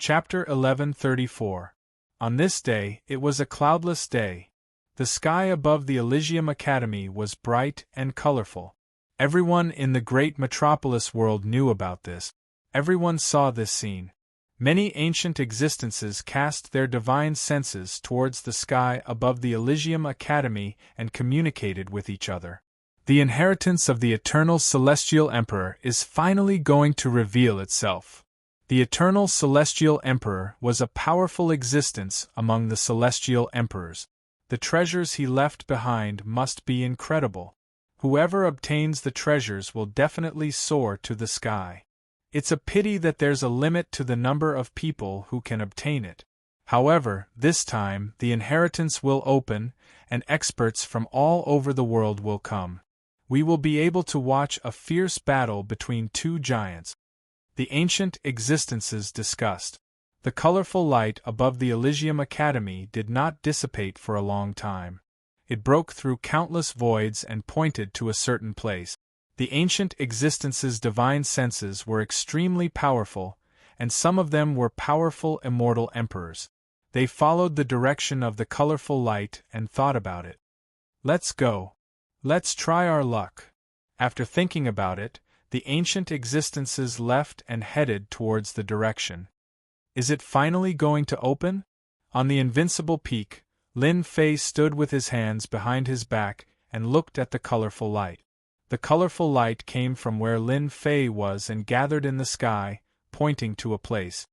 Chapter 1134. On this day, it was a cloudless day. The sky above the Elysium Academy was bright and colorful. Everyone in the great metropolis world knew about this. Everyone saw this scene. Many ancient existences cast their divine senses towards the sky above the Elysium Academy and communicated with each other. The inheritance of the eternal celestial emperor is finally going to reveal itself. The eternal celestial emperor was a powerful existence among the celestial emperors. The treasures he left behind must be incredible. Whoever obtains the treasures will definitely soar to the sky. It's a pity that there's a limit to the number of people who can obtain it. However, this time the inheritance will open, and experts from all over the world will come. We will be able to watch a fierce battle between two giants. The ancient existences discussed. The colorful light above the Elysium Academy did not dissipate for a long time. It broke through countless voids and pointed to a certain place. The ancient existences' divine senses were extremely powerful, and some of them were powerful immortal emperors. They followed the direction of the colorful light and thought about it. Let's go. Let's try our luck. After thinking about it, the ancient existences left and headed towards the direction. Is it finally going to open? On the invincible peak, Lin Fei stood with his hands behind his back and looked at the colorful light. The colorful light came from where Lin Fei was and gathered in the sky, pointing to a place.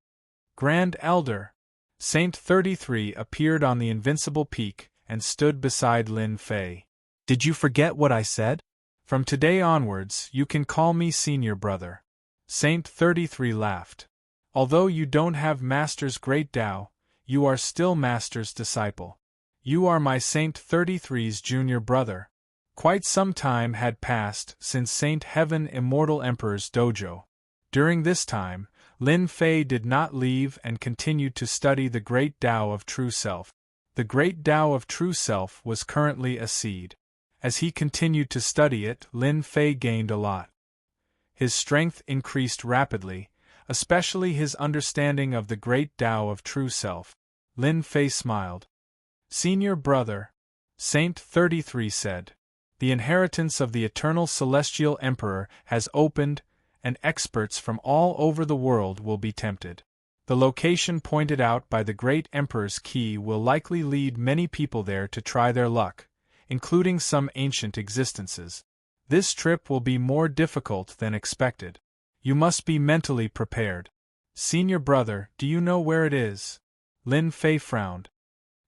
Grand Elder! Saint 33 appeared on the invincible peak and stood beside Lin Fei. Did you forget what I said? From today onwards, you can call me Senior Brother. Saint 33 laughed. Although you don't have Master's great Tao, you are still Master's disciple. You are my Saint 33's junior brother. Quite some time had passed since Saint Heaven Immortal Emperor's dojo. During this time, Lin Fei did not leave and continued to study the Great Tao of True Self. The Great Tao of True Self was currently a seed. As he continued to study it, Lin Fei gained a lot. His strength increased rapidly, especially his understanding of the Great Tao of True Self. Lin Fei smiled. Senior Brother, Saint 33 said. The inheritance of the eternal celestial emperor has opened, and experts from all over the world will be tempted. The location pointed out by the great emperor's key will likely lead many people there to try their luck, including some ancient existences. This trip will be more difficult than expected. You must be mentally prepared. Senior Brother, do you know where it is? Lin Fei frowned.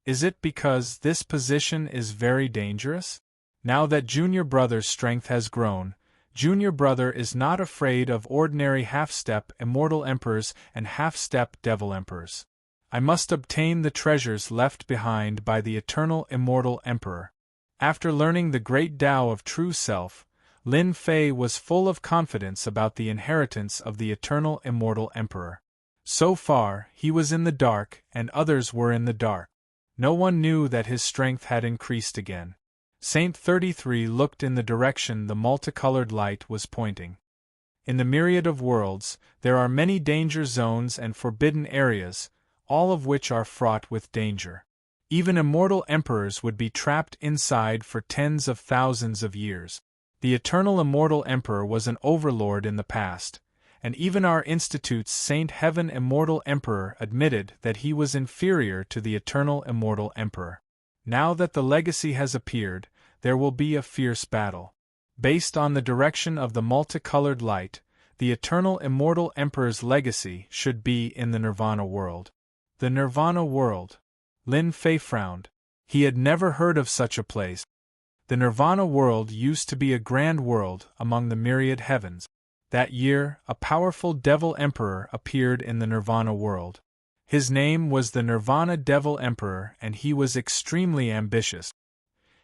Is it because this position is very dangerous? Now that Junior Brother's strength has grown, Junior Brother is not afraid of ordinary half-step immortal emperors and half-step devil emperors. I must obtain the treasures left behind by the eternal immortal emperor. After learning the Great Tao of True Self, Lin Fei was full of confidence about the inheritance of the eternal immortal emperor. So far, he was in the dark and others were in the dark. No one knew that his strength had increased again. Saint 33 looked in the direction the multicolored light was pointing. In the myriad of worlds, there are many danger zones and forbidden areas, all of which are fraught with danger. Even immortal emperors would be trapped inside for tens of thousands of years. The eternal immortal emperor was an overlord in the past, and even our institute's Saint Heaven Immortal Emperor admitted that he was inferior to the eternal immortal emperor. Now that the legacy has appeared, there will be a fierce battle. Based on the direction of the multicolored light, the eternal immortal emperor's legacy should be in the Nirvana world. The Nirvana world. Lin Fei frowned. He had never heard of such a place. The Nirvana world used to be a grand world among the myriad heavens. That year, a powerful devil emperor appeared in the Nirvana world. His name was the Nirvana Devil Emperor and he was extremely ambitious.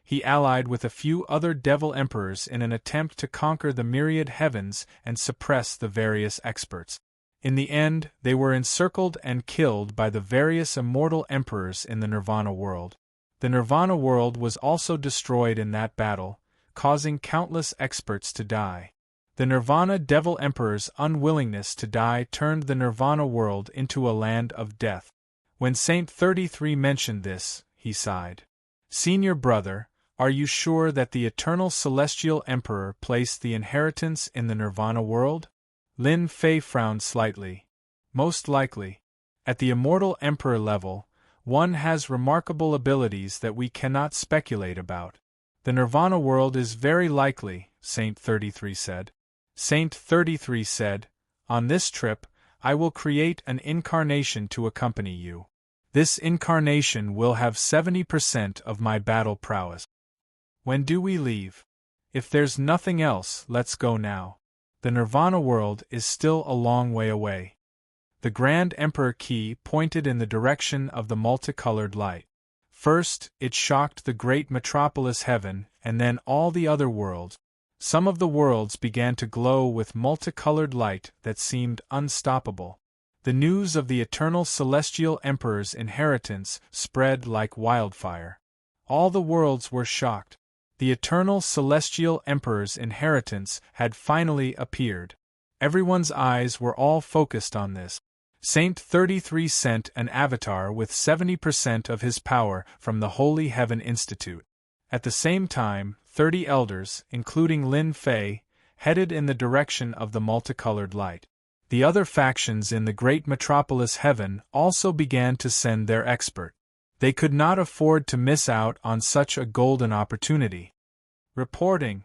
He allied with a few other devil emperors in an attempt to conquer the myriad heavens and suppress the various experts. In the end, they were encircled and killed by the various immortal emperors in the Nirvana world. The Nirvana world was also destroyed in that battle, causing countless experts to die. The Nirvana Devil Emperor's unwillingness to die turned the Nirvana world into a land of death. When Saint 33 mentioned this, he sighed. Senior brother, are you sure that the eternal celestial emperor placed the inheritance in the Nirvana world? Lin Fei frowned slightly. Most likely. At the immortal emperor level, one has remarkable abilities that we cannot speculate about. The Nirvana world is very likely, Saint 33 said. Saint 33 said, on this trip, I will create an incarnation to accompany you. This incarnation will have 70% of my battle prowess. When do we leave? If there's nothing else, let's go now. The Nirvana world is still a long way away. The Grand Emperor Qi pointed in the direction of the multicolored light. First, it shocked the great metropolis heaven, and then all the other worlds. Some of the worlds began to glow with multicolored light that seemed unstoppable. The news of the eternal celestial emperor's inheritance spread like wildfire. All the worlds were shocked. The eternal celestial emperor's inheritance had finally appeared. Everyone's eyes were all focused on this. Saint 33 sent an avatar with 70% of his power from the Holy Heaven Institute. At the same time, 30 elders, including Lin Fei, headed in the direction of the multicolored light. The other factions in the great metropolis heaven also began to send their expert. They could not afford to miss out on such a golden opportunity. Reporting.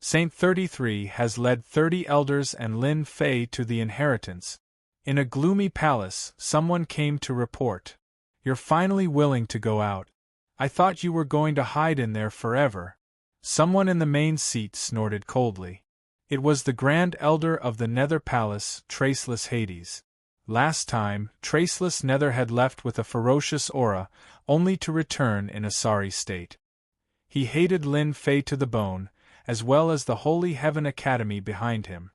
Saint 33 has led 30 elders and Lin Fei to the inheritance. In a gloomy palace, someone came to report. You're finally willing to go out. I thought you were going to hide in there forever. Someone in the main seat snorted coldly. It was the Grand Elder of the Nether Palace, Traceless Hades. Last time, Traceless Nether had left with a ferocious aura, only to return in a sorry state. He hated Lin Fei to the bone, as well as the Holy Heaven Academy behind him.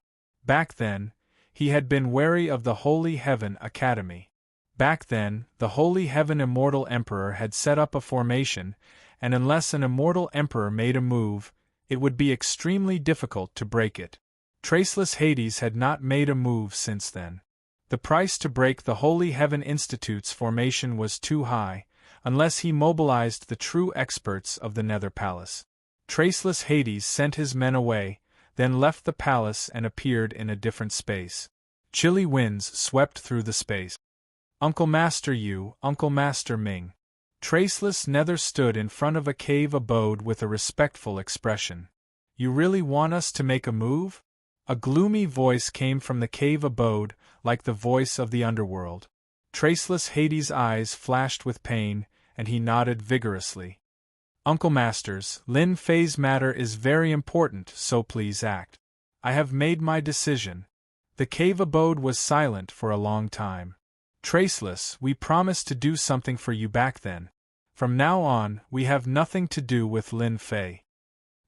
Back then, he had been wary of the Holy Heaven Academy. Back then, the Holy Heaven Immortal Emperor had set up a formation, and unless an Immortal Emperor made a move, it would be extremely difficult to break it. Traceless Hades had not made a move since then. The price to break the Holy Heaven Institute's formation was too high, unless he mobilized the true experts of the Nether Palace. Traceless Hades sent his men away, then left the palace and appeared in a different space. Chilly winds swept through the space. Uncle Master Yu, Uncle Master Ming. Traceless Nether stood in front of a cave abode with a respectful expression. You really want us to make a move? A gloomy voice came from the cave abode, like the voice of the underworld. Traceless Hades' eyes flashed with pain, and he nodded vigorously. Uncle Masters, Lin Fei's matter is very important, so please act. I have made my decision. The cave abode was silent for a long time. Traceless, we promised to do something for you back then. From now on, we have nothing to do with Lin Fei.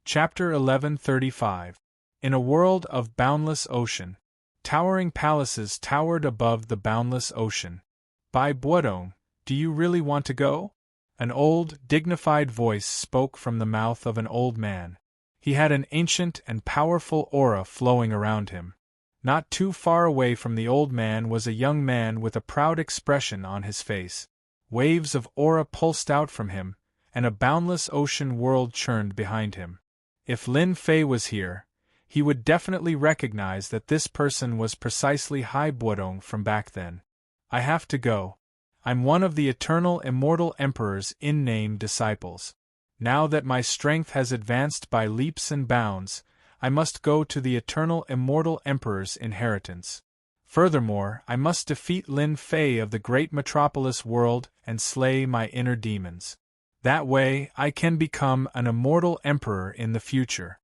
Chapter 1135. In a world of boundless ocean. Towering palaces towered above the boundless ocean. Bai Buodong, do you really want to go? An old, dignified voice spoke from the mouth of an old man. He had an ancient and powerful aura flowing around him. Not too far away from the old man was a young man with a proud expression on his face. Waves of aura pulsed out from him, and a boundless ocean world churned behind him. If Lin Fei was here, he would definitely recognize that this person was precisely Hai Buodong from back then. I have to go. I'm one of the eternal immortal emperor's in-name disciples. Now that my strength has advanced by leaps and bounds, I must go to the eternal immortal emperor's inheritance. Furthermore, I must defeat Lin Fei of the great metropolis world and slay my inner demons. That way, I can become an immortal emperor in the future.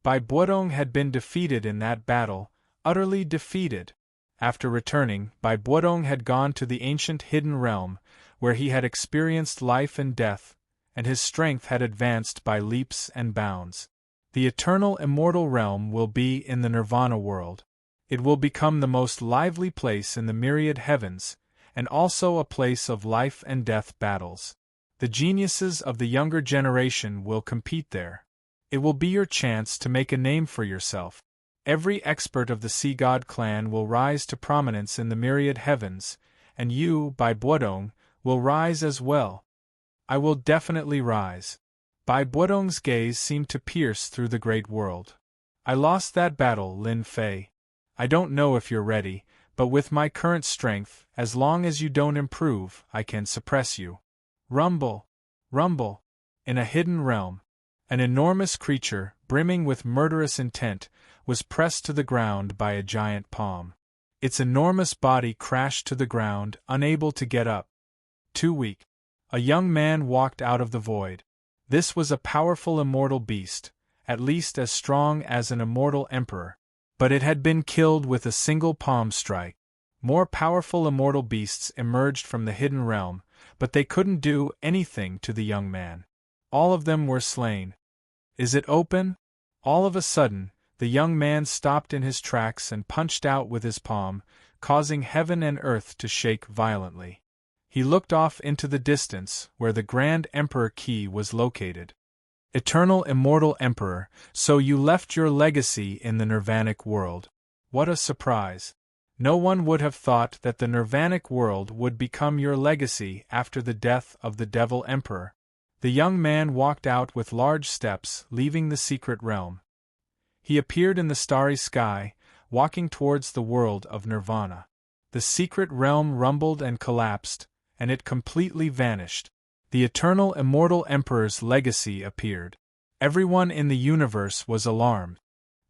Bai Buodong had been defeated in that battle, utterly defeated. After returning, Bai Buodong had gone to the ancient hidden realm, where he had experienced life and death, and his strength had advanced by leaps and bounds. The eternal immortal realm will be in the Nirvana world. It will become the most lively place in the myriad heavens, and also a place of life and death battles. The geniuses of the younger generation will compete there. It will be your chance to make a name for yourself. Every expert of the Sea God clan will rise to prominence in the myriad heavens, and you, Bai Buodong, will rise as well. I will definitely rise. Bai Buodong's gaze seemed to pierce through the great world. I lost that battle, Lin Fei. I don't know if you're ready, but with my current strength, as long as you don't improve, I can suppress you. Rumble! Rumble! In a hidden realm, an enormous creature, brimming with murderous intent, was pressed to the ground by a giant palm. Its enormous body crashed to the ground, unable to get up. Too weak. A young man walked out of the void. This was a powerful immortal beast, at least as strong as an immortal emperor, but it had been killed with a single palm strike. More powerful immortal beasts emerged from the hidden realm, but they couldn't do anything to the young man. All of them were slain. Is it open? All of a sudden, the young man stopped in his tracks and punched out with his palm, causing heaven and earth to shake violently. He looked off into the distance, where the Grand Emperor Key was located. Eternal Immortal Emperor, so you left your legacy in the Nirvanic world. What a surprise! No one would have thought that the Nirvanic world would become your legacy after the death of the Devil Emperor. The young man walked out with large steps, leaving the secret realm. He appeared in the starry sky, walking towards the world of Nirvana. The secret realm rumbled and collapsed, and it completely vanished. The Eternal Immortal Emperor's legacy appeared. Everyone in the universe was alarmed.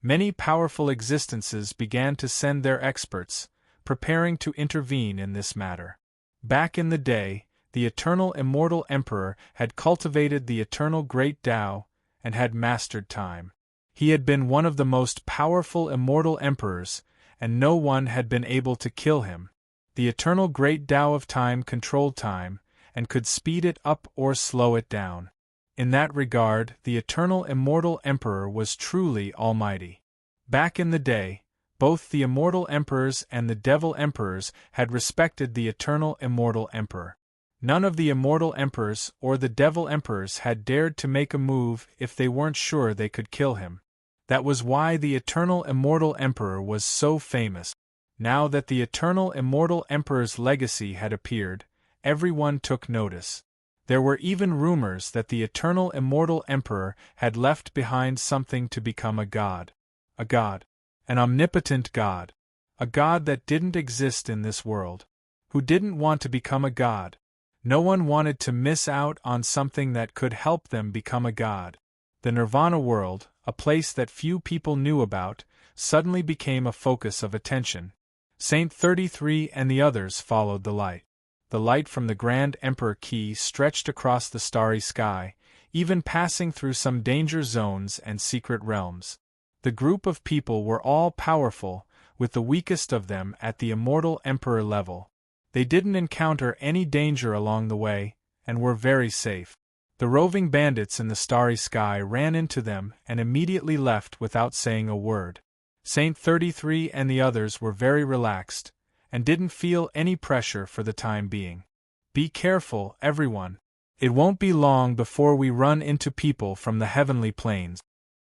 Many powerful existences began to send their experts, preparing to intervene in this matter. Back in the day, the Eternal Immortal Emperor had cultivated the Eternal Great Tao, and had mastered time. He had been one of the most powerful immortal emperors, and no one had been able to kill him. The Eternal Great Tao of Time controlled time, and could speed it up or slow it down. In that regard, the Eternal Immortal Emperor was truly almighty. Back in the day, both the Immortal Emperors and the Devil Emperors had respected the Eternal Immortal Emperor. None of the Immortal Emperors or the Devil Emperors had dared to make a move if they weren't sure they could kill him. That was why the Eternal Immortal Emperor was so famous. Now that the Eternal Immortal Emperor's legacy had appeared, everyone took notice. There were even rumors that the Eternal Immortal Emperor had left behind something to become a god. A god. An omnipotent god. A god that didn't exist in this world. Who didn't want to become a god. No one wanted to miss out on something that could help them become a god. The Nirvana world, a place that few people knew about, suddenly became a focus of attention. Saint 33 and the others followed the light. The light from the Grand Emperor Key stretched across the starry sky, even passing through some danger zones and secret realms. The group of people were all powerful, with the weakest of them at the Immortal Emperor level. They didn't encounter any danger along the way, and were very safe. The roving bandits in the starry sky ran into them and immediately left without saying a word. Saint 33 and the others were very relaxed, and didn't feel any pressure for the time being. Be careful, everyone. It won't be long before we run into people from the heavenly planes.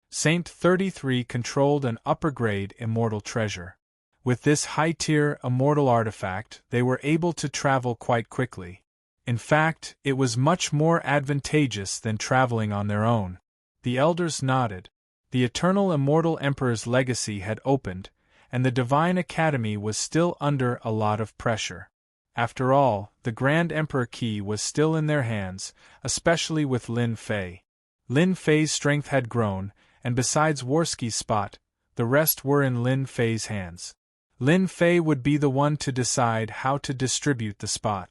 Saint 33 controlled an upper-grade immortal treasure. With this high-tier immortal artifact, they were able to travel quite quickly. In fact, it was much more advantageous than traveling on their own. The elders nodded. The Eternal Immortal Emperor's legacy had opened, and the Divine Academy was still under a lot of pressure. After all, the Grand Emperor Key was still in their hands, especially with Lin Fei. Lin Fei's strength had grown, and besides Worski's spot, the rest were in Lin Fei's hands. Lin Fei would be the one to decide how to distribute the spot.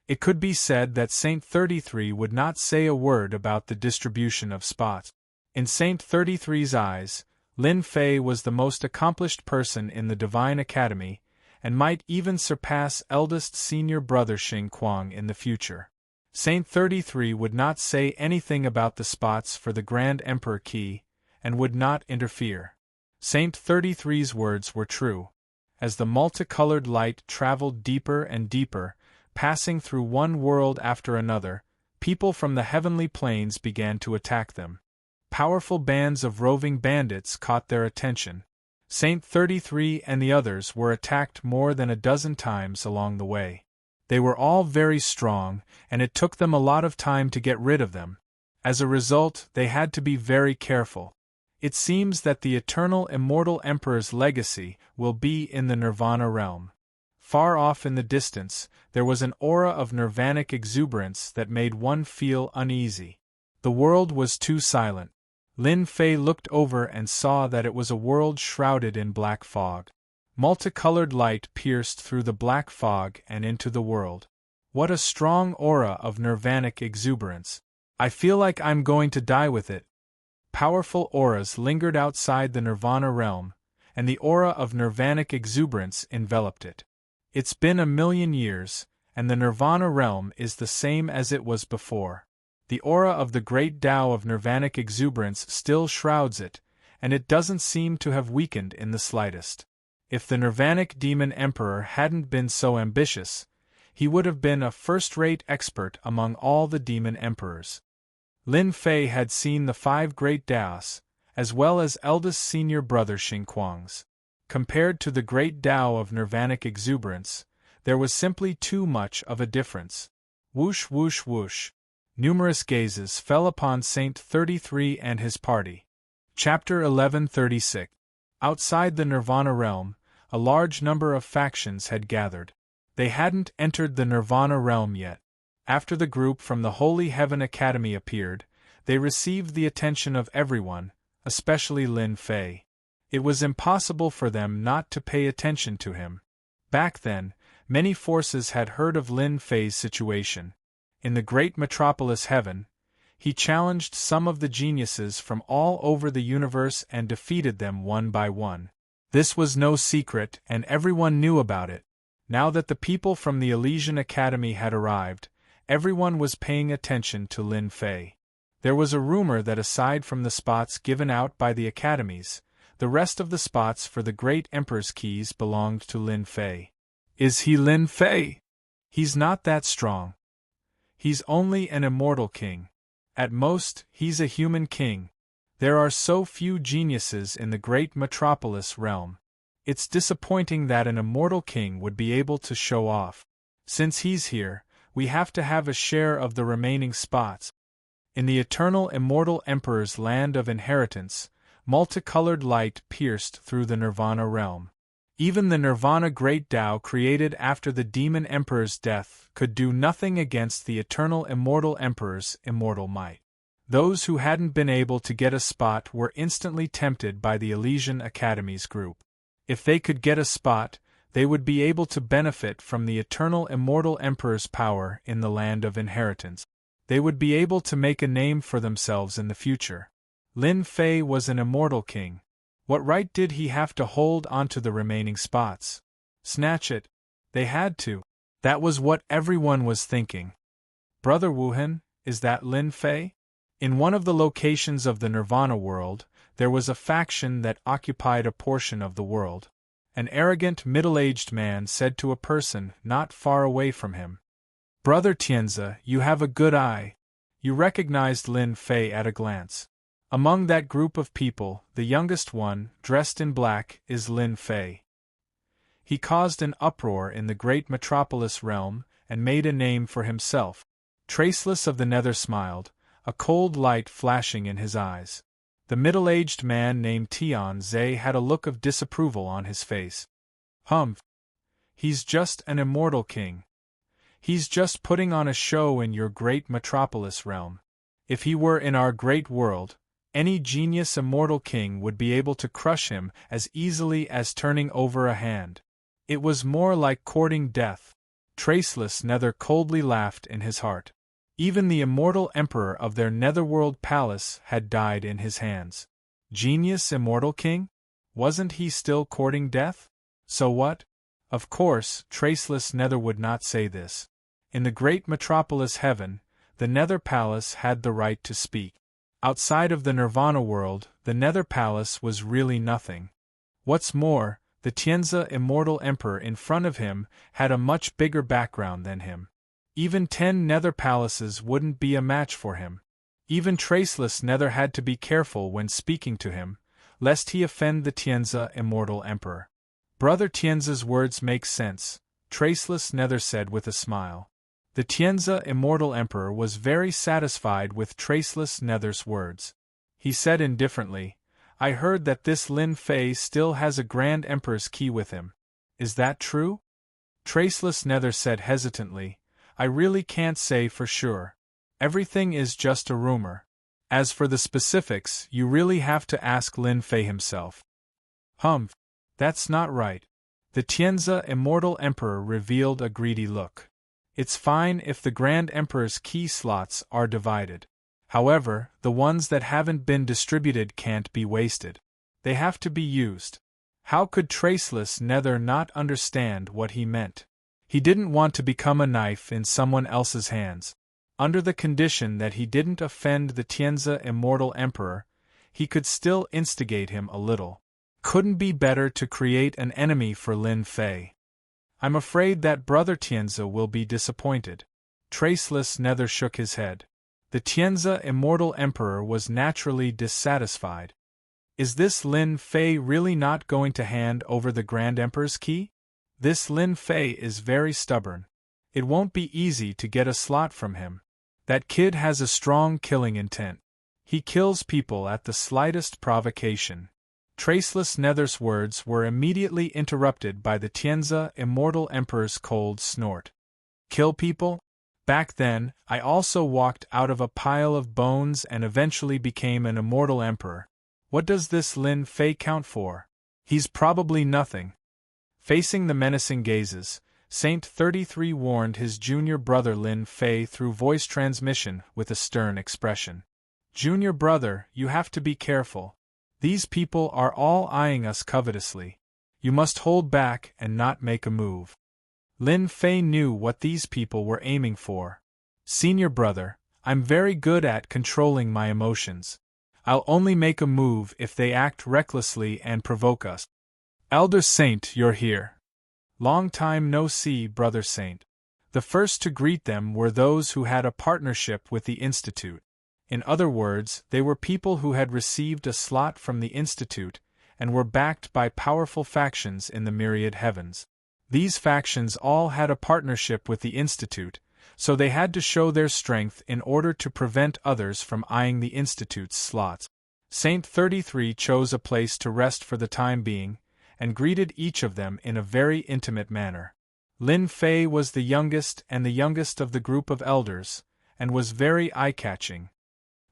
It could be said that Saint 33 would not say a word about the distribution of spots. In Saint 33's eyes, Lin Fei was the most accomplished person in the Divine Academy, and might even surpass eldest senior brother Xing Kuang in the future. Saint 33 would not say anything about the spots for the Grand Emperor Key, and would not interfere. Saint 33's words were true. As the multicolored light traveled deeper and deeper, passing through one world after another, people from the heavenly planes began to attack them. Powerful bands of roving bandits caught their attention. Saint 33 and the others were attacked more than a dozen times along the way. They were all very strong, and it took them a lot of time to get rid of them. As a result, they had to be very careful. It seems that the eternal immortal Emperor's legacy will be in the Nirvana realm. Far off in the distance, there was an aura of nirvanic exuberance that made one feel uneasy. The world was too silent. Lin Fei looked over and saw that it was a world shrouded in black fog. Multicolored light pierced through the black fog and into the world. What a strong aura of nirvanic exuberance. I feel like I'm going to die with it. Powerful auras lingered outside the Nirvana realm, and the aura of nirvanic exuberance enveloped it. It's been 1,000,000 years, and the Nirvana realm is the same as it was before. The aura of the great Tao of nirvanic exuberance still shrouds it, and it doesn't seem to have weakened in the slightest. If the nirvanic demon emperor hadn't been so ambitious, he would have been a first-rate expert among all the demon emperors. Lin Fei had seen the 5 great Taos, as well as eldest senior brother Xingquang's. Compared to the great Tao of nirvanic exuberance, there was simply too much of a difference. Whoosh whoosh whoosh. Numerous gazes fell upon Saint 33 and his party. Chapter 1136. Outside the Nirvana realm, a large number of factions had gathered. They hadn't entered the Nirvana realm yet. After the group from the Holy Heaven Academy appeared, they received the attention of everyone, especially Lin Fei. It was impossible for them not to pay attention to him. Back then, many forces had heard of Lin Fei's situation. In the great metropolis Heaven, he challenged some of the geniuses from all over the universe and defeated them one by one. This was no secret, and everyone knew about it. Now that the people from the Elysian Academy had arrived, everyone was paying attention to Lin Fei. There was a rumor that aside from the spots given out by the academies, the rest of the spots for the great Emperor's keys belonged to Lin Fei. Is he Lin Fei? He's not that strong. He's only an immortal king. At most, he's a human king. There are so few geniuses in the great metropolis realm. It's disappointing that an immortal king would be able to show off. Since he's here, we have to have a share of the remaining spots. In the eternal immortal Emperor's land of inheritance, multicolored light pierced through the Nirvana realm. Even the Nirvana Great Tao created after the Demon Emperor's death could do nothing against the eternal immortal Emperor's immortal might. Those who hadn't been able to get a spot were instantly tempted by the Elysian Academy's group. If they could get a spot, they would be able to benefit from the eternal immortal Emperor's power in the land of inheritance. They would be able to make a name for themselves in the future. Lin Fei was an immortal king. What right did he have to hold onto the remaining spots? Snatch it. They had to. That was what everyone was thinking. Brother Wuhan, is that Lin Fei? In one of the locations of the Nirvana world, there was a faction that occupied a portion of the world. An arrogant middle-aged man said to a person not far away from him, "Brother Tianzi, you have a good eye." You recognized Lin Fei at a glance. Among that group of people, the youngest one, dressed in black, is Lin Fei. He caused an uproar in the great metropolis realm and made a name for himself. Traceless of the Nether smiled, a cold light flashing in his eyes. The middle-aged man named Tianzi had a look of disapproval on his face. Humph! He's just an immortal king. He's just putting on a show in your great metropolis realm. If he were in our great world, any genius immortal king would be able to crush him as easily as turning over a hand. It was more like courting death. Traceless Nether coldly laughed in his heart. Even the immortal emperor of their netherworld palace had died in his hands. Genius immortal king? Wasn't he still courting death? So what? Of course, Traceless Nether would not say this. In the great metropolis Heaven, the Nether Palace had the right to speak. Outside of the Nirvana world, the Nether Palace was really nothing. What's more, the Tianzi immortal emperor in front of him had a much bigger background than him. Even 10 Nether Palaces wouldn't be a match for him. Even Traceless Nether had to be careful when speaking to him, lest he offend the Tianzi immortal emperor. Brother Tianzi's words make sense, Traceless Nether said with a smile. The Tianzi immortal emperor was very satisfied with Traceless Nether's words. He said indifferently, I heard that this Lin Fei still has a Grand Emperor's key with him. Is that true? Traceless Nether said hesitantly, I really can't say for sure. Everything is just a rumor. As for the specifics, you really have to ask Lin Fei himself. Humph. That's not right. The Tianzi immortal emperor revealed a greedy look. It's fine if the Grand Emperor's key slots are divided. However, the ones that haven't been distributed can't be wasted. They have to be used. How could Traceless Nether not understand what he meant? He didn't want to become a knife in someone else's hands. Under the condition that he didn't offend the Tianzi immortal emperor, he could still instigate him a little. Couldn't be better to create an enemy for Lin Fei. I'm afraid that Brother Tianzi will be disappointed. Traceless Nether shook his head. The Tianzi immortal emperor was naturally dissatisfied. Is this Lin Fei really not going to hand over the Grand Emperor's key? This Lin Fei is very stubborn. It won't be easy to get a slot from him. That kid has a strong killing intent. He kills people at the slightest provocation. Traceless Nether's words were immediately interrupted by the Tianzi immortal emperor's cold snort. Kill people? Back then, I also walked out of a pile of bones and eventually became an immortal emperor. What does this Lin Fei count for? He's probably nothing. Facing the menacing gazes, Saint 33 warned his junior brother Lin Fei through voice transmission with a stern expression. Junior brother, you have to be careful. These people are all eyeing us covetously. You must hold back and not make a move. Lin Fei knew what these people were aiming for. Senior brother, I'm very good at controlling my emotions. I'll only make a move if they act recklessly and provoke us. Elder Saint, you're here. Long time no see, Brother Saint. The first to greet them were those who had a partnership with the Institute. In other words, they were people who had received a slot from the Institute and were backed by powerful factions in the myriad heavens. These factions all had a partnership with the Institute, so they had to show their strength in order to prevent others from eyeing the Institute's slots. Saint 33 chose a place to rest for the time being, and greeted each of them in a very intimate manner. Lin Fei was the youngest of the group of elders, and was very eye-catching.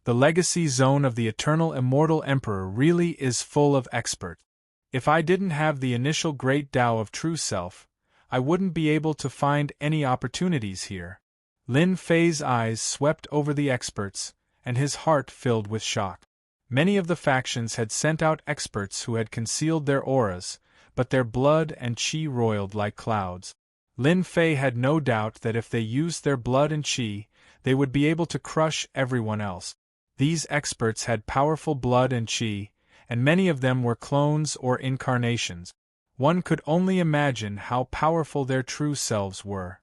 The legacy zone of the eternal immortal emperor really is full of experts. If I didn't have the initial great Tao of true self, I wouldn't be able to find any opportunities here. Lin Fei's eyes swept over the experts, and his heart filled with shock. Many of the factions had sent out experts who had concealed their auras, but their blood and chi roiled like clouds. Lin Fei had no doubt that if they used their blood and chi, they would be able to crush everyone else. These experts had powerful blood and chi, and many of them were clones or incarnations. One could only imagine how powerful their true selves were.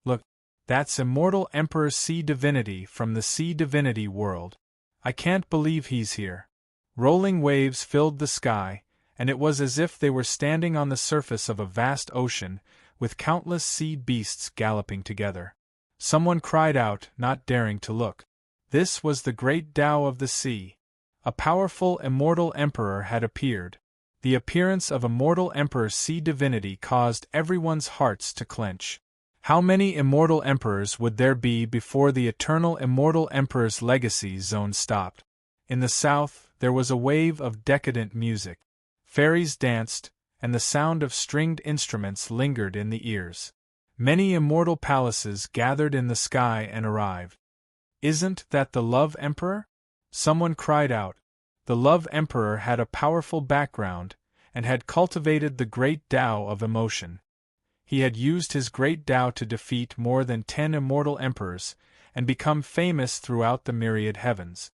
Look, that's Immortal Emperor Sea Divinity from the Sea Divinity world. I can't believe he's here. Rolling waves filled the sky, and it was as if they were standing on the surface of a vast ocean, with countless sea beasts galloping together. Someone cried out, not daring to look. This was the great Tao of the sea. A powerful immortal emperor had appeared. The appearance of Immortal Emperor Sea Divinity caused everyone's hearts to clench. How many immortal emperors would there be before the eternal immortal emperor's legacy zone stopped? In the south, there was a wave of decadent music. Fairies danced, and the sound of stringed instruments lingered in the ears. Many immortal palaces gathered in the sky and arrived. Isn't that the Love Emperor? Someone cried out. The Love Emperor had a powerful background, and had cultivated the great Tao of emotion. He had used his great Tao to defeat more than 10 immortal emperors, and become famous throughout the myriad heavens.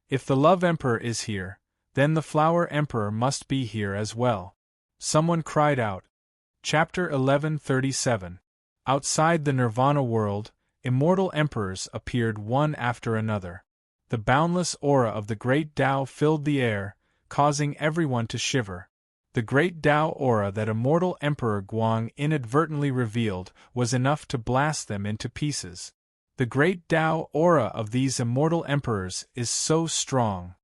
If the Love Emperor is here, then the Flower Emperor must be here as well. Someone cried out. Chapter 1137. Outside the Nirvana world, immortal emperors appeared one after another. The boundless aura of the great Tao filled the air, causing everyone to shiver. The great Tao aura that immortal Emperor Guang inadvertently revealed was enough to blast them into pieces. The great Tao aura of these immortal emperors is so strong.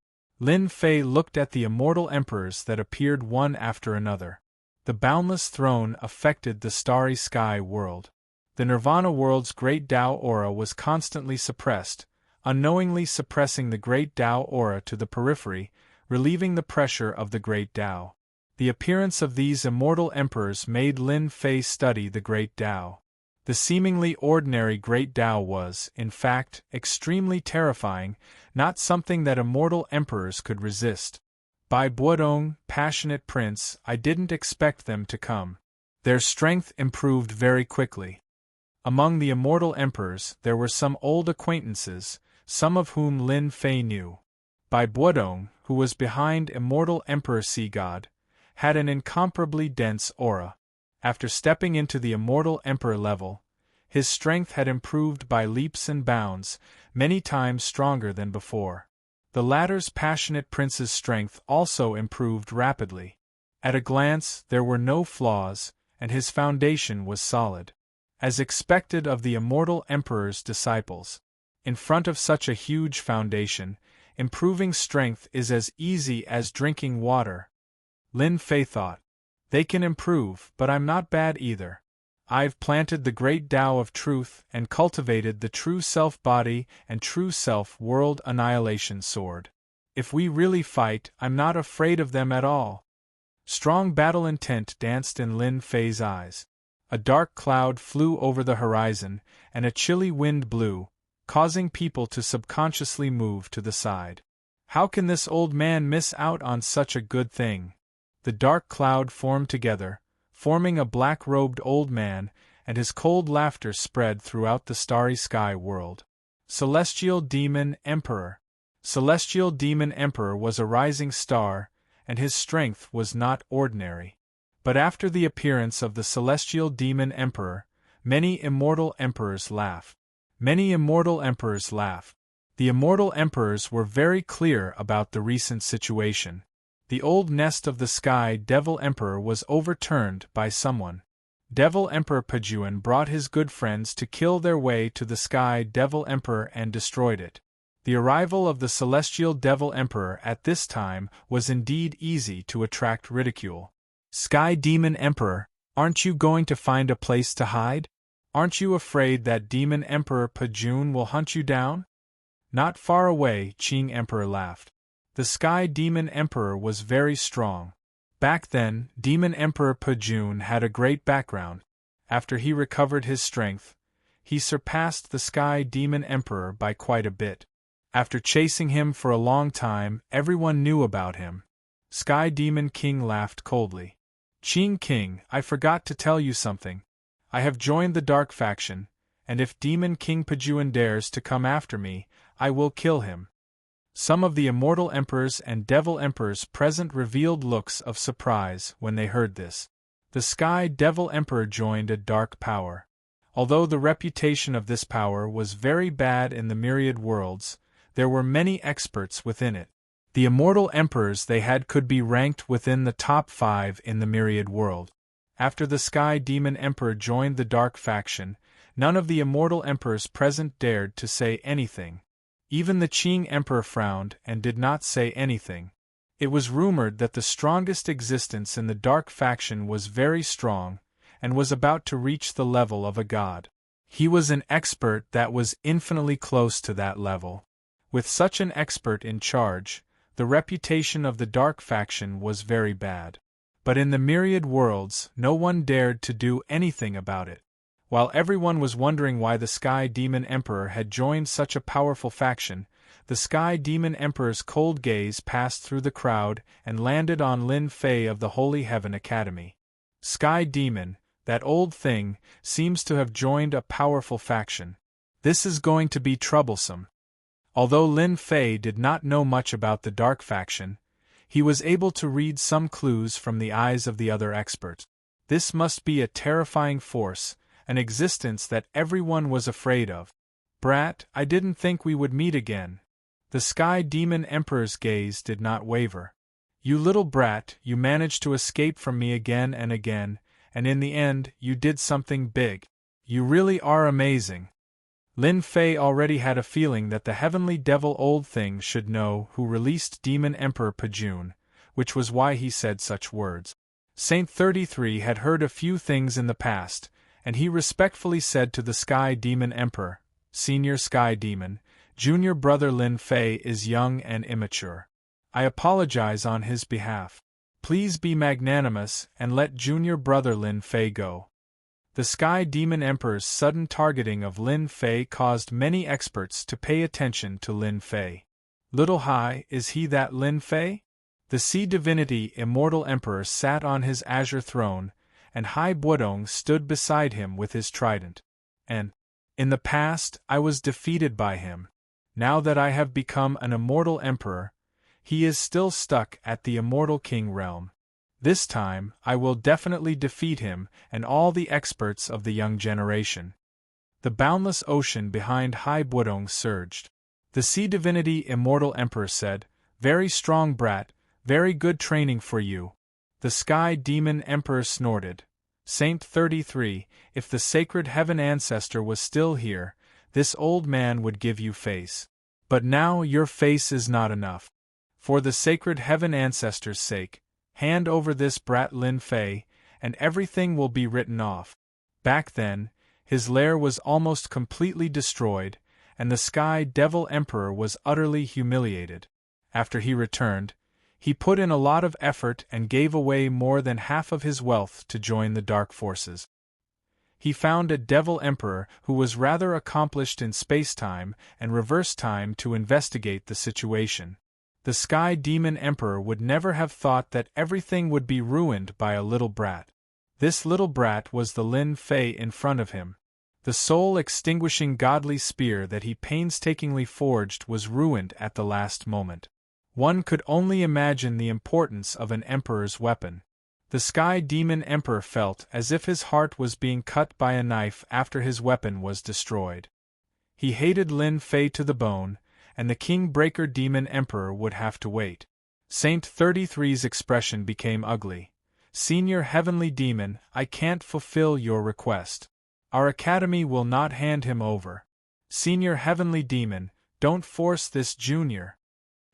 Lin Fei looked at the immortal emperors that appeared one after another. The boundless throne affected the starry sky world. The Nirvana world's great Tao aura was constantly suppressed, unknowingly suppressing the great Tao aura to the periphery, relieving the pressure of the great Tao. The appearance of these immortal emperors made Lin Fei study the great Tao. The seemingly ordinary great Tao was, in fact, extremely terrifying, not something that immortal emperors could resist. By Buodong, passionate prince, I didn't expect them to come. Their strength improved very quickly. Among the immortal emperors there were some old acquaintances, some of whom Lin Fei knew. By Buodong, who was behind immortal Emperor Sea God, had an incomparably dense aura. After stepping into the immortal emperor level, his strength had improved by leaps and bounds, many times stronger than before. The latter's passionate prince's strength also improved rapidly. At a glance, there were no flaws, and his foundation was solid. As expected of the immortal emperor's disciples. In front of such a huge foundation, improving strength is as easy as drinking water. Lin Fei thought. They can improve, but I'm not bad either. I've planted the great Tao of truth and cultivated the true self-body and true self-world annihilation sword. If we really fight, I'm not afraid of them at all. Strong battle intent danced in Lin Fei's eyes. A dark cloud flew over the horizon, and a chilly wind blew, causing people to subconsciously move to the side. How can this old man miss out on such a good thing? The dark cloud formed together, forming a black-robed old man, and his cold laughter spread throughout the starry sky world. Celestial Demon Emperor. Celestial Demon Emperor was a rising star, and his strength was not ordinary. But after the appearance of the Celestial Demon Emperor, many immortal emperors laughed. Many immortal emperors laughed. The immortal emperors were very clear about the recent situation. The old nest of the Sky Devil Emperor was overturned by someone. Devil Emperor Pajuan brought his good friends to kill their way to the Sky Devil Emperor and destroyed it. The arrival of the Celestial Devil Emperor at this time was indeed easy to attract ridicule. Sky Demon Emperor, aren't you going to find a place to hide? Aren't you afraid that Demon Emperor Pajuan will hunt you down? Not far away, Qing Emperor laughed. The Sky Demon Emperor was very strong. Back then, Demon Emperor Pajuan had a great background. After he recovered his strength, he surpassed the Sky Demon Emperor by quite a bit. After chasing him for a long time, everyone knew about him. Sky Demon King laughed coldly. Qing King, I forgot to tell you something. I have joined the Dark Faction, and if Demon King Pajuan dares to come after me, I will kill him. Some of the immortal emperors and devil emperors present revealed looks of surprise when they heard this. The Sky Devil Emperor joined a dark power. Although the reputation of this power was very bad in the myriad worlds, there were many experts within it. The immortal emperors they had could be ranked within the top 5 in the myriad world. After the Sky Demon Emperor joined the Dark Faction, none of the immortal emperors present dared to say anything. Even the Qing Emperor frowned and did not say anything. It was rumored that the strongest existence in the Dark Faction was very strong, and was about to reach the level of a god. He was an expert that was infinitely close to that level. With such an expert in charge, the reputation of the Dark Faction was very bad. But in the myriad worlds, no one dared to do anything about it. While everyone was wondering why the Sky Demon Emperor had joined such a powerful faction, the Sky Demon Emperor's cold gaze passed through the crowd and landed on Lin Fei of the Holy Heaven Academy. Sky Demon, that old thing, seems to have joined a powerful faction. This is going to be troublesome. Although Lin Fei did not know much about the Dark Faction, he was able to read some clues from the eyes of the other experts. This must be a terrifying force, an existence that everyone was afraid of. Brat, I didn't think we would meet again. The Sky Demon Emperor's gaze did not waver. You little brat, you managed to escape from me again and again, and in the end, you did something big. You really are amazing. Lin Fei already had a feeling that the heavenly devil old thing should know who released Demon Emperor Pajun, which was why he said such words. Saint 33 had heard a few things in the past, and he respectfully said to the Sky Demon Emperor, Senior Sky Demon, Junior Brother Lin Fei is young and immature. I apologize on his behalf. Please be magnanimous and let Junior Brother Lin Fei go. The Sky Demon Emperor's sudden targeting of Lin Fei caused many experts to pay attention to Lin Fei. Little Hai, is he that Lin Fei? The Sea Divinity Immortal Emperor sat on his azure throne, and Hai Buodong stood beside him with his trident. And, in the past, I was defeated by him. Now that I have become an immortal emperor, he is still stuck at the immortal king realm. This time, I will definitely defeat him and all the experts of the young generation. The boundless ocean behind Hai Buodong surged. The Sea Divinity Immortal Emperor said, Very strong brat, very good training for you. The Sky Demon Emperor snorted. Saint 33, if the sacred heaven ancestor was still here, this old man would give you face. But now your face is not enough. For the sacred heaven ancestor's sake, hand over this brat Lin Fei, and everything will be written off. Back then, his lair was almost completely destroyed, and the Sky Devil Emperor was utterly humiliated. After he returned, he put in a lot of effort and gave away more than half of his wealth to join the dark forces. He found a Devil Emperor who was rather accomplished in space-time and reverse time to investigate the situation. The Sky Demon Emperor would never have thought that everything would be ruined by a little brat. This little brat was the Lin Fei in front of him. The soul-extinguishing godly spear that he painstakingly forged was ruined at the last moment. One could only imagine the importance of an emperor's weapon. The Sky Demon Emperor felt as if his heart was being cut by a knife after his weapon was destroyed. He hated Lin Fei to the bone, and the King-Breaker Demon Emperor would have to wait. Saint 33's expression became ugly. Senior Heavenly Demon, I can't fulfill your request. Our academy will not hand him over. Senior Heavenly Demon, don't force this junior.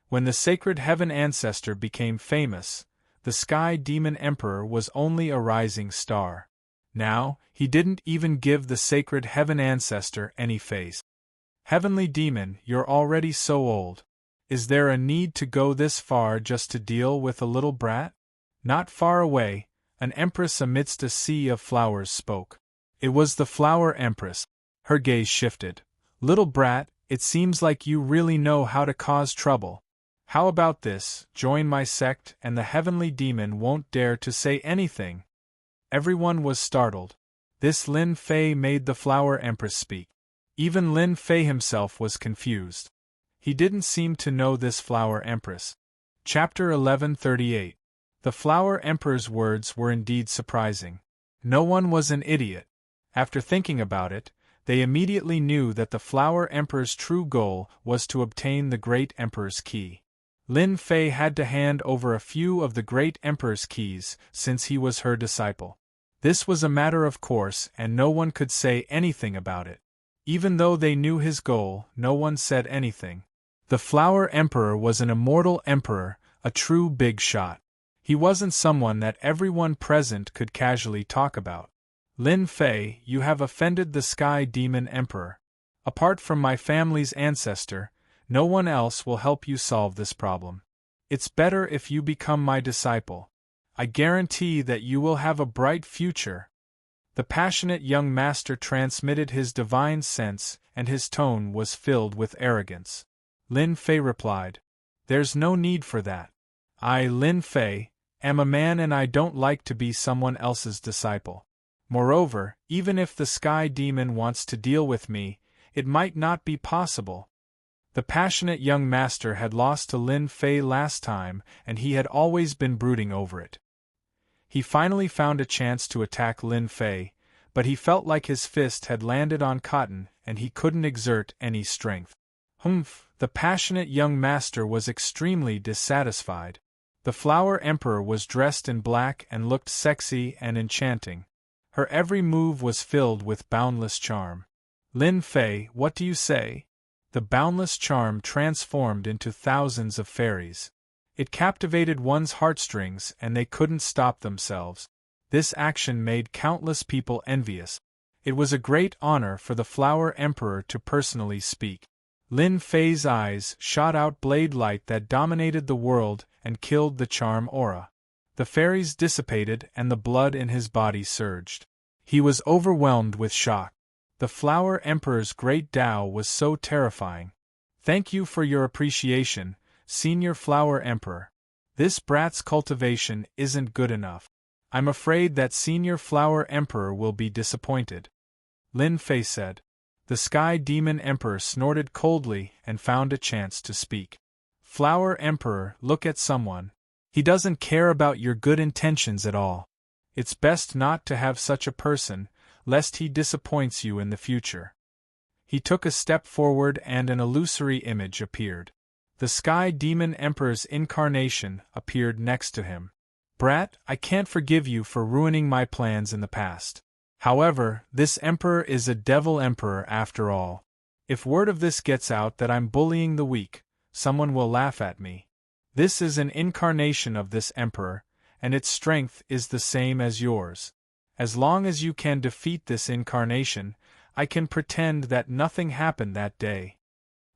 When the sacred heaven ancestor became famous, the Sky Demon Emperor was only a rising star. Now, he didn't even give the sacred heaven ancestor any face. Heavenly Demon, you're already so old. Is there a need to go this far just to deal with a little brat? Not far away, an empress amidst a sea of flowers spoke. It was the Flower Empress. Her gaze shifted. Little brat, it seems like you really know how to cause trouble. How about this, join my sect and the Heavenly Demon won't dare to say anything. Everyone was startled. This Lin Fei made the Flower Empress speak. Even Lin Fei himself was confused. He didn't seem to know this Flower Empress. Chapter 1138. The Flower Emperor's words were indeed surprising. No one was an idiot. After thinking about it, they immediately knew that the Flower Emperor's true goal was to obtain the Great Emperor's key. Lin Fei had to hand over a few of the Great Emperor's keys since he was her disciple. This was a matter of course and no one could say anything about it. Even though they knew his goal, no one said anything. The Flower Emperor was an immortal emperor, a true big shot. He wasn't someone that everyone present could casually talk about. Lin Fei, you have offended the Sky Demon Emperor. Apart from my family's ancestor, no one else will help you solve this problem. It's better if you become my disciple. I guarantee that you will have a bright future. The passionate young master transmitted his divine sense, and his tone was filled with arrogance. Lin Fei replied, There's no need for that. I, Lin Fei, am a man and I don't like to be someone else's disciple. Moreover, even if the Sky Demon wants to deal with me, it might not be possible. The passionate young master had lost to Lin Fei last time, and he had always been brooding over it. He finally found a chance to attack Lin Fei, but he felt like his fist had landed on cotton and he couldn't exert any strength. The passionate young master was extremely dissatisfied. The Flower Emperor was dressed in black and looked sexy and enchanting. Her every move was filled with boundless charm. Lin Fei, what do you say? The boundless charm transformed into thousands of fairies. It captivated one's heartstrings and they couldn't stop themselves. This action made countless people envious. It was a great honor for the Flower Emperor to personally speak. Lin Fei's eyes shot out blade light that dominated the world and killed the charm aura. The fairies dissipated and the blood in his body surged. He was overwhelmed with shock. The Flower Emperor's great Tao was so terrifying. Thank you for your appreciation, Senior Flower Emperor. This brat's cultivation isn't good enough. I'm afraid that Senior Flower Emperor will be disappointed. Lin Fei said. The Sky Demon Emperor snorted coldly and found a chance to speak. Flower Emperor, look at someone. He doesn't care about your good intentions at all. It's best not to have such a person, lest he disappoints you in the future. He took a step forward and an illusory image appeared. The Sky Demon Emperor's incarnation appeared next to him. Brat, I can't forgive you for ruining my plans in the past. However, this emperor is a devil emperor after all. If word of this gets out that I'm bullying the weak, someone will laugh at me. This is an incarnation of this emperor, and its strength is the same as yours. As long as you can defeat this incarnation, I can pretend that nothing happened that day.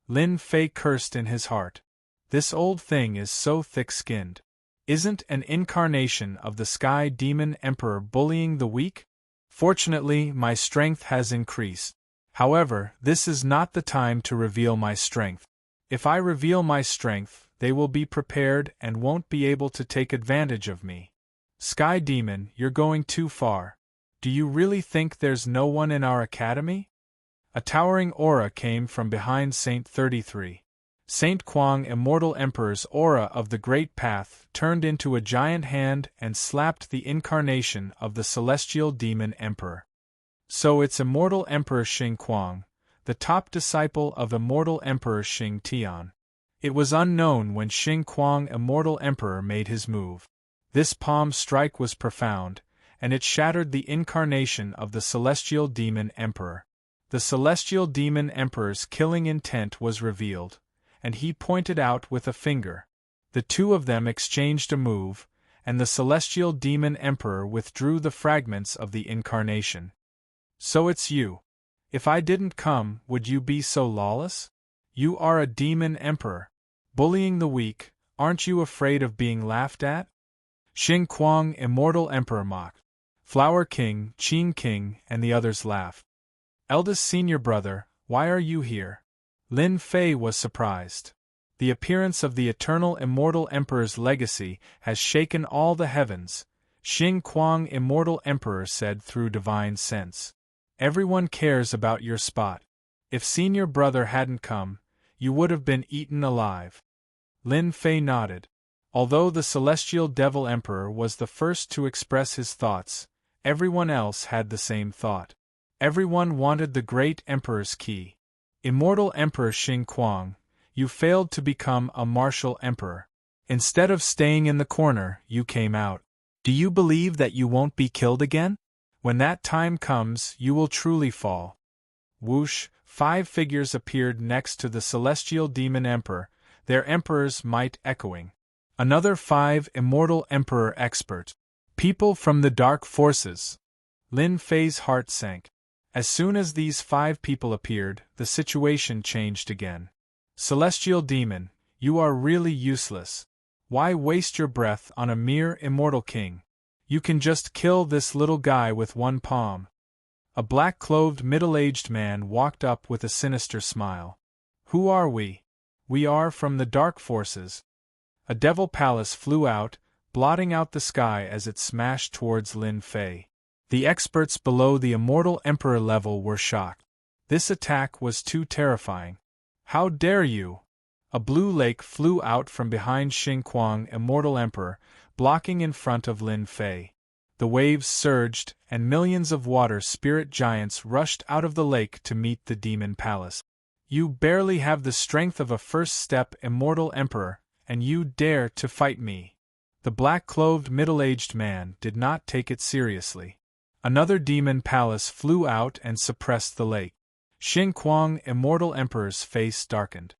Lin Fei cursed in his heart. This old thing is so thick-skinned. Isn't an incarnation of the Sky Demon Emperor bullying the weak? Fortunately, my strength has increased. However, this is not the time to reveal my strength. If I reveal my strength, they will be prepared and won't be able to take advantage of me. Sky Demon, you're going too far. Do you really think there's no one in our academy? A towering aura came from behind Saint 33. Saint Kuang, Immortal Emperor's aura of the Great Path, turned into a giant hand and slapped the incarnation of the Celestial Demon Emperor. So it's Immortal Emperor Xing Kuang, the top disciple of Immortal Emperor Xing Tian. It was unknown when Xing Kuang, Immortal Emperor, made his move. This palm strike was profound, and it shattered the incarnation of the Celestial Demon Emperor. The Celestial Demon Emperor's killing intent was revealed, and he pointed out with a finger. The two of them exchanged a move, and the Celestial Demon Emperor withdrew the fragments of the incarnation. So it's you. If I didn't come, would you be so lawless? You are a demon emperor. Bullying the weak, aren't you afraid of being laughed at? Xing Kuang, Immortal Emperor, mocked. Flower King, Qing King, and the others laughed. Eldest senior brother, why are you here? Lin Fei was surprised. The appearance of the eternal Immortal Emperor's legacy has shaken all the heavens, Xing Kuang, Immortal Emperor, said through divine sense. Everyone cares about your spot. If senior brother hadn't come, you would have been eaten alive. Lin Fei nodded. Although the Celestial Devil Emperor was the first to express his thoughts, everyone else had the same thought. Everyone wanted the great Emperor's key. Immortal Emperor Xing Kuang, you failed to become a martial emperor. Instead of staying in the corner, you came out. Do you believe that you won't be killed again? When that time comes, you will truly fall. Whoosh, 5 figures appeared next to the Celestial Demon Emperor, their emperor's might echoing. Another 5 Immortal Emperor experts. People from the dark forces. Lin Fei's heart sank. As soon as these 5 people appeared, the situation changed again. Celestial Demon, you are really useless. Why waste your breath on a mere immortal king? You can just kill this little guy with one palm. A black-clothed middle-aged man walked up with a sinister smile. Who are we? We are from the dark forces. A devil palace flew out, blotting out the sky as it smashed towards Lin Fei. The experts below the Immortal Emperor level were shocked. This attack was too terrifying. How dare you! A blue lake flew out from behind Xing Kuang, Immortal Emperor, blocking in front of Lin Fei. The waves surged, and millions of water spirit giants rushed out of the lake to meet the demon palace. You barely have the strength of a first-step Immortal Emperor, and you dare to fight me. The black-clothed middle-aged man did not take it seriously. Another demon palace flew out and suppressed the lake. Xin Kuang, immortal emperor's face darkened.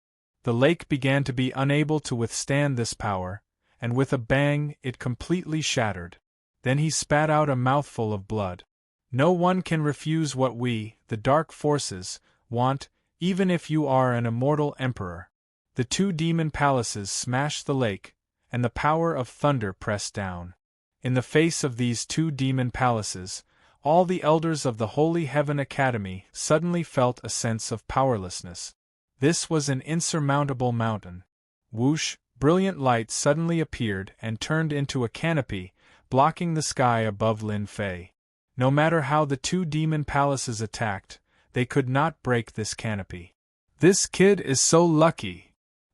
The lake began to be unable to withstand this power, and with a bang it completely shattered. Then he spat out a mouthful of blood. No one can refuse what we, the dark forces, want, even if you are an immortal emperor. The two demon palaces smashed the lake, and the power of thunder pressed down. In the face of these two demon palaces, all the elders of the Holy Heaven Academy suddenly felt a sense of powerlessness. This was an insurmountable mountain. Whoosh, brilliant light suddenly appeared and turned into a canopy, blocking the sky above Lin Fei. No matter how the two demon palaces attacked, they could not break this canopy. This kid is so lucky.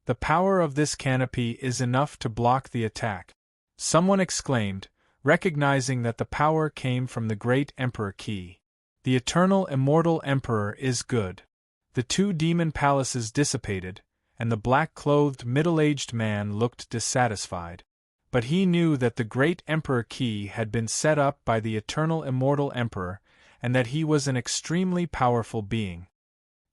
The power of this canopy is enough to block the attack. Someone exclaimed, recognizing that the power came from the great Emperor Qi. The eternal immortal emperor is good. The two demon palaces dissipated, and the black-clothed middle-aged man looked dissatisfied. But he knew that the great Emperor Qi had been set up by the eternal immortal emperor, and that he was an extremely powerful being.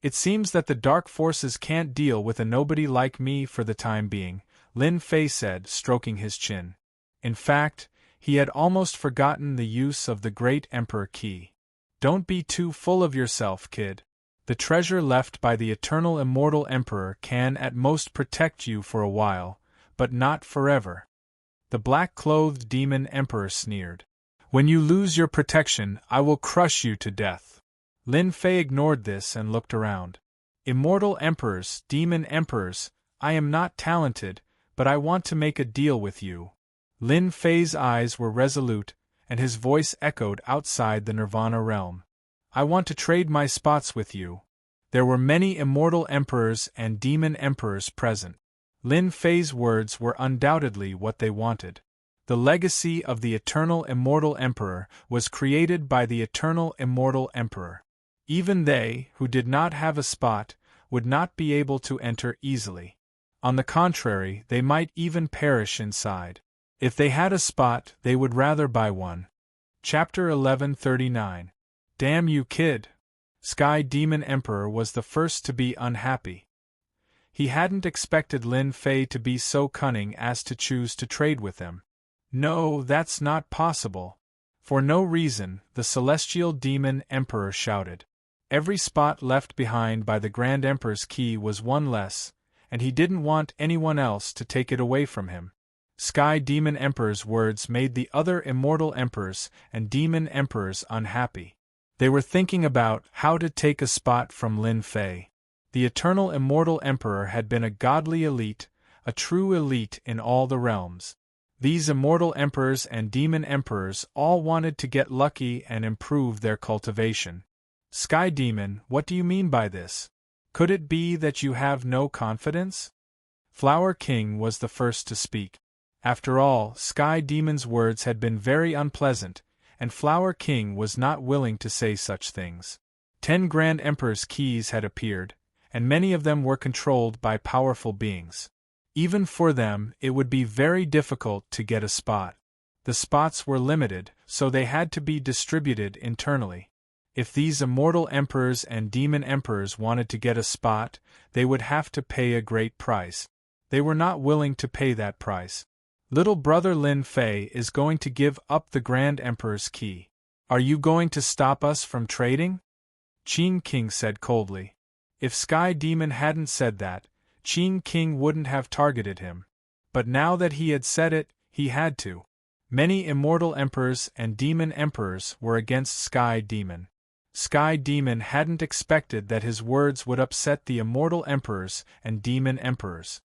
It seems that the dark forces can't deal with a nobody like me for the time being, Lin Fei said, stroking his chin. In fact, he had almost forgotten the use of the great Emperor Qi. Don't be too full of yourself, kid. The treasure left by the eternal immortal emperor can at most protect you for a while, but not forever. The black-clothed demon emperor sneered. When you lose your protection, I will crush you to death. Lin Fei ignored this and looked around. Immortal emperors, demon emperors, I am not talented, but I want to make a deal with you. Lin Fei's eyes were resolute, and his voice echoed outside the Nirvana realm. I want to trade my spots with you. There were many immortal emperors and demon emperors present. Lin Fei's words were undoubtedly what they wanted. The legacy of the eternal immortal emperor was created by the eternal immortal emperor. Even they, who did not have a spot, would not be able to enter easily. On the contrary, they might even perish inside. If they had a spot, they would rather buy one. Chapter 1139. Damn you, kid! Sky Demon Emperor was the first to be unhappy. He hadn't expected Lin Fei to be so cunning as to choose to trade with him. No, that's not possible. For no reason, the Celestial Demon Emperor shouted. Every spot left behind by the Grand Emperor's key was one less, and he didn't want anyone else to take it away from him. Sky Demon Emperor's words made the other immortal emperors and demon emperors unhappy. They were thinking about how to take a spot from Lin Fei. The eternal immortal emperor had been a godly elite, a true elite in all the realms. These immortal emperors and demon emperors all wanted to get lucky and improve their cultivation. Sky Demon, what do you mean by this? Could it be that you have no confidence? Flower King was the first to speak. After all, Sky Demon's words had been very unpleasant, and Flower King was not willing to say such things. 10 Grand Emperor's keys had appeared, and many of them were controlled by powerful beings. Even for them, it would be very difficult to get a spot. The spots were limited, so they had to be distributed internally. If these immortal emperors and demon emperors wanted to get a spot, they would have to pay a great price. They were not willing to pay that price. Little brother Lin Fei is going to give up the Grand Emperor's key. Are you going to stop us from trading? Qin King said coldly. If Sky Demon hadn't said that, Qin King wouldn't have targeted him. But now that he had said it, he had to. Many immortal emperors and demon emperors were against Sky Demon. Sky Demon hadn't expected that his words would upset the immortal emperors and demon emperors.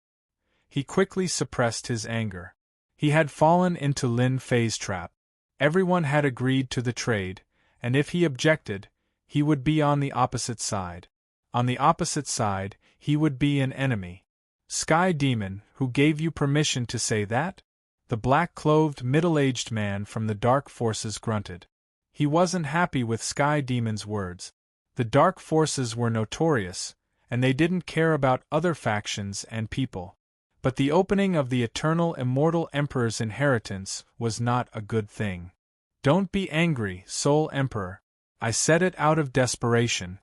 He quickly suppressed his anger. He had fallen into Lin Fei's trap. Everyone had agreed to the trade, and if he objected, he would be on the opposite side. On the opposite side, he would be an enemy. Sky Demon, who gave you permission to say that? The black-clothed middle-aged man from the dark forces grunted. He wasn't happy with Sky Demon's words. The dark forces were notorious, and they didn't care about other factions and people. But the opening of the eternal immortal Emperor's inheritance was not a good thing. Don't be angry, Soul Emperor. I said it out of desperation.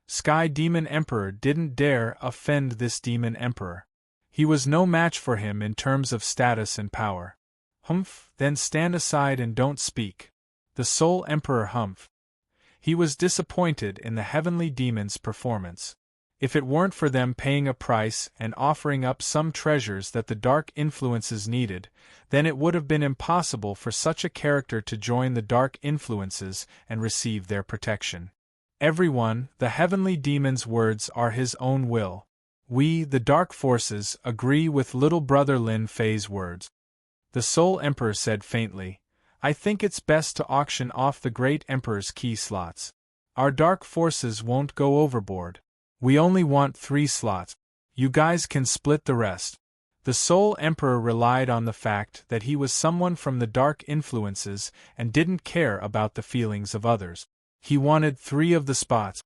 Sky Demon Emperor didn't dare offend this Demon Emperor. He was no match for him in terms of status and power. Humph, then stand aside and don't speak. The Soul Emperor humph. He was disappointed in the heavenly demon's performance. If it weren't for them paying a price and offering up some treasures that the dark influences needed, then it would have been impossible for such a character to join the dark influences and receive their protection. Everyone, the heavenly demon's words are his own will. We, the dark forces, agree with little brother Lin Fei's words. The Soul Emperor said faintly, I think it's best to auction off the Great Emperor's key slots. Our dark forces won't go overboard. We only want 3 slots. You guys can split the rest. The Soul Emperor relied on the fact that he was someone from the dark influences and didn't care about the feelings of others. He wanted 3 of the spots.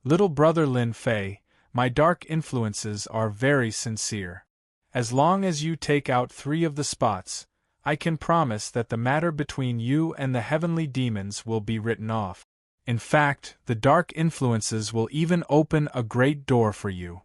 Little brother Lin Fei, my dark influences are very sincere. As long as you take out 3 of the spots, I can promise that the matter between you and the heavenly demons will be written off. In fact, the dark influences will even open a great door for you.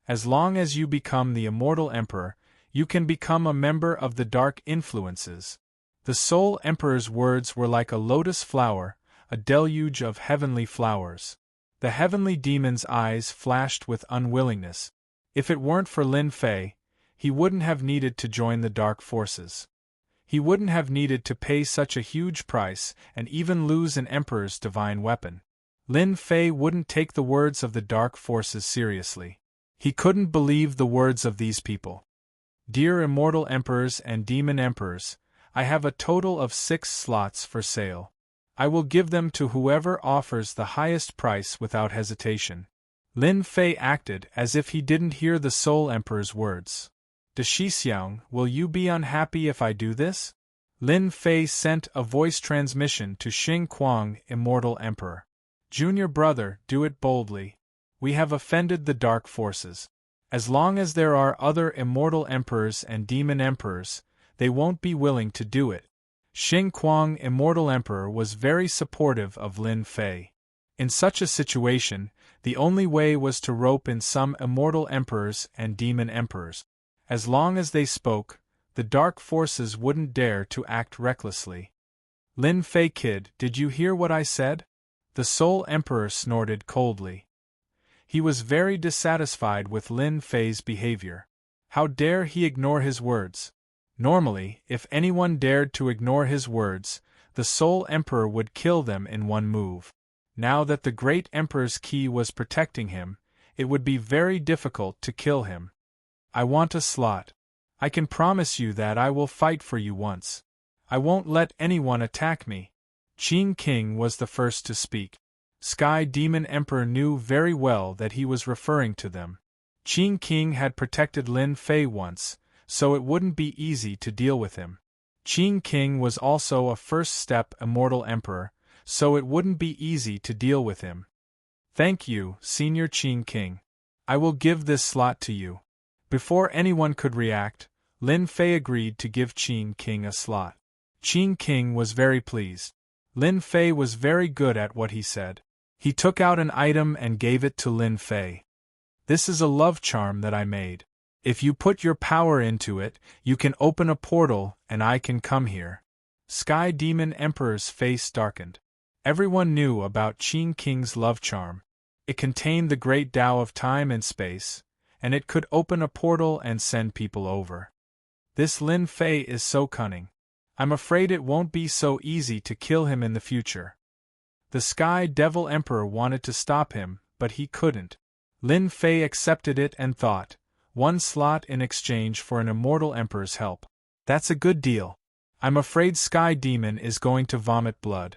As long as you become the immortal emperor, you can become a member of the dark influences. The Soul Emperor's words were like a lotus flower, a deluge of heavenly flowers. The heavenly demon's eyes flashed with unwillingness. If it weren't for Lin Fei, he wouldn't have needed to join the dark forces. He wouldn't have needed to pay such a huge price and even lose an emperor's divine weapon. Lin Fei wouldn't take the words of the dark forces seriously. He couldn't believe the words of these people. Dear immortal emperors and demon emperors, I have a total of 6 slots for sale. I will give them to whoever offers the highest price without hesitation. Lin Fei acted as if he didn't hear the Soul Emperor's words. De Shixiang, will you be unhappy if I do this? Lin Fei sent a voice transmission to Xing Kuang, Immortal Emperor. Junior brother, do it boldly. We have offended the dark forces. As long as there are other immortal emperors and demon emperors, they won't be willing to do it. Xing Kuang, Immortal Emperor, was very supportive of Lin Fei. In such a situation, the only way was to rope in some immortal emperors and demon emperors. As long as they spoke, the dark forces wouldn't dare to act recklessly. Lin Fei kid, did you hear what I said? The Soul Emperor snorted coldly. He was very dissatisfied with Lin Fei's behavior. How dare he ignore his words? Normally, if anyone dared to ignore his words, the Soul Emperor would kill them in one move. Now that the Great Emperor's key was protecting him, it would be very difficult to kill him. I want a slot. I can promise you that I will fight for you once. I won't let anyone attack me. Qing King was the first to speak. Sky Demon Emperor knew very well that he was referring to them. Qing King had protected Lin Fei once, so it wouldn't be easy to deal with him. Qing King was also a first-step Immortal Emperor, so it wouldn't be easy to deal with him. Thank you, Senior Qing King. I will give this slot to you. Before anyone could react, Lin Fei agreed to give Qing King a slot. Qing King was very pleased. Lin Fei was very good at what he said. He took out an item and gave it to Lin Fei. This is a love charm that I made. If you put your power into it, you can open a portal and I can come here. Sky Demon Emperor's face darkened. Everyone knew about Qing King's love charm. It contained the great Tao of time and space, and it could open a portal and send people over. This Lin Fei is so cunning. I'm afraid it won't be so easy to kill him in the future. The Sky Devil Emperor wanted to stop him, but he couldn't. Lin Fei accepted it and thought, 1 slot in exchange for an Immortal Emperor's help. That's a good deal. I'm afraid Sky Demon is going to vomit blood.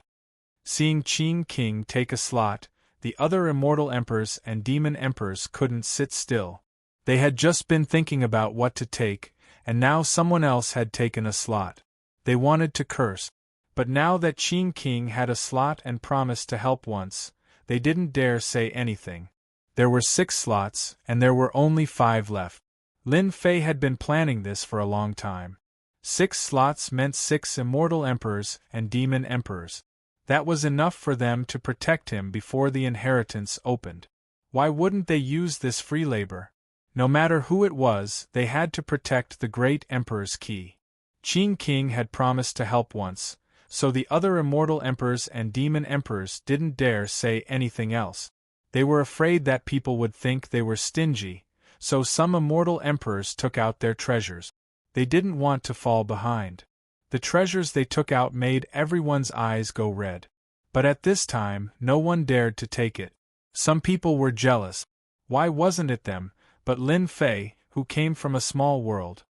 Seeing Qing King take a slot, the other Immortal Emperors and Demon Emperors couldn't sit still. They had just been thinking about what to take, and now someone else had taken a slot. They wanted to curse. But now that Qing King had a slot and promised to help once, they didn't dare say anything. There were 6 slots, and there were only 5 left. Lin Fei had been planning this for a long time. 6 slots meant 6 immortal emperors and demon emperors. That was enough for them to protect him before the inheritance opened. Why wouldn't they use this free labor? No matter who it was, they had to protect the great emperor's key. Qing King had promised to help once, so the other immortal emperors and demon emperors didn't dare say anything else. They were afraid that people would think they were stingy, so some immortal emperors took out their treasures. They didn't want to fall behind. The treasures they took out made everyone's eyes go red. But at this time, no one dared to take it. Some people were jealous. Why wasn't it them, but Lin Fei, who came from a small world?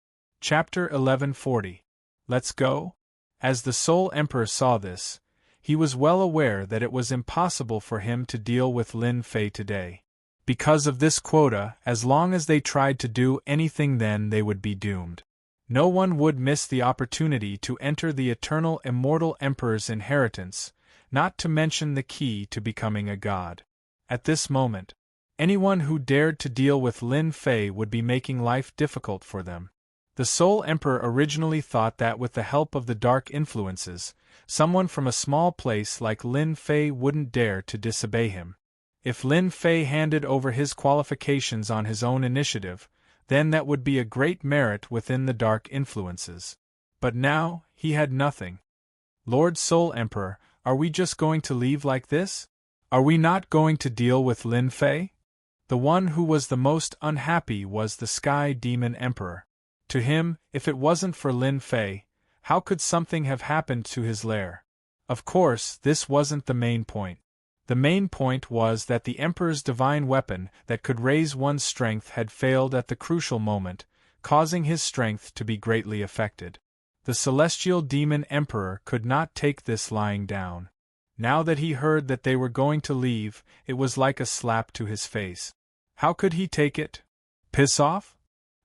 Chapter 1140. Let's go? As the Soul Emperor saw this, he was well aware that it was impossible for him to deal with Lin Fei today. Because of this quota, as long as they tried to do anything, then they would be doomed. No one would miss the opportunity to enter the eternal immortal emperor's inheritance, not to mention the key to becoming a god. At this moment, anyone who dared to deal with Lin Fei would be making life difficult for them. The Soul Emperor originally thought that with the help of the dark influences, someone from a small place like Lin Fei wouldn't dare to disobey him. If Lin Fei handed over his qualifications on his own initiative, then that would be a great merit within the dark influences. But now, he had nothing. Lord Soul Emperor, are we just going to leave like this? Are we not going to deal with Lin Fei? The one who was the most unhappy was the Sky Demon Emperor. To him, if it wasn't for Lin Fei, how could something have happened to his lair? Of course, this wasn't the main point. The main point was that the Emperor's divine weapon that could raise one's strength had failed at the crucial moment, causing his strength to be greatly affected. The Celestial Demon Emperor could not take this lying down. Now that he heard that they were going to leave, it was like a slap to his face. How could he take it? Piss off?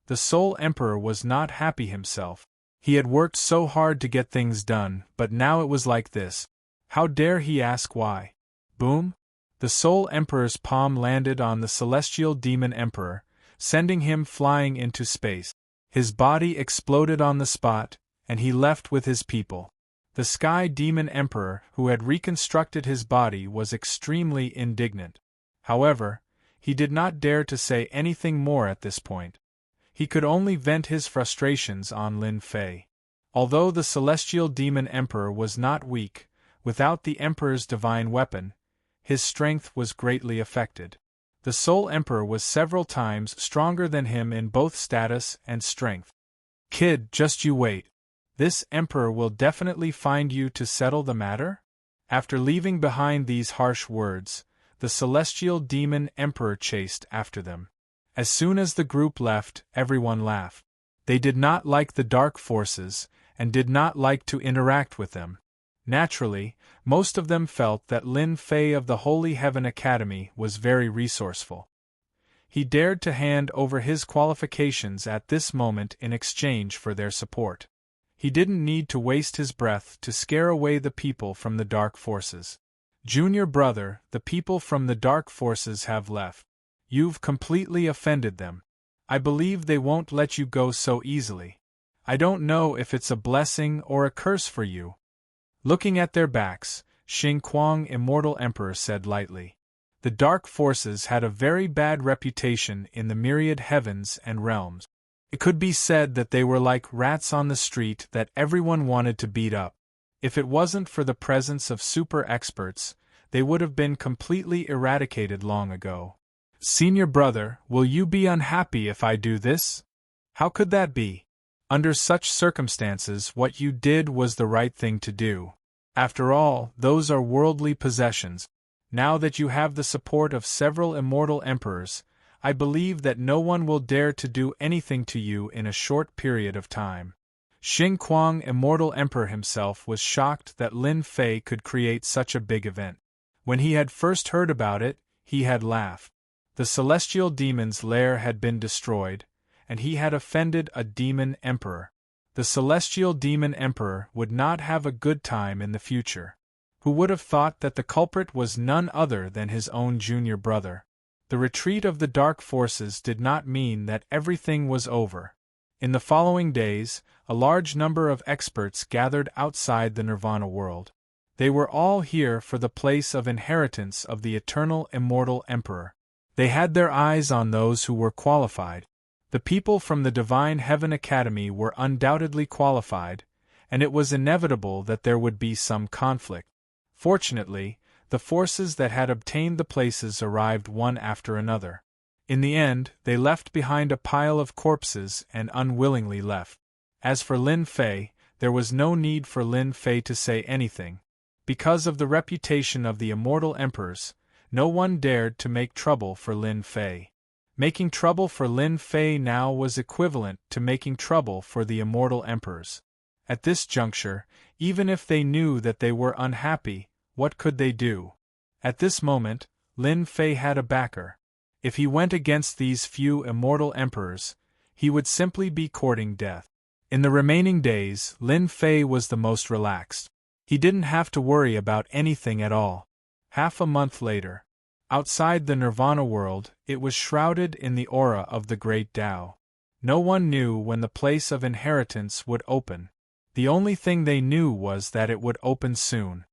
The Soul Emperor was not happy himself. He had worked so hard to get things done, but now it was like this. How dare he ask why? Boom! The Soul Emperor's palm landed on the Celestial Demon Emperor, sending him flying into space. His body exploded on the spot, and he left with his people. The Sky Demon Emperor, who had reconstructed his body, was extremely indignant. However, he did not dare to say anything more at this point. He could only vent his frustrations on Lin Fei. Although the Celestial Demon Emperor was not weak, without the Emperor's divine weapon, his strength was greatly affected. The Soul Emperor was several times stronger than him in both status and strength. Kid, just you wait. This Emperor will definitely find you to settle the matter? After leaving behind these harsh words, the Celestial Demon Emperor chased after them. As soon as the group left, everyone laughed. They did not like the dark forces, and did not like to interact with them. Naturally, most of them felt that Lin Fei of the Holy Heaven Academy was very resourceful. He dared to hand over his qualifications at this moment in exchange for their support. He didn't need to waste his breath to scare away the people from the dark forces. Junior brother, the people from the dark forces have left. You've completely offended them. I believe they won't let you go so easily. I don't know if it's a blessing or a curse for you. Looking at their backs, Xing Kuang Immortal Emperor said lightly. The dark forces had a very bad reputation in the myriad heavens and realms. It could be said that they were like rats on the street that everyone wanted to beat up. If it wasn't for the presence of super experts, they would have been completely eradicated long ago. Senior brother, will you be unhappy if I do this? How could that be? Under such circumstances, what you did was the right thing to do. After all, those are worldly possessions. Now that you have the support of several immortal emperors, I believe that no one will dare to do anything to you in a short period of time. Xing Kuang Immortal Emperor himself was shocked that Lin Fei could create such a big event. When he had first heard about it, he had laughed. The celestial demon's lair had been destroyed, and he had offended a demon emperor. The celestial demon emperor would not have a good time in the future. Who would have thought that the culprit was none other than his own junior brother? The retreat of the dark forces did not mean that everything was over. In the following days, a large number of experts gathered outside the Nirvana world. They were all here for the place of inheritance of the eternal immortal Emperor. They had their eyes on those who were qualified. The people from the Divine Heaven Academy were undoubtedly qualified, and it was inevitable that there would be some conflict. Fortunately, the forces that had obtained the places arrived one after another. In the end, they left behind a pile of corpses and unwillingly left. As for Lin Fei, there was no need for Lin Fei to say anything. Because of the reputation of the immortal emperors, no one dared to make trouble for Lin Fei. Making trouble for Lin Fei now was equivalent to making trouble for the immortal emperors. At this juncture, even if they knew that they were unhappy, what could they do? At this moment, Lin Fei had a backer. If he went against these few immortal emperors, he would simply be courting death. In the remaining days, Lin Fei was the most relaxed. He didn't have to worry about anything at all. Half a month later, outside the Nirvana world, it was shrouded in the aura of the Great Tao. No one knew when the place of inheritance would open. The only thing they knew was that it would open soon.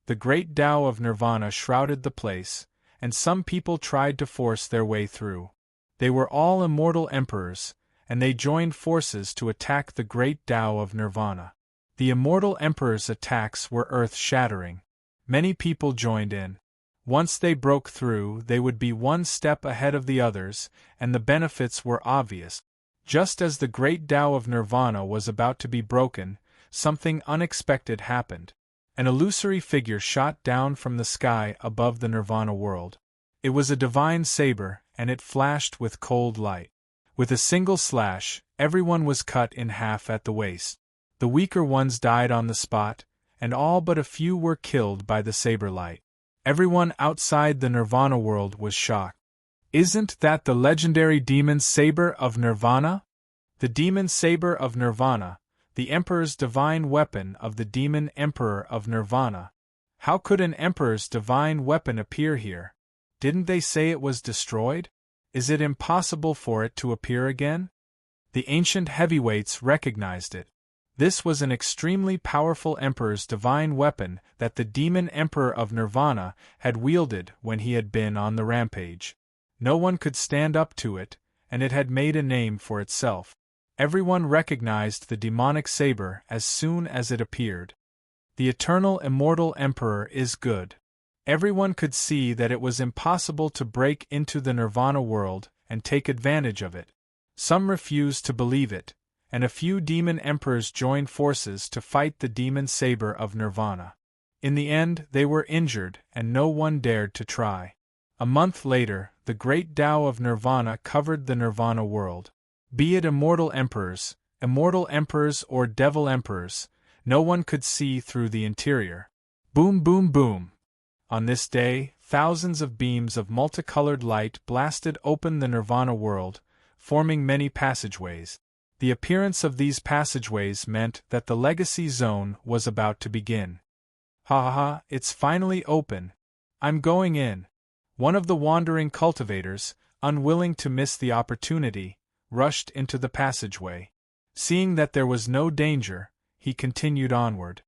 The Great Tao of Nirvana shrouded the place, and some people tried to force their way through. They were all immortal emperors, and they joined forces to attack the Great Tao of Nirvana. The immortal emperors' attacks were earth-shattering. Many people joined in. Once they broke through, they would be one step ahead of the others, and the benefits were obvious. Just as the Great Tao of Nirvana was about to be broken, something unexpected happened. An illusory figure shot down from the sky above the Nirvana world. It was a divine saber, and it flashed with cold light. With a single slash, everyone was cut in half at the waist. The weaker ones died on the spot, and all but a few were killed by the saber light. Everyone outside the Nirvana world was shocked. Isn't that the legendary demon saber of Nirvana? The demon saber of Nirvana, the Emperor's divine weapon of the demon Emperor of Nirvana. How could an Emperor's divine weapon appear here? Didn't they say it was destroyed? Is it impossible for it to appear again? The ancient heavyweights recognized it. This was an extremely powerful Emperor's divine weapon that the demon Emperor of Nirvana had wielded when he had been on the rampage. No one could stand up to it, and it had made a name for itself. Everyone recognized the demonic saber as soon as it appeared. The eternal immortal Emperor is good. Everyone could see that it was impossible to break into the Nirvana world and take advantage of it. Some refused to believe it, and a few demon emperors joined forces to fight the demon saber of Nirvana. In the end, they were injured, and no one dared to try. A month later, the Great Tao of Nirvana covered the Nirvana world. Be it immortal emperors, or devil emperors, no one could see through the interior. Boom, boom, boom. On this day, thousands of beams of multicolored light blasted open the Nirvana world, forming many passageways. The appearance of these passageways meant that the legacy zone was about to begin. Ha ha ha, it's finally open. I'm going in. One of the wandering cultivators, unwilling to miss the opportunity, rushed into the passageway. Seeing that there was no danger, he continued onward.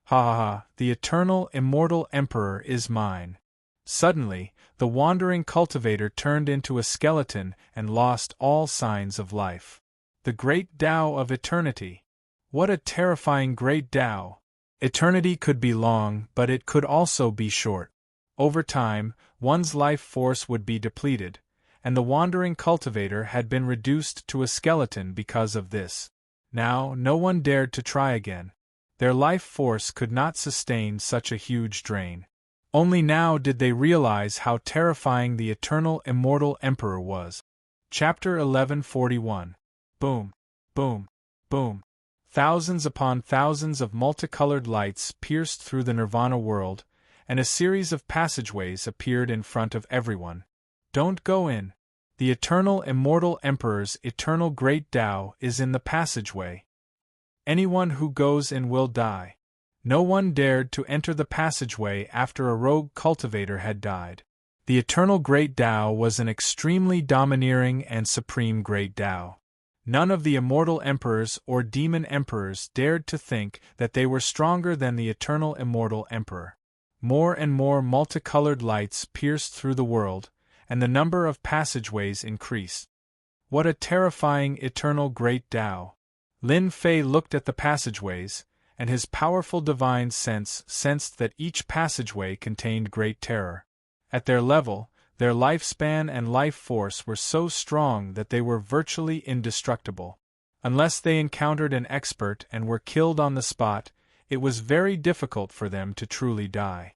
Ha ha ha, the eternal immortal Emperor is mine. Suddenly, the wandering cultivator turned into a skeleton and lost all signs of life. The Great Tao of Eternity. What a terrifying Great Tao! Eternity could be long, but it could also be short. Over time, one's life force would be depleted, and the wandering cultivator had been reduced to a skeleton because of this. Now, no one dared to try again. Their life force could not sustain such a huge drain. Only now did they realize how terrifying the eternal immortal Emperor was. Chapter 1141. Boom, boom, boom. Thousands upon thousands of multicolored lights pierced through the Nirvana world, and a series of passageways appeared in front of everyone. Don't go in. The eternal immortal Emperor's eternal Great Tao is in the passageway. Anyone who goes in will die. No one dared to enter the passageway after a rogue cultivator had died. The eternal Great Tao was an extremely domineering and supreme Great Tao. None of the immortal emperors or demon emperors dared to think that they were stronger than the eternal immortal emperor. More and more multicolored lights pierced through the world, and the number of passageways increased. What a terrifying eternal Great Tao! Lin Fei looked at the passageways, and his powerful divine sense sensed that each passageway contained great terror. At their level, their lifespan and life force were so strong that they were virtually indestructible. Unless they encountered an expert and were killed on the spot, it was very difficult for them to truly die.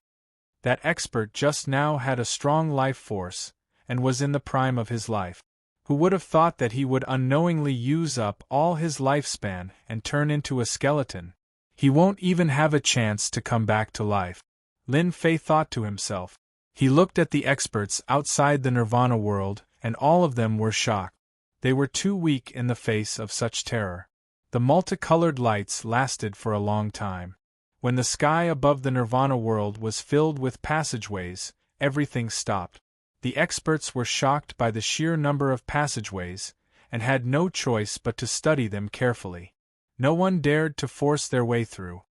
That expert just now had a strong life force, and was in the prime of his life. Who would have thought that he would unknowingly use up all his lifespan and turn into a skeleton? He won't even have a chance to come back to life. Lin Fei thought to himself. He looked at the experts outside the Nirvana world, and all of them were shocked. They were too weak in the face of such terror. The multicolored lights lasted for a long time. When the sky above the Nirvana world was filled with passageways, everything stopped. The experts were shocked by the sheer number of passageways, and had no choice but to study them carefully. No one dared to force their way through.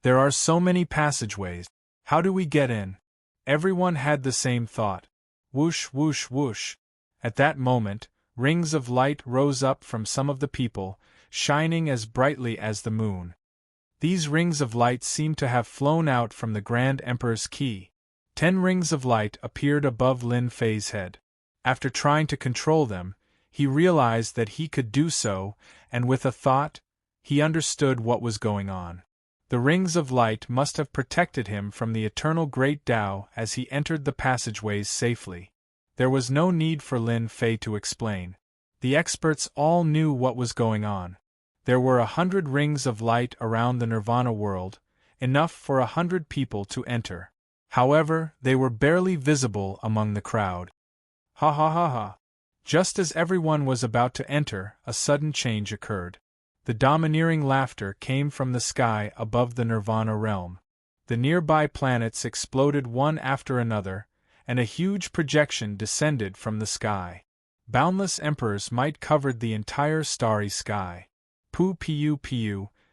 There are so many passageways. How do we get in? Everyone had the same thought. Whoosh, whoosh, whoosh. At that moment, rings of light rose up from some of the people, shining as brightly as the moon. These rings of light seemed to have flown out from the Grand Emperor's key. 10 rings of light appeared above Lin Fei's head. After trying to control them, he realized that he could do so, and with a thought, he understood what was going on. The rings of light must have protected him from the eternal Great Tao as he entered the passageways safely. There was no need for Lin Fei to explain. The experts all knew what was going on. There were 100 rings of light around the Nirvana world, enough for 100 people to enter. However, they were barely visible among the crowd. Ha ha ha ha. Just as everyone was about to enter, a sudden change occurred. The domineering laughter came from the sky above the Nirvana realm. The nearby planets exploded one after another, and a huge projection descended from the sky. Boundless emperors might covered the entire starry sky. Pu,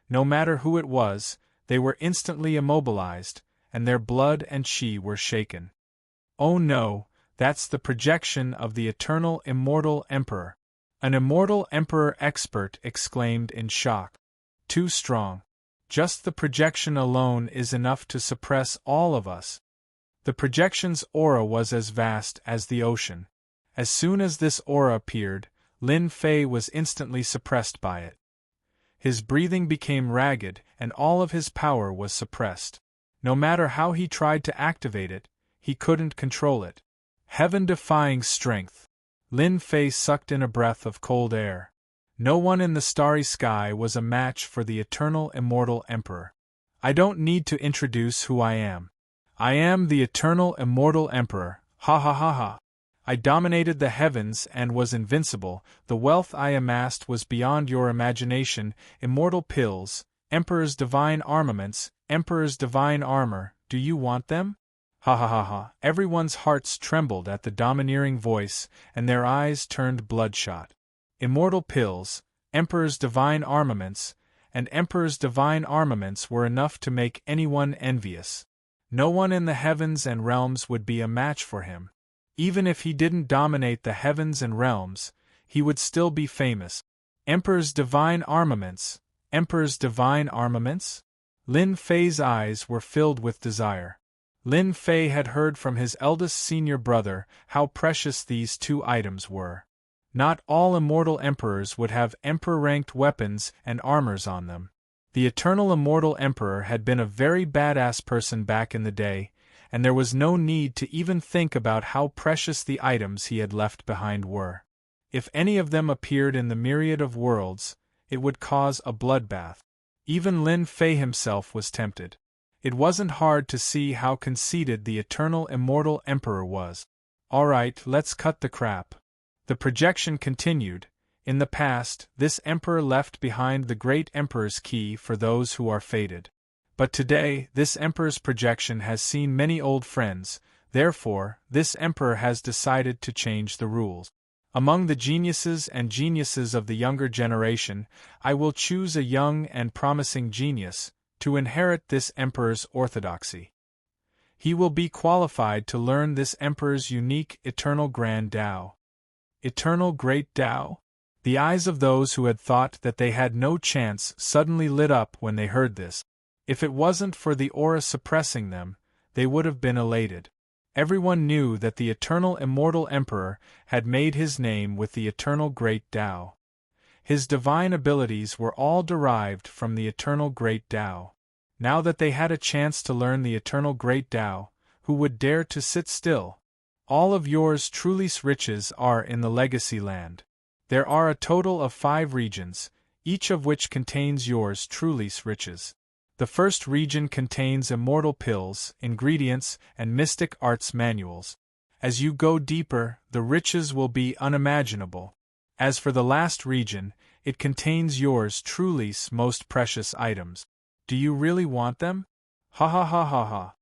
no matter who it was, they were instantly immobilized, and their blood and chi were shaken. Oh no, that's the projection of the eternal immortal emperor. An immortal emperor expert exclaimed in shock. Too strong. Just the projection alone is enough to suppress all of us. The projection's aura was as vast as the ocean. As soon as this aura appeared, Lin Fei was instantly suppressed by it. His breathing became ragged, and all of his power was suppressed. No matter how he tried to activate it, he couldn't control it. Heaven-defying strength. Lin Fei sucked in a breath of cold air. No one in the starry sky was a match for the eternal immortal emperor. I don't need to introduce who I am. I am the eternal immortal emperor, ha ha ha ha. I dominated the heavens and was invincible. The wealth I amassed was beyond your imagination. Immortal pills, emperor's divine armaments, emperor's divine armor, do you want them? Ha ha ha ha. Everyone's hearts trembled at the domineering voice, and their eyes turned bloodshot. Immortal pills, emperor's divine armaments, and emperor's divine armaments were enough to make anyone envious. No one in the heavens and realms would be a match for him. Even if he didn't dominate the heavens and realms, he would still be famous. Emperor's divine armaments, emperor's divine armaments? Lin Fei's eyes were filled with desire. Lin Fei had heard from his eldest senior brother how precious these two items were. Not all immortal emperors would have emperor-ranked weapons and armors on them. The eternal immortal emperor had been a very badass person back in the day, and there was no need to even think about how precious the items he had left behind were. If any of them appeared in the myriad of worlds, it would cause a bloodbath. Even Lin Fei himself was tempted. It wasn't hard to see how conceited the eternal immortal emperor was. Alright, let's cut the crap. The projection continued. In the past, this emperor left behind the great emperor's key for those who are fated. But today, this emperor's projection has seen many old friends, Therefore, this emperor has decided to change the rules. Among the geniuses and geniuses of the younger generation, I will choose a young and promising genius to inherit this emperor's orthodoxy. He will be qualified to learn this emperor's unique eternal grand Tao. Eternal great Tao? The eyes of those who had thought that they had no chance suddenly lit up when they heard this. If it wasn't for the aura suppressing them, they would have been elated. Everyone knew that the eternal immortal emperor had made his name with the eternal great Tao. His divine abilities were all derived from the eternal great Tao. Now that they had a chance to learn the eternal great Tao, who would dare to sit still? All of yours truly's riches are in the legacy land. There are a total of 5 regions, each of which contains yours truly's riches. The first region contains immortal pills, ingredients, and mystic arts manuals. As you go deeper, the riches will be unimaginable. As for the last region, it contains yours truly's most precious items. Do you really want them? Ha ha ha ha ha.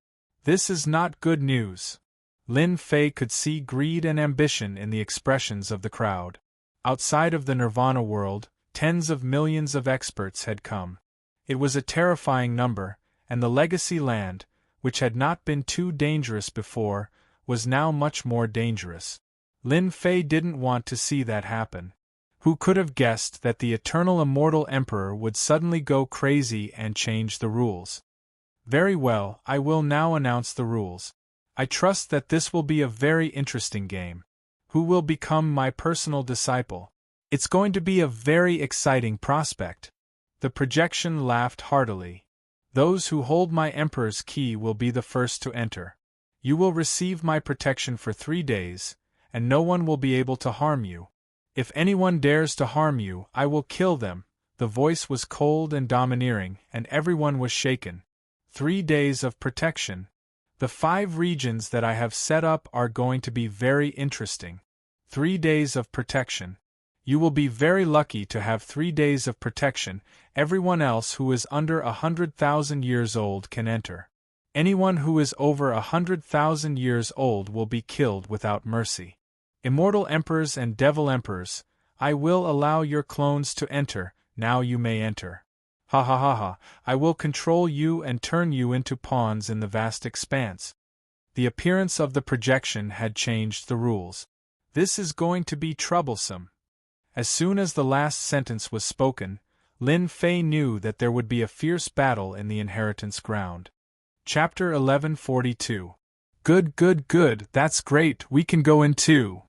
This is not good news. Lin Fei could see greed and ambition in the expressions of the crowd. Outside of the Nirvana world, tens of millions of experts had come. It was a terrifying number, and the legacy land, which had not been too dangerous before, was now much more dangerous. Lin Fei didn't want to see that happen. Who could have guessed that the eternal immortal emperor would suddenly go crazy and change the rules? Very well, I will now announce the rules. I trust that this will be a very interesting game. Who will become my personal disciple? It's going to be a very exciting prospect. The projection laughed heartily. Those who hold my emperor's key will be the first to enter. You will receive my protection for 3 days, and no one will be able to harm you. If anyone dares to harm you, I will kill them. The voice was cold and domineering, and everyone was shaken. 3 days of protection. The 5 regions that I have set up are going to be very interesting. 3 days of protection. You will be very lucky to have 3 days of protection. Everyone else who is under 100,000 years old can enter. Anyone who is over 100,000 years old will be killed without mercy. Immortal emperors and devil emperors, I will allow your clones to enter. Now you may enter. Ha ha ha ha, I will control you and turn you into pawns in the vast expanse. The appearance of the projection had changed the rules. This is going to be troublesome. As soon as the last sentence was spoken, Lin Fei knew that there would be a fierce battle in the inheritance ground. Chapter 1142. Good, that's great, we can go in too.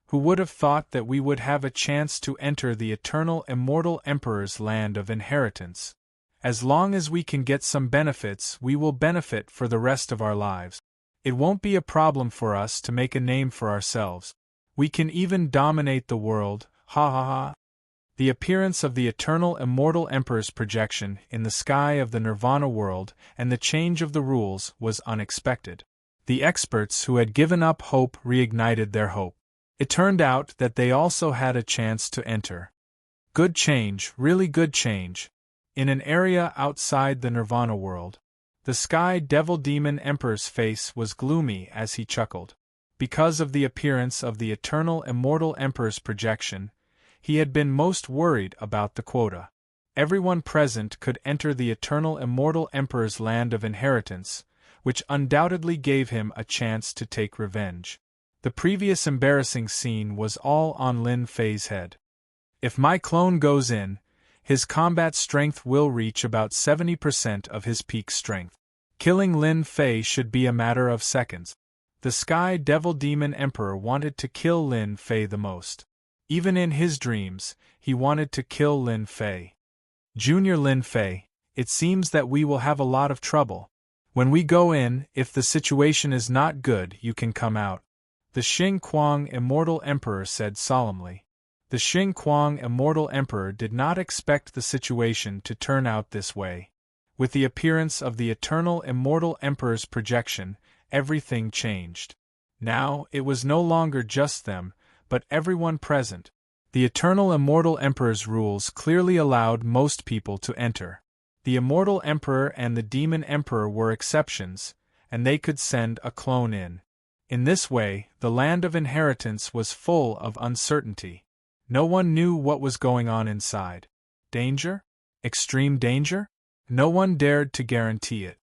Who would have thought that we would have a chance to enter the eternal immortal emperor's land of inheritance? As long as we can get some benefits, we will benefit for the rest of our lives. It won't be a problem for us to make a name for ourselves. We can even dominate the world, ha ha ha. The appearance of the eternal immortal emperor's projection in the sky of the Nirvana world and the change of the rules was unexpected. The experts who had given up hope reignited their hope. It turned out that they also had a chance to enter. Good change, really good change. In an area outside the Nirvana world, the Sky Devil Demon Emperor's face was gloomy as he chuckled. Because of the appearance of the eternal immortal emperor's projection, he had been most worried about the quota. Everyone present could enter the eternal immortal emperor's land of inheritance, which undoubtedly gave him a chance to take revenge. The previous embarrassing scene was all on Lin Fei's head. If my clone goes in, his combat strength will reach about 70% of his peak strength. Killing Lin Fei should be a matter of seconds. The Sky Devil Demon Emperor wanted to kill Lin Fei the most. Even in his dreams, he wanted to kill Lin Fei. Junior Lin Fei, it seems that we will have a lot of trouble. When we go in, if the situation is not good, you can come out. The Xing Kuang Immortal Emperor said solemnly. The Xing Kuang Immortal Emperor did not expect the situation to turn out this way. With the appearance of the Eternal Immortal Emperor's projection, everything changed. Now, it was no longer just them, but everyone present. The Eternal Immortal Emperor's rules clearly allowed most people to enter. The Immortal Emperor and the Demon Emperor were exceptions, and they could send a clone in. In this way, the land of inheritance was full of uncertainty. No one knew what was going on inside. Danger? Extreme danger? No one dared to guarantee it.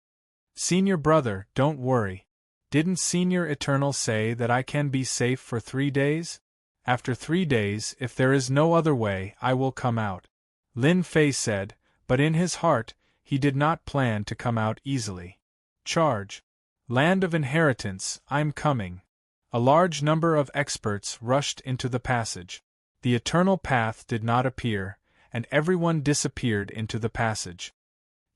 Senior brother, don't worry. Didn't Senior Eternal say that I can be safe for 3 days? After 3 days, if there is no other way, I will come out. Lin Fei said, but in his heart, he did not plan to come out easily. Charge. Land of inheritance, I'm coming. A large number of experts rushed into the passage. The eternal path did not appear, and everyone disappeared into the passage.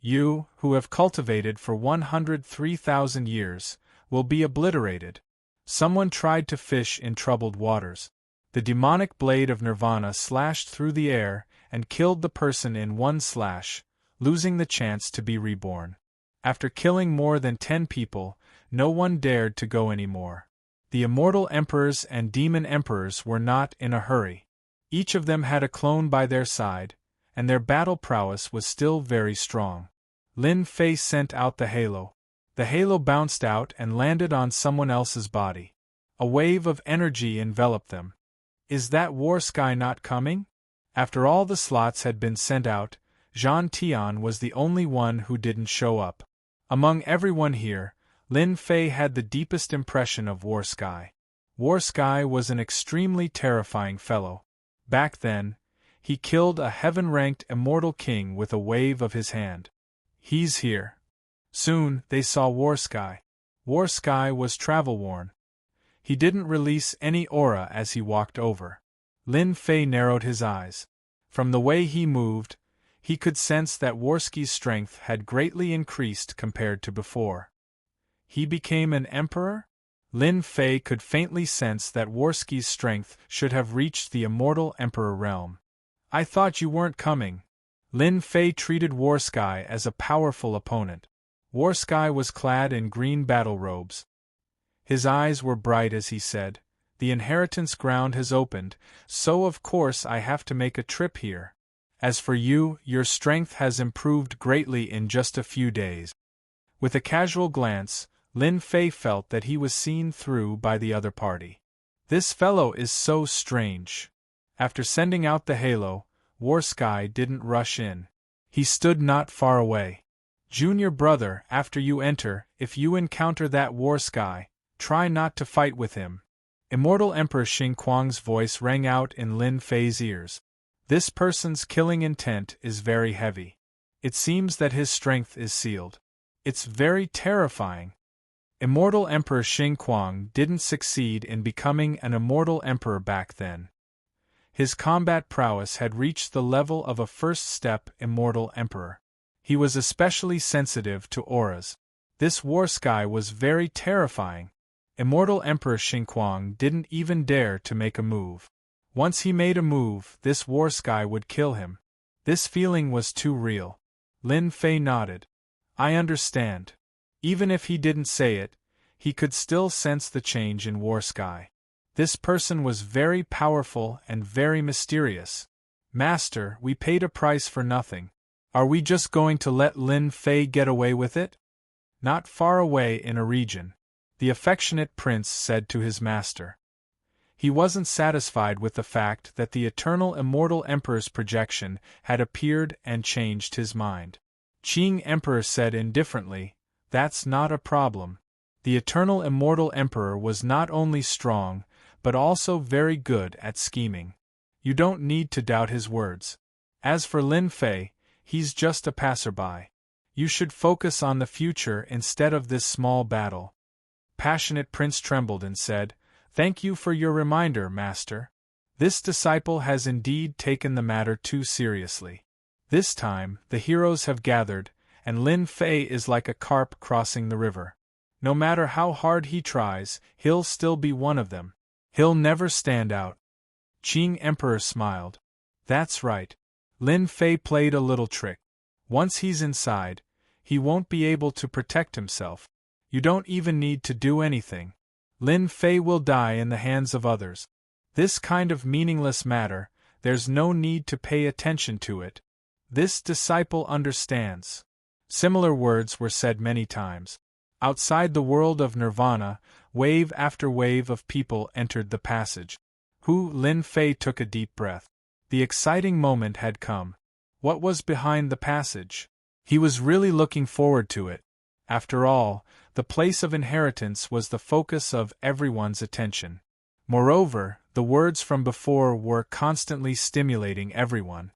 You, who have cultivated for 103,000 years, will be obliterated. Someone tried to fish in troubled waters. The demonic blade of Nirvana slashed through the air and killed the person in one slash, losing the chance to be reborn. After killing more than 10 people, no one dared to go anymore. The immortal emperors and demon emperors were not in a hurry. Each of them had a clone by their side, and their battle prowess was still very strong. Lin Fei sent out the halo. The halo bounced out and landed on someone else's body. A wave of energy enveloped them. Is that war sky not coming? After all the slots had been sent out, Zhan Tian was the only one who didn't show up. Among everyone here, Lin Fei had the deepest impression of War Sky. War Sky was an extremely terrifying fellow. Back then, he killed a heaven-ranked immortal king with a wave of his hand. He's here. Soon, they saw War Sky. War Sky was travel-worn. He didn't release any aura as he walked over. Lin Fei narrowed his eyes. From the way he moved, he could sense that Warsky's strength had greatly increased compared to before. He became an emperor? Lin Fei could faintly sense that Warsky's strength should have reached the immortal emperor realm. I thought you weren't coming. Lin Fei treated Warsky as a powerful opponent. Warsky was clad in green battle robes. His eyes were bright as he said, "The inheritance ground has opened, so of course I have to make a trip here. As for you, your strength has improved greatly in just a few days." With a casual glance, Lin Fei felt that he was seen through by the other party. This fellow is so strange. After sending out the halo, Warsky didn't rush in. He stood not far away. Junior brother, after you enter, if you encounter that Warsky, try not to fight with him. Immortal Emperor Xing Kuang's voice rang out in Lin Fei's ears. This person's killing intent is very heavy. It seems that his strength is sealed. It's very terrifying. Immortal Emperor Xing Kuang didn't succeed in becoming an immortal emperor back then. His combat prowess had reached the level of a first-step immortal emperor. He was especially sensitive to auras. This Warsky was very terrifying. Immortal Emperor Xing Kuang didn't even dare to make a move. Once he made a move, this Warsky would kill him. This feeling was too real. Lin Fei nodded. I understand. Even if he didn't say it, he could still sense the change in Warsky. This person was very powerful and very mysterious. Master, we paid a price for nothing. Are we just going to let Lin Fei get away with it? Not far away in a region, the affectionate prince said to his master. He wasn't satisfied with the fact that the eternal immortal emperor's projection had appeared and changed his mind. Qing Emperor said indifferently, "That's not a problem." The eternal immortal emperor was not only strong, but also very good at scheming. You don't need to doubt his words. As for Lin Fei, he's just a passerby. You should focus on the future instead of this small battle. Passionate Prince trembled and said, "Thank you for your reminder, Master. This disciple has indeed taken the matter too seriously. This time, the heroes have gathered, and Lin Fei is like a carp crossing the river. No matter how hard he tries, he'll still be one of them. He'll never stand out." Qing Emperor smiled. That's right. Lin Fei played a little trick. Once he's inside, he won't be able to protect himself. You don't even need to do anything. Lin Fei will die in the hands of others. This kind of meaningless matter, there's no need to pay attention to it. This disciple understands. Similar words were said many times. Outside the world of Nirvana, wave after wave of people entered the passage. Lin Fei took a deep breath. The exciting moment had come. What was behind the passage? He was really looking forward to it. After all, the place of inheritance was the focus of everyone's attention. Moreover, the words from before were constantly stimulating everyone.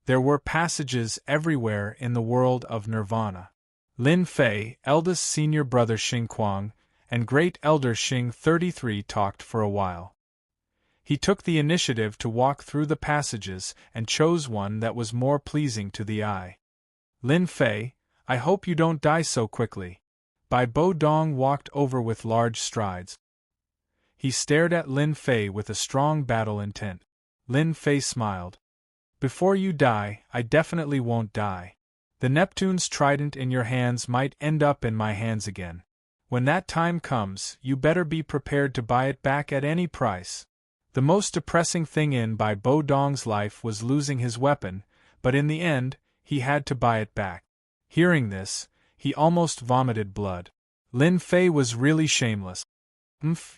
There were passages everywhere in the world of nirvana. Lin Fei, eldest senior brother Xingquang, and great elder Xing 33 talked for a while. He took the initiative to walk through the passages and chose one that was more pleasing to the eye. Lin Fei, I hope you don't die so quickly. Bai Bo Dong walked over with large strides. He stared at Lin Fei with a strong battle intent. Lin Fei smiled. Before you die, I definitely won't die. The Neptune's trident in your hands might end up in my hands again. When that time comes, you better be prepared to buy it back at any price. The most depressing thing in Bai Bo Dong's life was losing his weapon, but in the end, he had to buy it back. Hearing this, he almost vomited blood. Lin Fei was really shameless.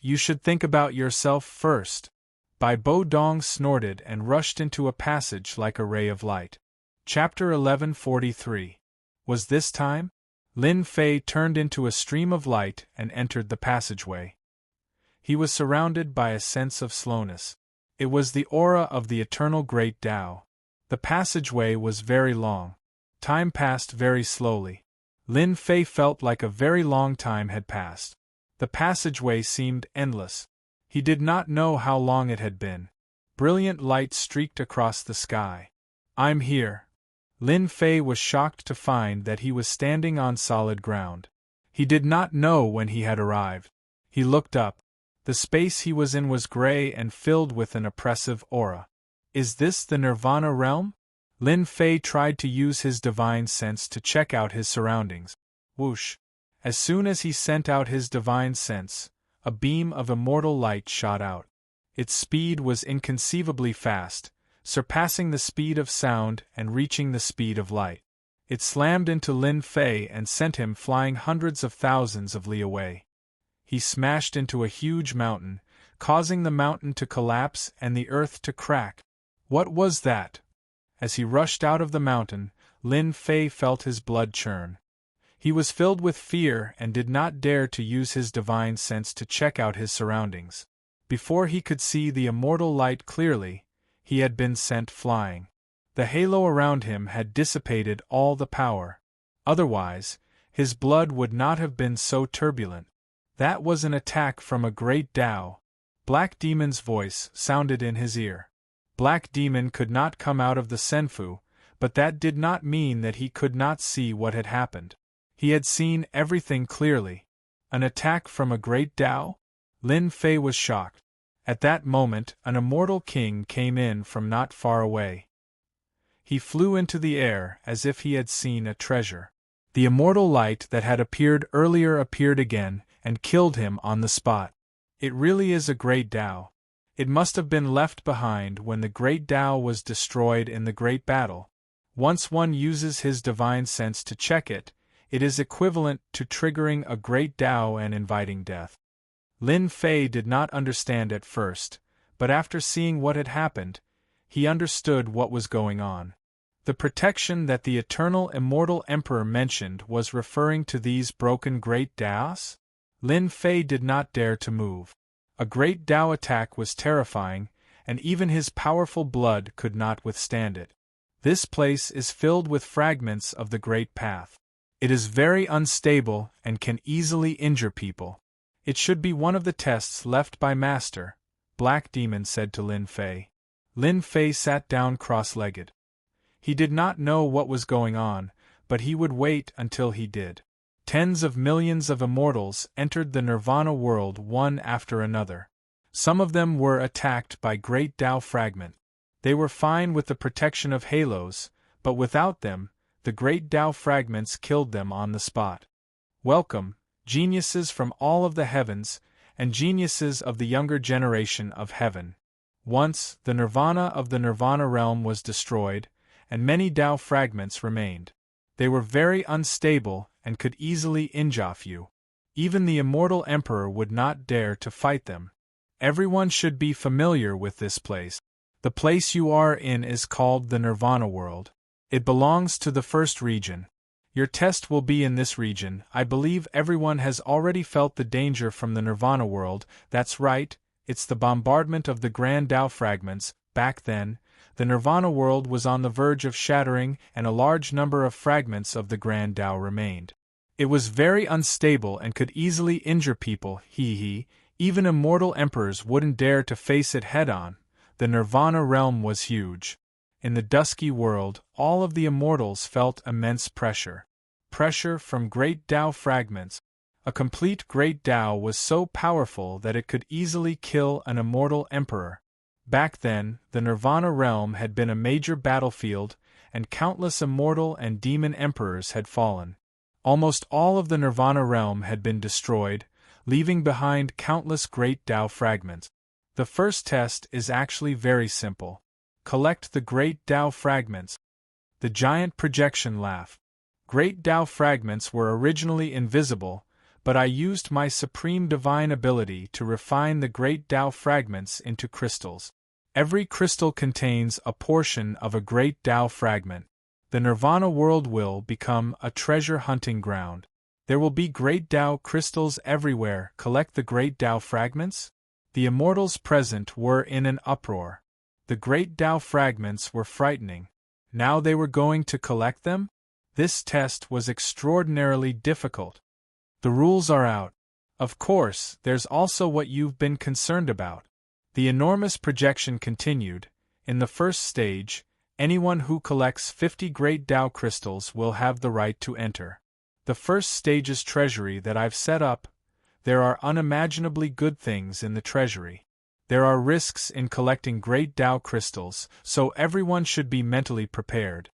You should think about yourself first. Bai Bo Dong snorted and rushed into a passage like a ray of light. Chapter 1143. Was this time? Lin Fei turned into a stream of light and entered the passageway. He was surrounded by a sense of slowness. It was the aura of the eternal Great Tao. The passageway was very long. Time passed very slowly. Lin Fei felt like a very long time had passed. The passageway seemed endless. He did not know how long it had been. Brilliant light streaked across the sky. I'm here. Lin Fei was shocked to find that he was standing on solid ground. He did not know when he had arrived. He looked up. The space he was in was gray and filled with an oppressive aura. Is this the Nirvana realm? Lin Fei tried to use his divine sense to check out his surroundings. Whoosh! As soon as he sent out his divine sense, a beam of immortal light shot out. Its speed was inconceivably fast, surpassing the speed of sound and reaching the speed of light. It slammed into Lin Fei and sent him flying hundreds of thousands of li away. He smashed into a huge mountain, causing the mountain to collapse and the earth to crack. What was that? As he rushed out of the mountain, Lin Fei felt his blood churn. He was filled with fear and did not dare to use his divine sense to check out his surroundings. Before he could see the immortal light clearly, he had been sent flying. The halo around him had dissipated all the power. Otherwise, his blood would not have been so turbulent. That was an attack from a great Tao. Black Demon's voice sounded in his ear. Black Demon could not come out of the Senfu, but that did not mean that he could not see what had happened. He had seen everything clearly. An attack from a great Tao? Lin Fei was shocked. At that moment, an immortal king came in from not far away. He flew into the air as if he had seen a treasure. The immortal light that had appeared earlier appeared again and killed him on the spot. It really is a great Tao. It must have been left behind when the great Tao was destroyed in the great battle. Once one uses his divine sense to check it, it is equivalent to triggering a great Tao and inviting death. Lin Fei did not understand at first, but after seeing what had happened, he understood what was going on. The protection that the eternal immortal emperor mentioned was referring to these broken great Taos? Lin Fei did not dare to move. A great Tao attack was terrifying, and even his powerful blood could not withstand it. This place is filled with fragments of the Great Path. It is very unstable and can easily injure people. It should be one of the tests left by Master, Black Demon said to Lin Fei. Lin Fei sat down cross-legged. He did not know what was going on, but he would wait until he did. Tens of millions of immortals entered the Nirvana world one after another. Some of them were attacked by great Tao fragment. They were fine with the protection of halos, but without them, the great Tao fragments killed them on the spot. Welcome, geniuses from all of the heavens, and geniuses of the younger generation of heaven. Once, the Nirvana of the Nirvana realm was destroyed, and many Tao fragments remained. They were very unstable and could easily injure you. Even the immortal emperor would not dare to fight them. Everyone should be familiar with this place. The place you are in is called the Nirvana world. It belongs to the first region. Your test will be in this region. I believe everyone has already felt the danger from the Nirvana world. That's right, it's the bombardment of the Grand Tao fragments. Back then, the Nirvana world was on the verge of shattering, and a large number of fragments of the Grand Tao remained. It was very unstable and could easily injure people. Even immortal emperors wouldn't dare to face it head-on. The Nirvana realm was huge. In the dusky world, all of the immortals felt immense pressure. Pressure from great Tao fragments. A complete great Tao was so powerful that it could easily kill an immortal emperor. Back then, the Nirvana realm had been a major battlefield, and countless immortal and demon emperors had fallen. Almost all of the Nirvana realm had been destroyed, leaving behind countless great Tao fragments. The first test is actually very simple. Collect the great Tao fragments. The giant projection laughed. Great Tao fragments were originally invisible, but I used my supreme divine ability to refine the great Tao fragments into crystals. Every crystal contains a portion of a great Tao fragment. The Nirvana world will become a treasure hunting ground. There will be great Tao crystals everywhere. Collect the great Tao fragments? The immortals present were in an uproar. The great Tao fragments were frightening. Now they were going to collect them? This test was extraordinarily difficult. The rules are out. Of course, there's also what you've been concerned about. The enormous projection continued. In the first stage, anyone who collects 50 great Tao crystals will have the right to enter the first stage's treasury that I've set up. There are unimaginably good things in the treasury. There are risks in collecting great Tao crystals, so everyone should be mentally prepared.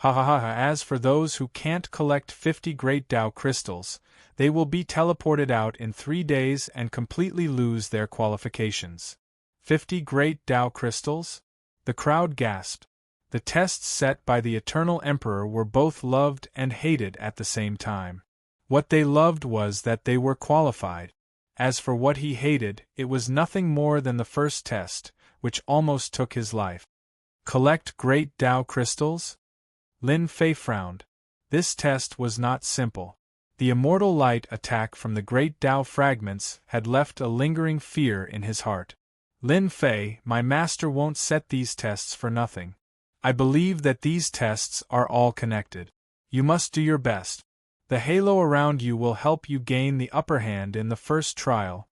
As for those who can't collect 50 great Tao crystals, they will be teleported out in 3 days and completely lose their qualifications. 50 great Tao crystals? The crowd gasped. The tests set by the Eternal Emperor were both loved and hated at the same time. What they loved was that they were qualified. As for what he hated, it was nothing more than the first test, which almost took his life. Collect great Tao crystals? Lin Fei frowned. This test was not simple. The immortal light attack from the great Tao fragments had left a lingering fear in his heart. Lin Fei, my master won't set these tests for nothing. I believe that these tests are all connected. You must do your best. The halo around you will help you gain the upper hand in the first trial.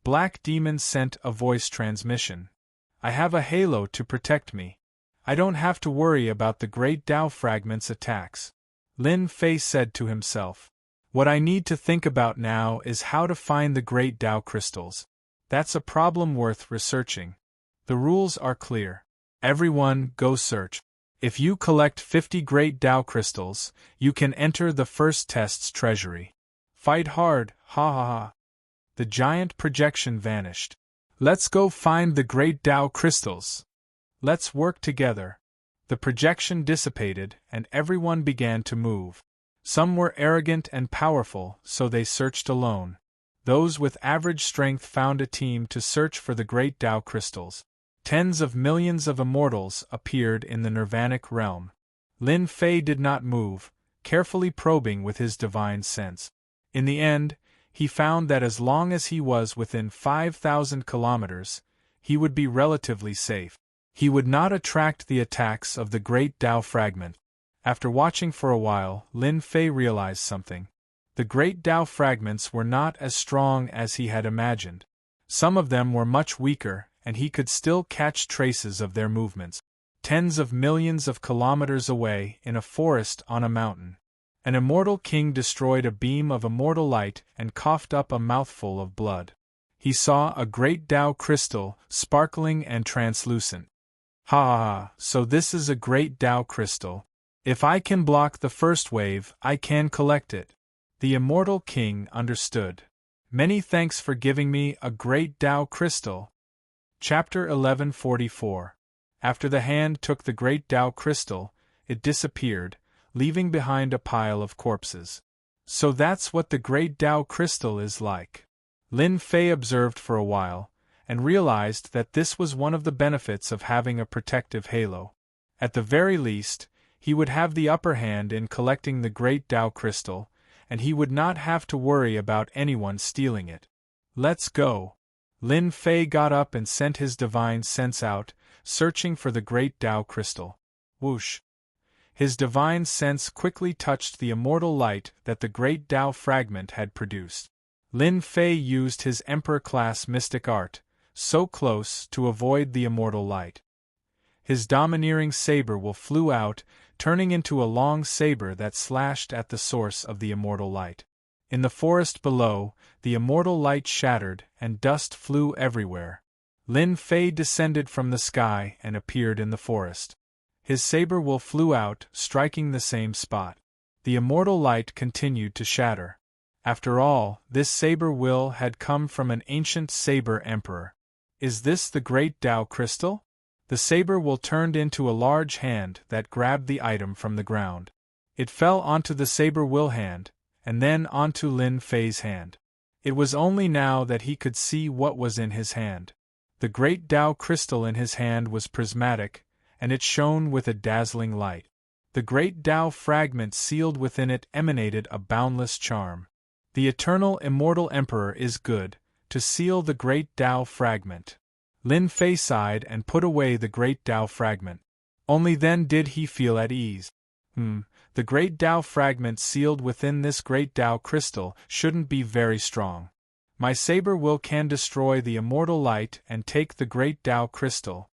Black Demon sent a voice transmission. I have a halo to protect me. I don't have to worry about the great Tao fragments attacks. Lin Fei said to himself. What I need to think about now is how to find the great Tao crystals. That's a problem worth researching. The rules are clear. Everyone, go search. If you collect 50 great Tao crystals, you can enter the first test's treasury. Fight hard, ha. The giant projection vanished. Let's go find the great Tao crystals. Let's work together. The projection dissipated, and everyone began to move. Some were arrogant and powerful, so they searched alone. Those with average strength found a team to search for the great Tao crystals. Tens of millions of immortals appeared in the Nirvanic realm. Lin Fei did not move, carefully probing with his divine sense. In the end, he found that as long as he was within 5,000 kilometers, he would be relatively safe. He would not attract the attacks of the great Tao fragment. After watching for a while, Lin Fei realized something. The great Tao fragments were not as strong as he had imagined. Some of them were much weaker, and he could still catch traces of their movements. Tens of millions of kilometers away, in a forest on a mountain, an immortal king destroyed a beam of immortal light and coughed up a mouthful of blood. He saw a great Tao crystal, sparkling and translucent. So this is a great Tao crystal. If I can block the first wave, I can collect it. The immortal king understood. Many thanks for giving me a great Tao crystal. Chapter 1144. After the hand took the great Tao crystal, it disappeared, leaving behind a pile of corpses. So that's what the great Tao crystal is like. Lin Fei observed for a while, and realized that this was one of the benefits of having a protective halo. At the very least, he would have the upper hand in collecting the great Tao crystal, and he would not have to worry about anyone stealing it. Let's go. Lin Fei got up and sent his divine sense out, searching for the great Tao crystal. Whoosh! His divine sense quickly touched the immortal light that the great Tao fragment had produced. Lin Fei used his Emperor-class mystic art, so close to avoid the immortal light. His domineering saber will flew out, turning into a long saber that slashed at the source of the immortal light. In the forest below, the immortal light shattered and dust flew everywhere. Lin Fei descended from the sky and appeared in the forest. His saber will flew out, striking the same spot. The immortal light continued to shatter. After all, this saber will had come from an ancient saber emperor. Is this the great Tao crystal? The saber will turned into a large hand that grabbed the item from the ground. It fell onto the saber will hand, and then onto Lin Fei's hand. It was only now that he could see what was in his hand. The great Tao crystal in his hand was prismatic, and it shone with a dazzling light. The great Tao fragment sealed within it emanated a boundless charm. The eternal immortal emperor is good, to seal the great Tao fragment. Lin Fei sighed and put away the great Tao fragment. Only then did he feel at ease. The great Tao fragment sealed within this great Tao crystal shouldn't be very strong. My saber will can destroy the immortal light and take the great Tao crystal.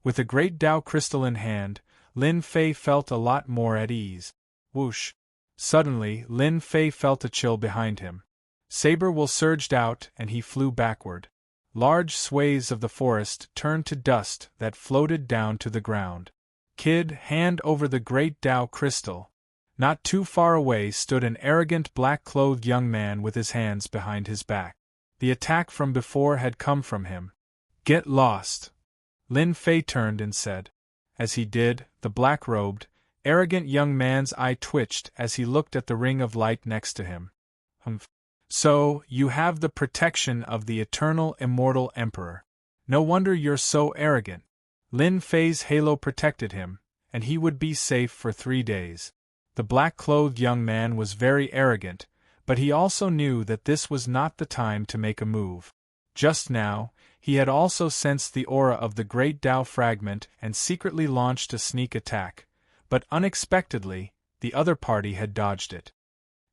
With the great Tao crystal in hand, Lin Fei felt a lot more at ease. Whoosh! Suddenly, Lin Fei felt a chill behind him. Saber will surged out and he flew backward. Large swathes of the forest turned to dust that floated down to the ground. Kid, hand over the great Tao crystal. Not too far away stood an arrogant black-clothed young man with his hands behind his back. The attack from before had come from him. Get lost! Lin Fei turned and said. As he did, the black-robed, arrogant young man's eye twitched as he looked at the ring of light next to him. So, you have the protection of the eternal immortal emperor. No wonder you're so arrogant. Lin Fei's halo protected him, and he would be safe for 3 days. The black-clothed young man was very arrogant, but he also knew that this was not the time to make a move. Just now, he had also sensed the aura of the great Tao fragment and secretly launched a sneak attack, but unexpectedly, the other party had dodged it.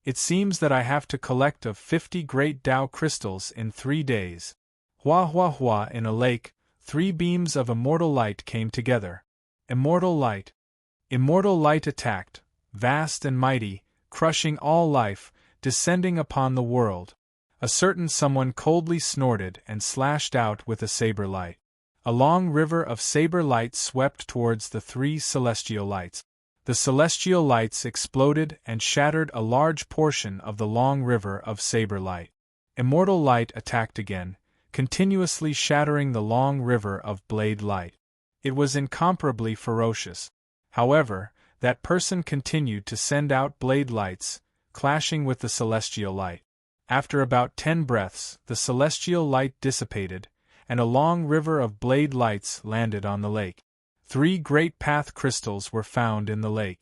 It seems that I have to collect of 50 great Tao crystals in 3 days. Hua hua hua! In a lake, 3 beams of immortal light came together. Immortal light. Immortal light attacked, vast and mighty, crushing all life, descending upon the world. A certain someone coldly snorted and slashed out with a saber light. A long river of saber light swept towards the 3 celestial lights. The celestial lights exploded and shattered a large portion of the long river of saber light. Immortal light attacked again, continuously shattering the long river of blade light. It was incomparably ferocious. However, that person continued to send out blade lights, clashing with the celestial light. After about 10 breaths, the celestial light dissipated, and a long river of blade lights landed on the lake. 3 great path crystals were found in the lake.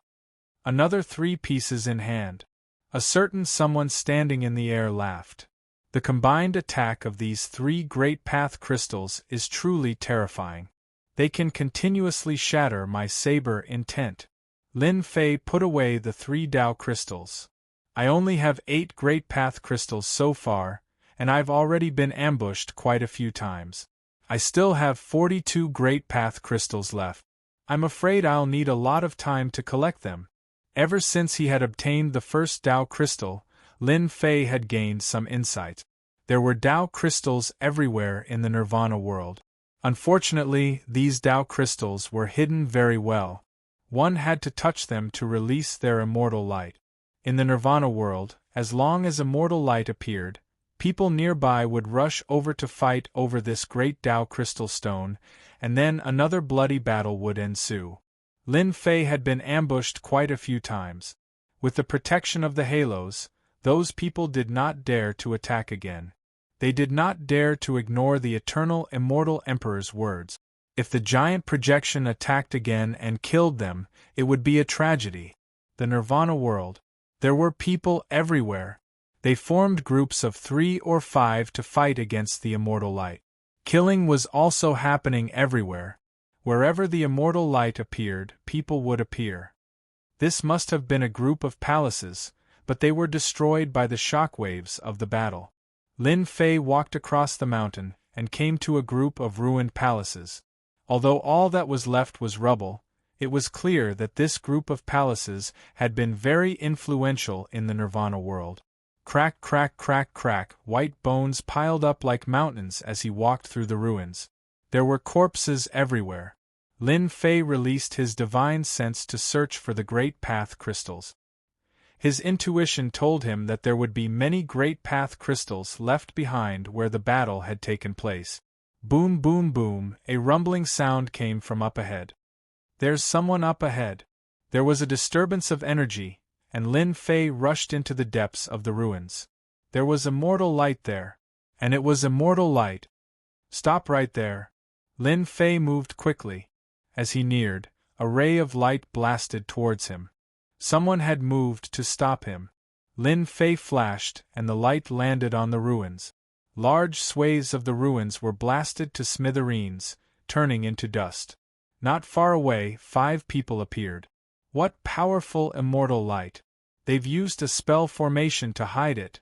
Another 3 pieces in hand. A certain someone standing in the air laughed. The combined attack of these 3 great path crystals is truly terrifying. They can continuously shatter my saber intent. Lin Fei put away the 3 Tao crystals. I only have 8 great path crystals so far, and I've already been ambushed quite a few times. I still have 42 great path crystals left. I'm afraid I'll need a lot of time to collect them. Ever since he had obtained the first Tao crystal, Lin Fei had gained some insight. There were Tao crystals everywhere in the Nirvana world. Unfortunately, these Tao crystals were hidden very well. One had to touch them to release their immortal light. In the Nirvana world, as long as immortal light appeared, people nearby would rush over to fight over this great Tao crystal stone, and then another bloody battle would ensue. Lin Fei had been ambushed quite a few times. With the protection of the halos, Those people did not dare to attack again. They did not dare to ignore the eternal immortal Emperor's words. If the giant projection attacked again and killed them, it would be a tragedy. The Nirvana world. There were people everywhere. They formed groups of 3 or 5 to fight against the immortal light. Killing was also happening everywhere. Wherever the immortal light appeared, people would appear. This must have been a group of palaces, but they were destroyed by the shockwaves of the battle. Lin Fei walked across the mountain and came to a group of ruined palaces. Although all that was left was rubble, it was clear that this group of palaces had been very influential in the Nirvana world. Crack, crack, crack, crack, white bones piled up like mountains as he walked through the ruins. There were corpses everywhere. Lin Fei released his divine sense to search for the Great Path crystals. His intuition told him that there would be many Great Path crystals left behind where the battle had taken place. Boom, boom, boom, a rumbling sound came from up ahead. There's someone up ahead. There was a disturbance of energy, and Lin Fei rushed into the depths of the ruins. There was immortal light there. And it was immortal light. Stop right there. Lin Fei moved quickly. As he neared, a ray of light blasted towards him. Someone had moved to stop him. Lin Fei flashed, and the light landed on the ruins. Large swathes of the ruins were blasted to smithereens, turning into dust. Not far away, 5 people appeared. What powerful immortal light! They've used a spell formation to hide it.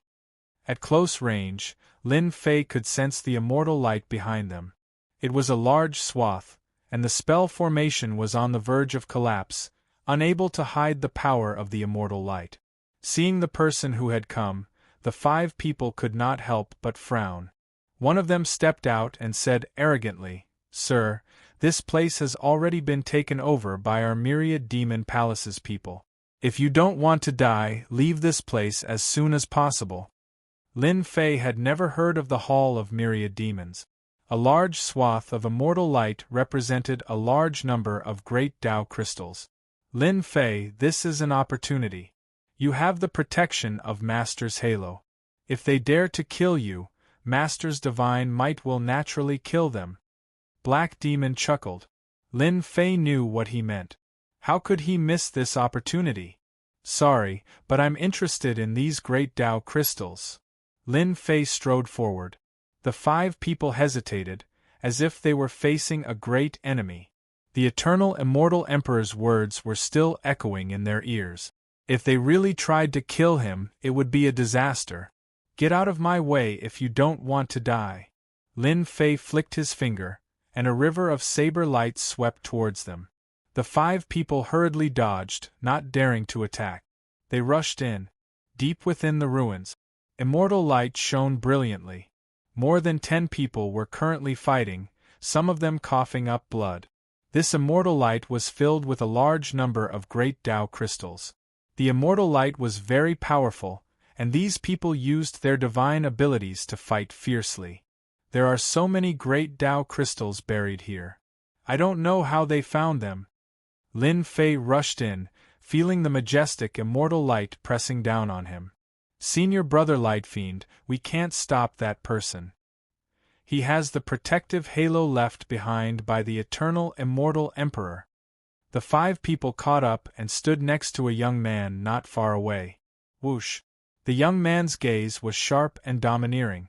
At close range, Lin Fei could sense the immortal light behind them. It was a large swath, and the spell formation was on the verge of collapse, unable to hide the power of the immortal light. Seeing the person who had come, the 5 people could not help but frown. One of them stepped out and said arrogantly, "Sir, this place has already been taken over by our myriad demon palaces people. If you don't want to die, leave this place as soon as possible." Lin Fei had never heard of the Hall of Myriad Demons. A large swath of immortal light represented a large number of great Tao crystals. Lin Fei, this is an opportunity. You have the protection of Master's halo. If they dare to kill you, Master's divine might will naturally kill them. Black Demon chuckled. Lin Fei knew what he meant. How could he miss this opportunity? Sorry, but I'm interested in these great Tao crystals. Lin Fei strode forward. The 5 people hesitated, as if they were facing a great enemy. The eternal immortal Emperor's words were still echoing in their ears. If they really tried to kill him, it would be a disaster. Get out of my way if you don't want to die. Lin Fei flicked his finger, and a river of saber light swept towards them. The 5 people hurriedly dodged, not daring to attack. They rushed in. Deep within the ruins, immortal light shone brilliantly. More than 10 people were currently fighting, some of them coughing up blood. This immortal light was filled with a large number of great Tao crystals. The immortal light was very powerful, and these people used their divine abilities to fight fiercely. There are so many great Tao crystals buried here. I don't know how they found them. Lin Fei rushed in, feeling the majestic immortal light pressing down on him. Senior Brother Light Fiend, we can't stop that person. He has the protective halo left behind by the eternal immortal Emperor. The 5 people caught up and stood next to a young man not far away. Whoosh! The young man's gaze was sharp and domineering.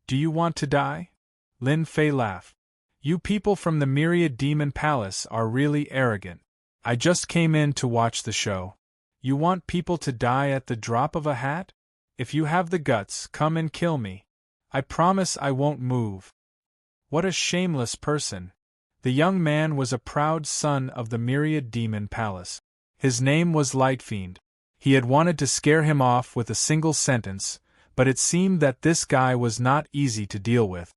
Do you want to die? Lin Fei laughed. You people from the Myriad Demon Palace are really arrogant. I just came in to watch the show. You want people to die at the drop of a hat? If you have the guts, come and kill me. I promise I won't move. What a shameless person. The young man was a proud son of the Myriad Demon Palace. His name was Light Fiend. He had wanted to scare him off with a single sentence, but it seemed that this guy was not easy to deal with.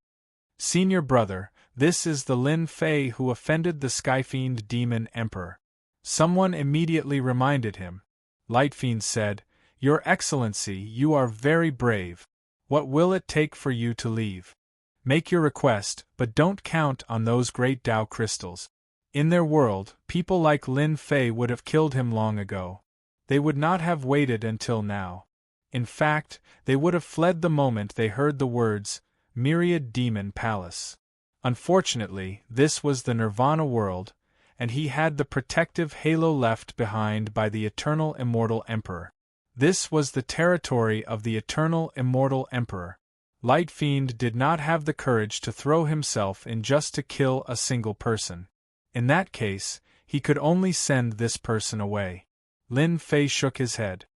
Senior brother, this is the Lin Fei who offended the Skyfiend Demon Emperor. Someone immediately reminded him. Light Fiend said, Your Excellency, you are very brave. What will it take for you to leave? Make your request, but don't count on those great Tao crystals. In their world, people like Lin Fei would have killed him long ago. They would not have waited until now. In fact, they would have fled the moment they heard the words, Myriad Demon Palace. Unfortunately, this was the Nirvana world, and he had the protective halo left behind by the Eternal Immortal Emperor. This was the territory of the Eternal Immortal Emperor. Light Fiend did not have the courage to throw himself in just to kill a single person. In that case, he could only send this person away. Lin Fei shook his head.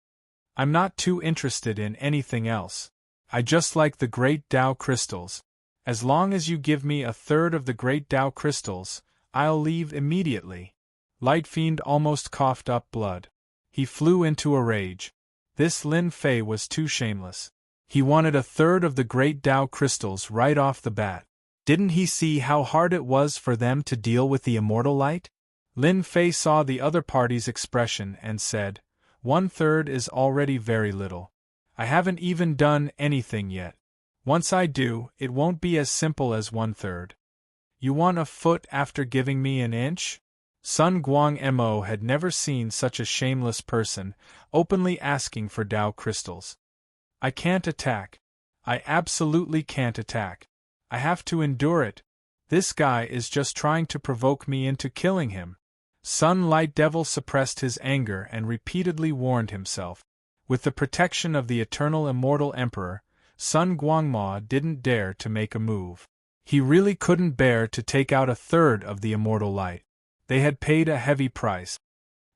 I'm not too interested in anything else. I just like the Great Tao Crystals. As long as you give me a third of the Great Tao Crystals, I'll leave immediately. Light Fiend almost coughed up blood. He flew into a rage. This Lin Fei was too shameless. He wanted a third of the Great Tao Crystals right off the bat. Didn't he see how hard it was for them to deal with the immortal light? Lin Fei saw the other party's expression and said, 1/3 is already very little. I haven't even done anything yet. Once I do, it won't be as simple as 1/3. You want a foot after giving me an inch? Sun Guang Mo had never seen such a shameless person, openly asking for Tao crystals. I can't attack. I absolutely can't attack. I have to endure it. This guy is just trying to provoke me into killing him. Sun Light Devil suppressed his anger and repeatedly warned himself. With the protection of the Eternal Immortal Emperor, Sun Guangma didn't dare to make a move. He really couldn't bear to take out a third of the immortal light. They had paid a heavy price.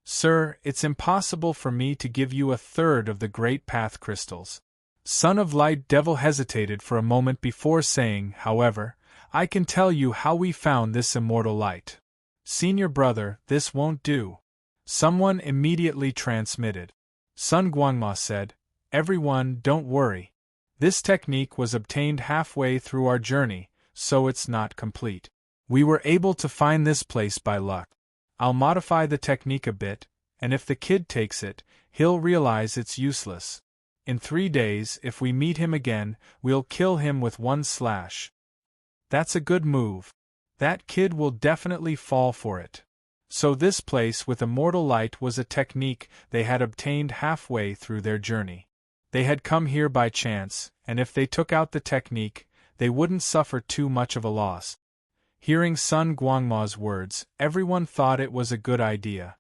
Sir, it's impossible for me to give you a third of the Great Path crystals. Son of Light Devil hesitated for a moment before saying, however, I can tell you how we found this immortal light. Senior brother, this won't do. Someone immediately transmitted. Sun Guangma said, everyone, don't worry. This technique was obtained halfway through our journey, so it's not complete. We were able to find this place by luck. I'll modify the technique a bit, and if the kid takes it, he'll realize it's useless. In 3 days, if we meet him again, we'll kill him with one slash. That's a good move. That kid will definitely fall for it. So this place with immortal light was a technique they had obtained halfway through their journey. They had come here by chance, and if they took out the technique, they wouldn't suffer too much of a loss. Hearing Sun Guangma's words, everyone thought it was a good idea.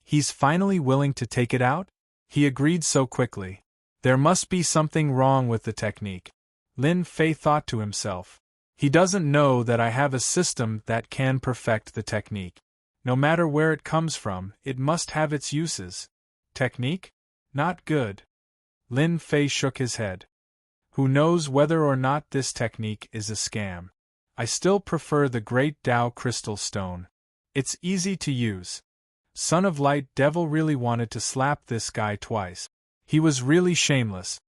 He's finally willing to take it out? He agreed so quickly. There must be something wrong with the technique. Lin Fei thought to himself. He doesn't know that I have a system that can perfect the technique. No matter where it comes from, it must have its uses. Technique? Not good. Lin Fei shook his head. Who knows whether or not this technique is a scam? I still prefer the Great Tao Crystal Stone. It's easy to use. Son of Light Devil really wanted to slap this guy twice. He was really shameless.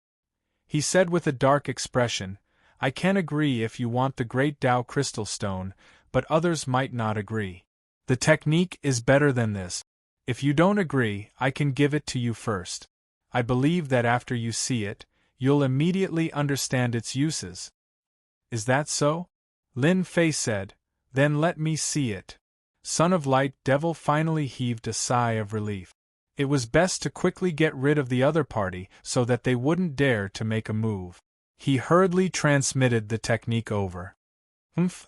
He said with a dark expression, I can agree if you want the Great Tao Crystal Stone, but others might not agree. The technique is better than this. If you don't agree, I can give it to you first. I believe that after you see it, you'll immediately understand its uses. Is that so? Lin Fei said, then let me see it. Son of Light Devil finally heaved a sigh of relief. It was best to quickly get rid of the other party so that they wouldn't dare to make a move. He hurriedly transmitted the technique over.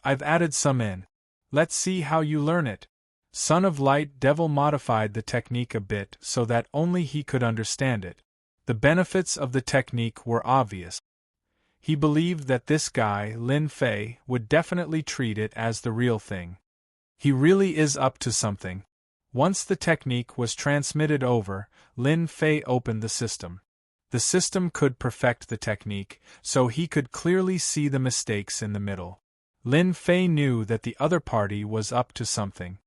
I've added some in. Let's see how you learn it. Son of Light Devil modified the technique a bit so that only he could understand it. The benefits of the technique were obvious. He believed that this guy, Lin Fei, would definitely treat it as the real thing. He really is up to something. Once the technique was transmitted over, Lin Fei opened the system. The system could perfect the technique, so he could clearly see the mistakes in the middle. Lin Fei knew that the other party was up to something.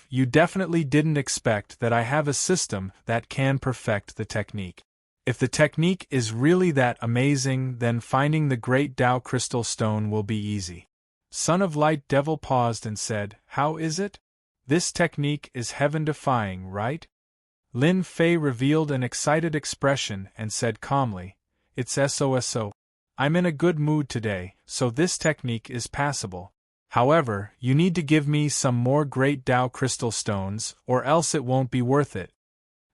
You definitely didn't expect that I have a system that can perfect the technique. If the technique is really that amazing, then finding the Great Tao Crystal Stone will be easy. Son of Light Devil paused and said, how is it? This technique is heaven-defying, right? Lin Fei revealed an excited expression and said calmly, it's SOSO. I'm in a good mood today, so this technique is passable. However, you need to give me some more Great Tao Crystal Stones, or else it won't be worth it.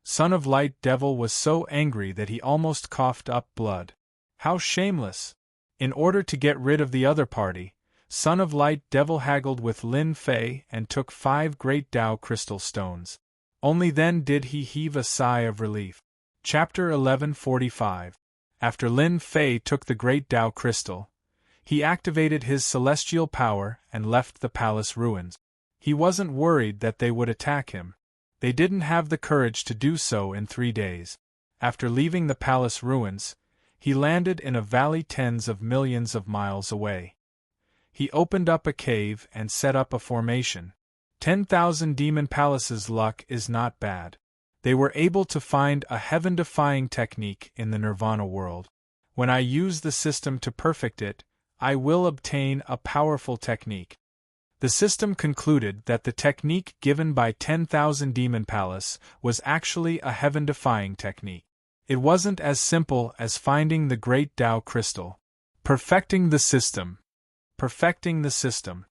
Son of Light Devil was so angry that he almost coughed up blood. How shameless! In order to get rid of the other party, Son of Light Devil haggled with Lin Fei and took 5 great Tao crystal stones. Only then did he heave a sigh of relief. Chapter 1145. After Lin Fei took the great Tao crystal, he activated his celestial power and left the palace ruins. He wasn't worried that they would attack him. They didn't have the courage to do so in 3 days. After leaving the palace ruins, he landed in a valley tens of millions of miles away. He opened up a cave and set up a formation. 10,000 demon palaces' luck is not bad. They were able to find a heaven-defying technique in the Nirvana world. When I use the system to perfect it, I will obtain a powerful technique. The system concluded that the technique given by 10,000 Demon Palace was actually a heaven-defying technique. It wasn't as simple as finding the great Tao crystal. Perfecting the system. Perfecting the system.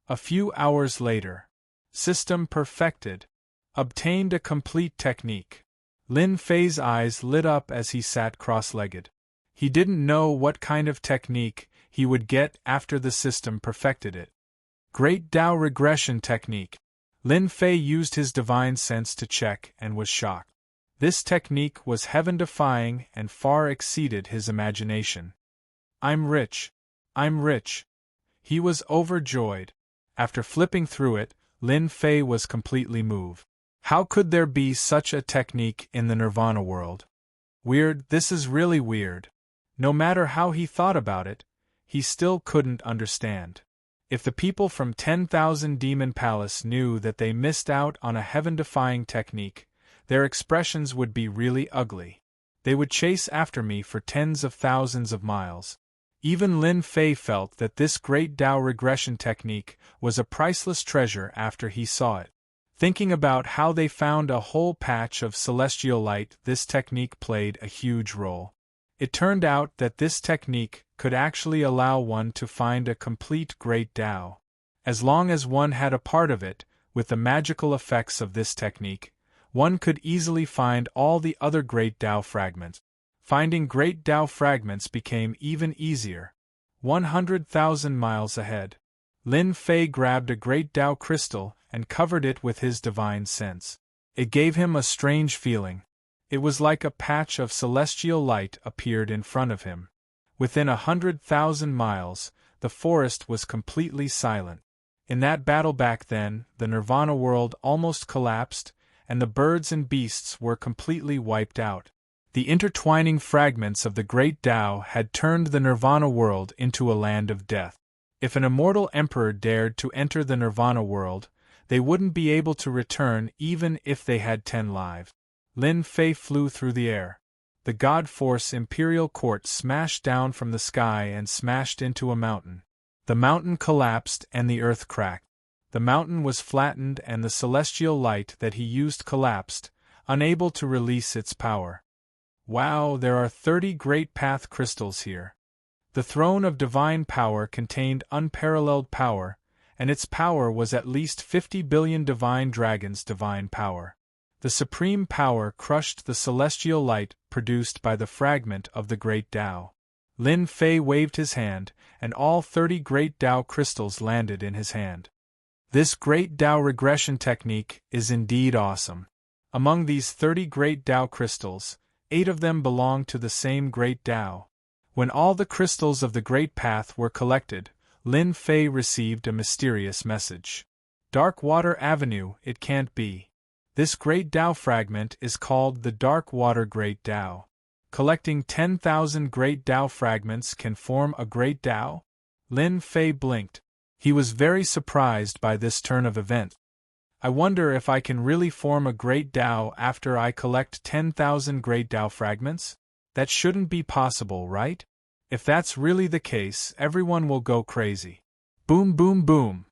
A few hours later. System perfected. Obtained a complete technique. Lin Fei's eyes lit up as he sat cross-legged. He didn't know what kind of technique he would get after the system perfected it. Great Tao regression technique. Lin Fei used his divine sense to check and was shocked. This technique was heaven-defying and far exceeded his imagination. I'm rich. I'm rich. He was overjoyed. After flipping through it, Lin Fei was completely moved. How could there be such a technique in the Nirvana world? Weird, this is really weird. No matter how he thought about it, he still couldn't understand. If the people from 10,000 Demon Palace knew that they missed out on a heaven-defying technique, their expressions would be really ugly. They would chase after me for tens of thousands of miles. Even Lin Fei felt that this great Tao regression technique was a priceless treasure after he saw it. Thinking about how they found a whole patch of celestial light, this technique played a huge role. It turned out that this technique could actually allow one to find a complete great Tao. As long as one had a part of it, with the magical effects of this technique, one could easily find all the other great Tao fragments. Finding great Tao fragments became even easier. 100,000 miles ahead. Lin Fei grabbed a great Tao crystal and covered it with his divine sense. It gave him a strange feeling. It was like a patch of celestial light appeared in front of him. Within 100,000 miles, the forest was completely silent. In that battle back then, the Nirvana world almost collapsed, and the birds and beasts were completely wiped out. The intertwining fragments of the great Tao had turned the Nirvana world into a land of death. If an immortal emperor dared to enter the Nirvana world, they wouldn't be able to return even if they had 10 lives. Lin Fei flew through the air. The God Force Imperial Court smashed down from the sky and smashed into a mountain. The mountain collapsed and the earth cracked. The mountain was flattened and the celestial light that he used collapsed, unable to release its power. Wow, there are 30 great path crystals here. The throne of divine power contained unparalleled power, and its power was at least 50 billion divine dragons' divine power. The supreme power crushed the celestial light produced by the fragment of the great Tao. Lin Fei waved his hand, and all 30 great Tao crystals landed in his hand. This great Tao regression technique is indeed awesome. Among these 30 great Tao crystals, 8 of them belong to the same great Tao. When all the crystals of the Great Path were collected, Lin Fei received a mysterious message. Dark Water Avenue, it can't be. This great Tao fragment is called the Dark Water Great Tao. Collecting 10,000 great Tao fragments can form a great Tao? Lin Fei blinked. He was very surprised by this turn of events. I wonder if I can really form a great Tao after I collect 10,000 great Tao fragments? That shouldn't be possible, right? If that's really the case, everyone will go crazy. Boom boom boom!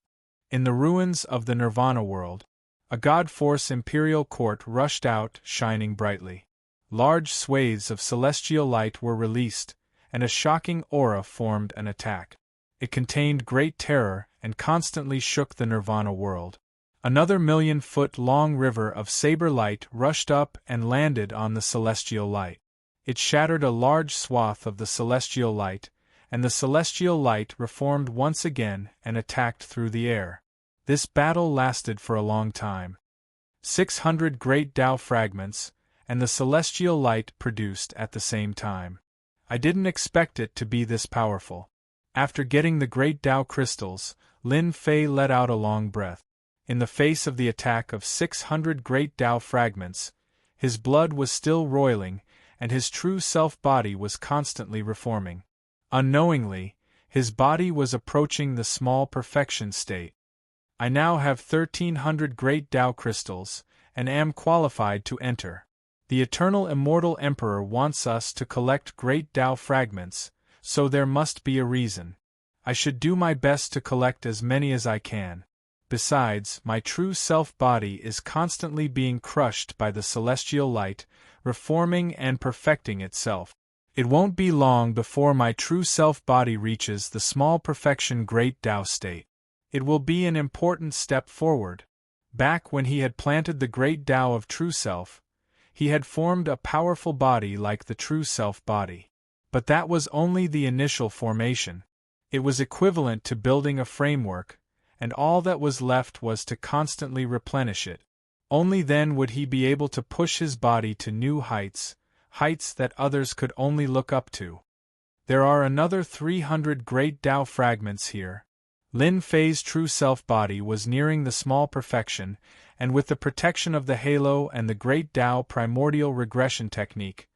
In the ruins of the Nirvana world, a God Force Imperial Court rushed out, shining brightly. Large swathes of celestial light were released, and a shocking aura formed an attack. It contained great terror and constantly shook the Nirvana world. Another million-foot-long river of saber light rushed up and landed on the celestial light. It shattered a large swath of the celestial light, and the celestial light reformed once again and attacked through the air. This battle lasted for a long time. 600 great Tao fragments, and the celestial light produced at the same time. I didn't expect it to be this powerful. After getting the great Tao crystals, Lin Fei let out a long breath. In the face of the attack of 600 great Tao fragments, his blood was still roiling, and his true self-body was constantly reforming. Unknowingly, his body was approaching the small perfection state. I now have 1,300 great Tao crystals, and am qualified to enter. The eternal immortal emperor wants us to collect great Tao fragments, so there must be a reason. I should do my best to collect as many as I can. Besides, my true self-body is constantly being crushed by the celestial light, reforming and perfecting itself. It won't be long before my true self-body reaches the small perfection great Tao state. It will be an important step forward. Back when he had planted the great Tao of true self, he had formed a powerful body like the true self-body. But that was only the initial formation. It was equivalent to building a framework, and all that was left was to constantly replenish it. Only then would he be able to push his body to new heights, heights that others could only look up to. There are another 300 great Tao fragments here. Lin Fei's true self-body was nearing the small perfection, and with the protection of the halo and the great Tao primordial regression technique,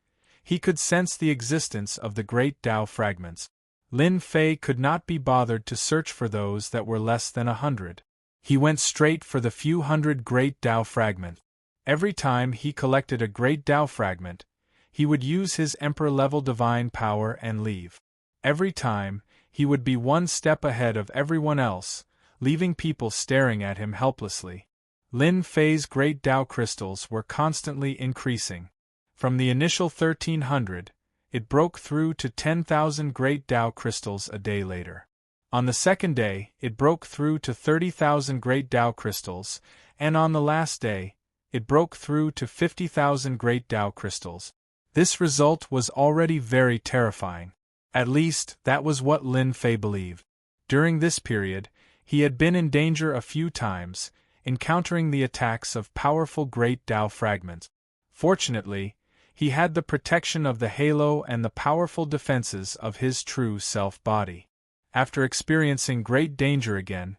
he could sense the existence of the great Tao fragments. Lin Fei could not be bothered to search for those that were less than 100. He went straight for the few hundred great Tao fragments. Every time he collected a great Tao fragment, he would use his emperor-level divine power and leave. Every time, he would be one step ahead of everyone else, leaving people staring at him helplessly. Lin Fei's great Tao crystals were constantly increasing. From the initial 1,300, it broke through to 10,000 great Tao crystals a day later. On the second day, it broke through to 30,000 great Tao crystals, and on the last day, it broke through to 50,000 great Tao crystals. This result was already very terrifying. At least, that was what Lin Fei believed. During this period, he had been in danger a few times, encountering the attacks of powerful great Tao fragments. Fortunately, he had the protection of the halo and the powerful defenses of his true self-body. After experiencing great danger again,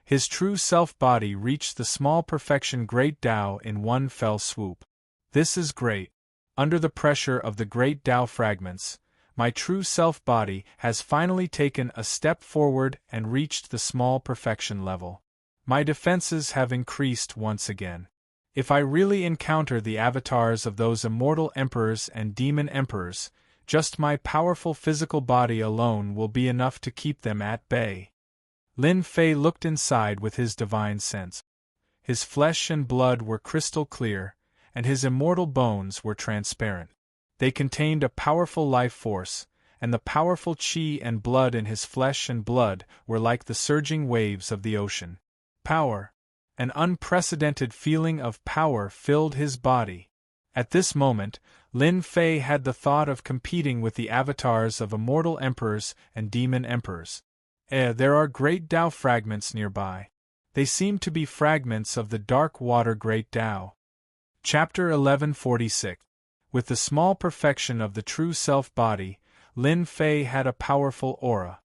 his true self-body reached the small perfection great Tao in one fell swoop. This is great. Under the pressure of the great Tao fragments, my true self-body has finally taken a step forward and reached the small perfection level. My defenses have increased once again. If I really encounter the avatars of those immortal emperors and demon emperors, just my powerful physical body alone will be enough to keep them at bay. Lin Fei looked inside with his divine sense. His flesh and blood were crystal clear, and his immortal bones were transparent. They contained a powerful life force, and the powerful qi and blood in his flesh and blood were like the surging waves of the ocean. Power. An unprecedented feeling of power filled his body. At this moment, Lin Fei had the thought of competing with the avatars of immortal emperors and demon emperors. There are great Tao fragments nearby. They seem to be fragments of the dark water great Tao. Chapter 1146. With the small perfection of the true self-body, Lin Fei had a powerful aura.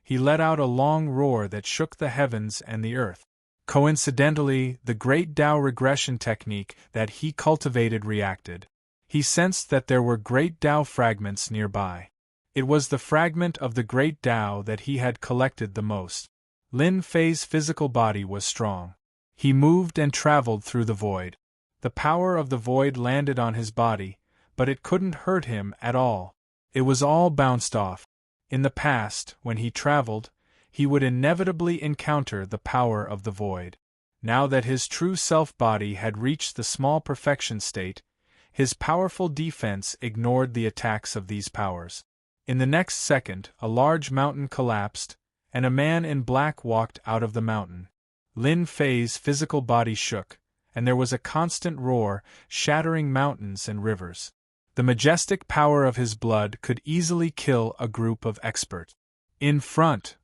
He let out a long roar that shook the heavens and the earth. Coincidentally, the great Tao regression technique that he cultivated reacted. He sensed that there were great Tao fragments nearby. It was the fragment of the great Tao that he had collected the most. Lin Fei's physical body was strong. He moved and traveled through the void. The power of the void landed on his body, but it couldn't hurt him at all. It was all bounced off. In the past, when he traveled, he would inevitably encounter the power of the void. Now that his true self-body had reached the small perfection state, his powerful defense ignored the attacks of these powers. In the next second, a large mountain collapsed, and a man in black walked out of the mountain. Lin Fei's physical body shook, and there was a constant roar, shattering mountains and rivers. The majestic power of his blood could easily kill a group of experts. In front,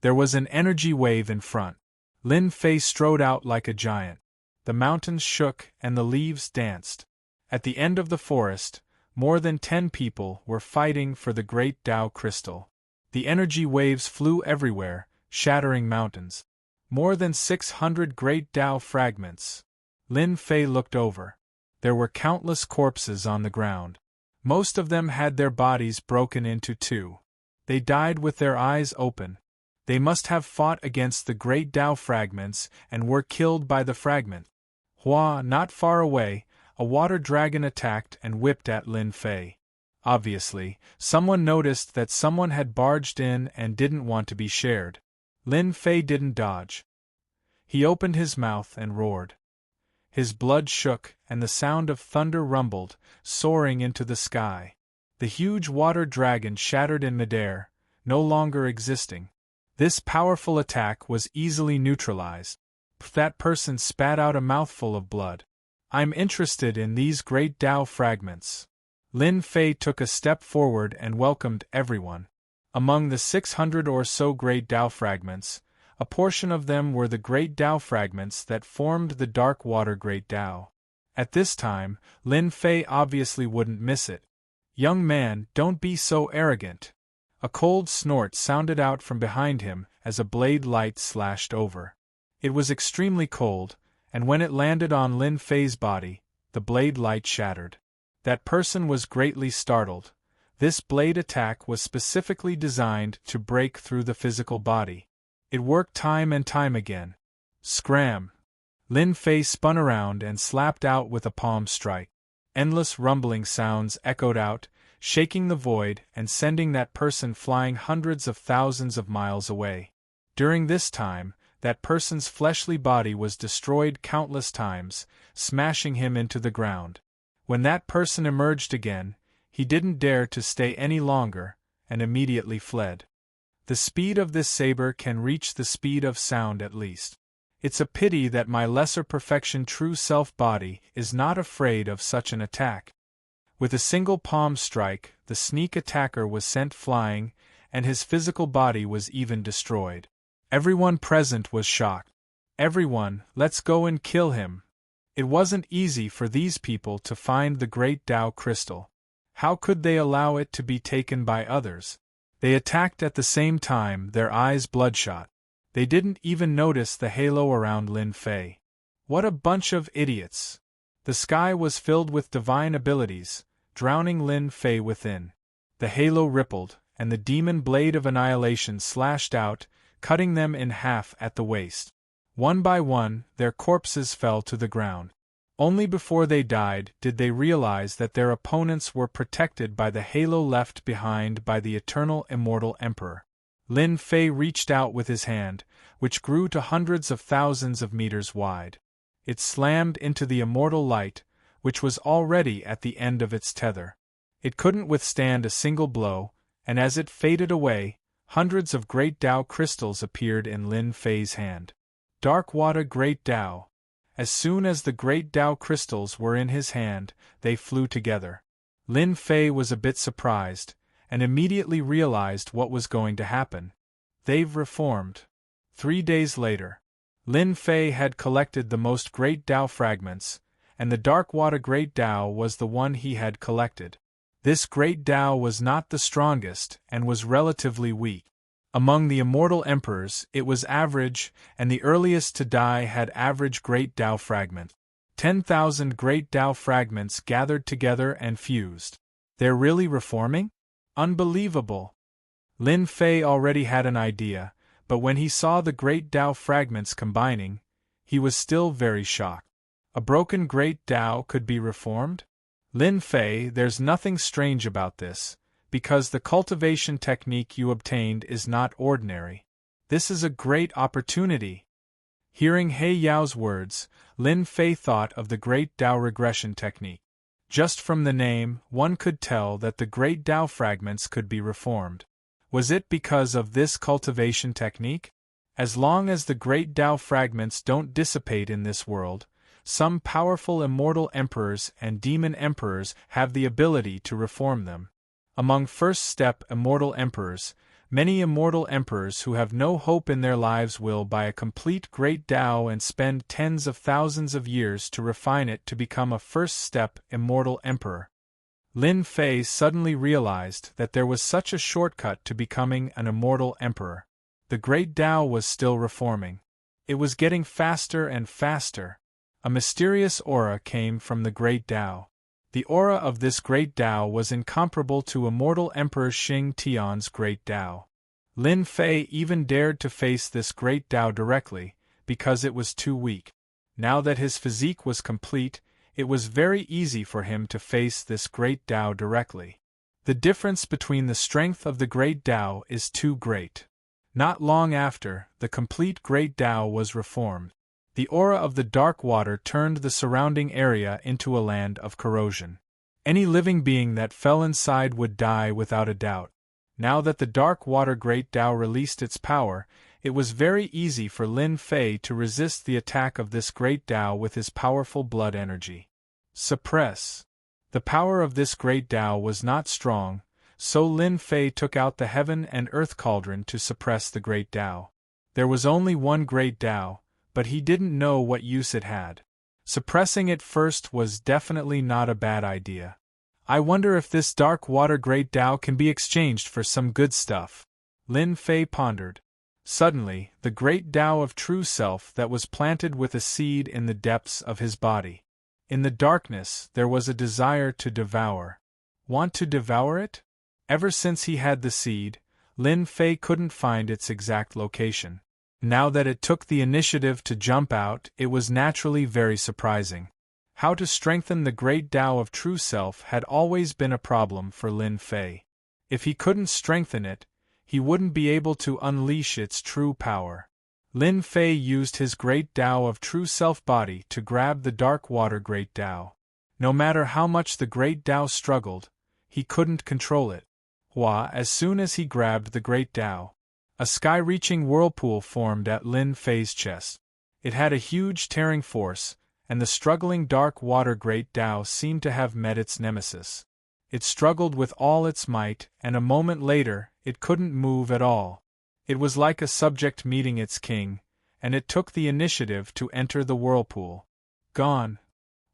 there was an energy wave in front. Lin Fei strode out like a giant. The mountains shook and the leaves danced. At the end of the forest, more than 10 people were fighting for the great Tao crystal. The energy waves flew everywhere, shattering mountains. More than 600 great Tao fragments. Lin Fei looked over. There were countless corpses on the ground. Most of them had their bodies broken into two. They died with their eyes open. They must have fought against the great Tao fragments and were killed by the fragment. Not far away, a water dragon attacked and whipped at Lin Fei. Obviously, someone noticed that someone had barged in and didn't want to be shared. Lin Fei didn't dodge. He opened his mouth and roared. His blood shook and the sound of thunder rumbled, soaring into the sky. The huge water dragon shattered in midair, no longer existing. This powerful attack was easily neutralized. That person spat out a mouthful of blood. I'm interested in these great Tao fragments. Lin Fei took a step forward and welcomed everyone. Among the 600 or so great Tao fragments, a portion of them were the great Tao fragments that formed the dark water great Tao. At this time, Lin Fei obviously wouldn't miss it. Young man, don't be so arrogant. A cold snort sounded out from behind him as a blade light slashed over. It was extremely cold, and when it landed on Lin Fei's body, the blade light shattered. That person was greatly startled. This blade attack was specifically designed to break through the physical body. It worked time and time again. Scram! Lin Fei spun around and slapped out with a palm strike. Endless rumbling sounds echoed out, shaking the void and sending that person flying hundreds of thousands of miles away. During this time, that person's fleshly body was destroyed countless times, smashing him into the ground. When that person emerged again, he didn't dare to stay any longer, and immediately fled. The speed of this saber can reach the speed of sound at least. It's a pity that my lesser perfection true self body is not afraid of such an attack. With a single palm strike, the sneak attacker was sent flying, and his physical body was even destroyed. Everyone present was shocked. Everyone, let's go and kill him. It wasn't easy for these people to find the great Tao crystal. How could they allow it to be taken by others? They attacked at the same time, their eyes bloodshot. They didn't even notice the halo around Lin Fei. What a bunch of idiots! The sky was filled with divine abilities, drowning Lin Fei within. The halo rippled, and the demon blade of annihilation slashed out, cutting them in half at the waist. One by one, their corpses fell to the ground. Only before they died did they realize that their opponents were protected by the halo left behind by the eternal immortal emperor. Lin Fei reached out with his hand, which grew to hundreds of thousands of meters wide. It slammed into the immortal light, which was already at the end of its tether. It couldn't withstand a single blow, and as it faded away, hundreds of great Tao crystals appeared in Lin Fei's hand. Dark water great Tao. As soon as the great Tao crystals were in his hand, they flew together. Lin Fei was a bit surprised, and immediately realized what was going to happen. They've reformed. 3 days later, Lin Fei had collected the most great Tao fragments, and the dark water great Tao was the one he had collected. This great Tao was not the strongest and was relatively weak. Among the immortal emperors, it was average, and the earliest to die had average great Tao fragment. 10,000 great Tao fragments gathered together and fused. They're really reforming? Unbelievable! Lin Fei already had an idea, but when he saw the great Tao fragments combining, he was still very shocked. A broken great Tao could be reformed? Lin Fei, there's nothing strange about this, because the cultivation technique you obtained is not ordinary. This is a great opportunity. Hearing He Yao's words, Lin Fei thought of the great Tao regression technique. Just from the name, one could tell that the great Tao fragments could be reformed. Was it because of this cultivation technique? As long as the great Tao fragments don't dissipate in this world, some powerful immortal emperors and demon emperors have the ability to reform them. Among first-step immortal emperors, many immortal emperors who have no hope in their lives will buy a complete great Tao and spend tens of thousands of years to refine it to become a first-step immortal emperor. Lin Fei suddenly realized that there was such a shortcut to becoming an immortal emperor. The great Tao was still reforming. It was getting faster and faster. A mysterious aura came from the great Tao. The aura of this great Tao was incomparable to immortal Emperor Xing Tian's great Tao. Lin Fei even dared to face this great Tao directly, because it was too weak. Now that his physique was complete, it was very easy for him to face this great Tao directly. The difference between the strength of the great Tao is too great. Not long after, the complete great Tao was reformed. The aura of the dark water turned the surrounding area into a land of corrosion. Any living being that fell inside would die without a doubt. Now that the dark water great Tao released its power, it was very easy for Lin Fei to resist the attack of this great Tao with his powerful blood energy. Suppress. The power of this great Tao was not strong, so Lin Fei took out the heaven and earth cauldron to suppress the great Tao. There was only one great Tao, but he didn't know what use it had. Suppressing it first was definitely not a bad idea. I wonder if this dark water great Tao can be exchanged for some good stuff. Lin Fei pondered. Suddenly, the great Tao of true self that was planted with a seed in the depths of his body. In the darkness, there was a desire to devour. Want to devour it? Ever since he had the seed, Lin Fei couldn't find its exact location. Now that it took the initiative to jump out, it was naturally very surprising. How to strengthen the great Tao of true self had always been a problem for Lin Fei. If he couldn't strengthen it, he wouldn't be able to unleash its true power. Lin Fei used his great Tao of true self body to grab the dark water great Tao. No matter how much the great Tao struggled, he couldn't control it. As soon as he grabbed the great Tao, a sky-reaching whirlpool formed at Lin Fei's chest. It had a huge tearing force, and the struggling dark water great Tao seemed to have met its nemesis. It struggled with all its might, and a moment later, it couldn't move at all. It was like a subject meeting its king, and it took the initiative to enter the whirlpool. Gone.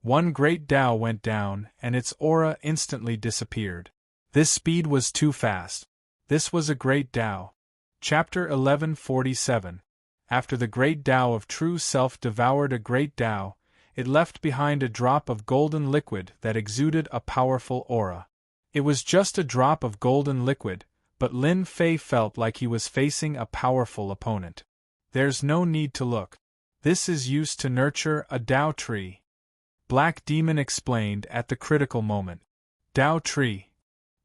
One great Tao went down, and its aura instantly disappeared. This speed was too fast. This was a great Tao. Chapter 1147. After the great Tao of true self devoured a great Tao, it left behind a drop of golden liquid that exuded a powerful aura. It was just a drop of golden liquid, but Lin Fei felt like he was facing a powerful opponent. There's no need to look. This is used to nurture a Tao tree. Black Demon explained at the critical moment. Tao tree.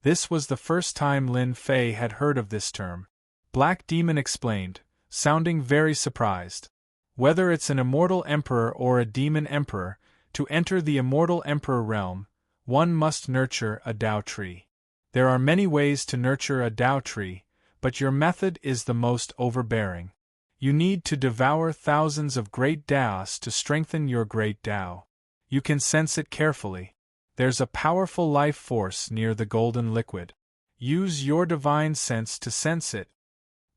This was the first time Lin Fei had heard of this term. Black Demon explained, sounding very surprised. Whether it's an immortal emperor or a demon emperor, to enter the immortal emperor realm, one must nurture a Tao tree. There are many ways to nurture a Tao tree, but your method is the most overbearing. You need to devour thousands of great Taos to strengthen your great Tao. You can sense it carefully. There's a powerful life force near the golden liquid. Use your divine sense to sense it.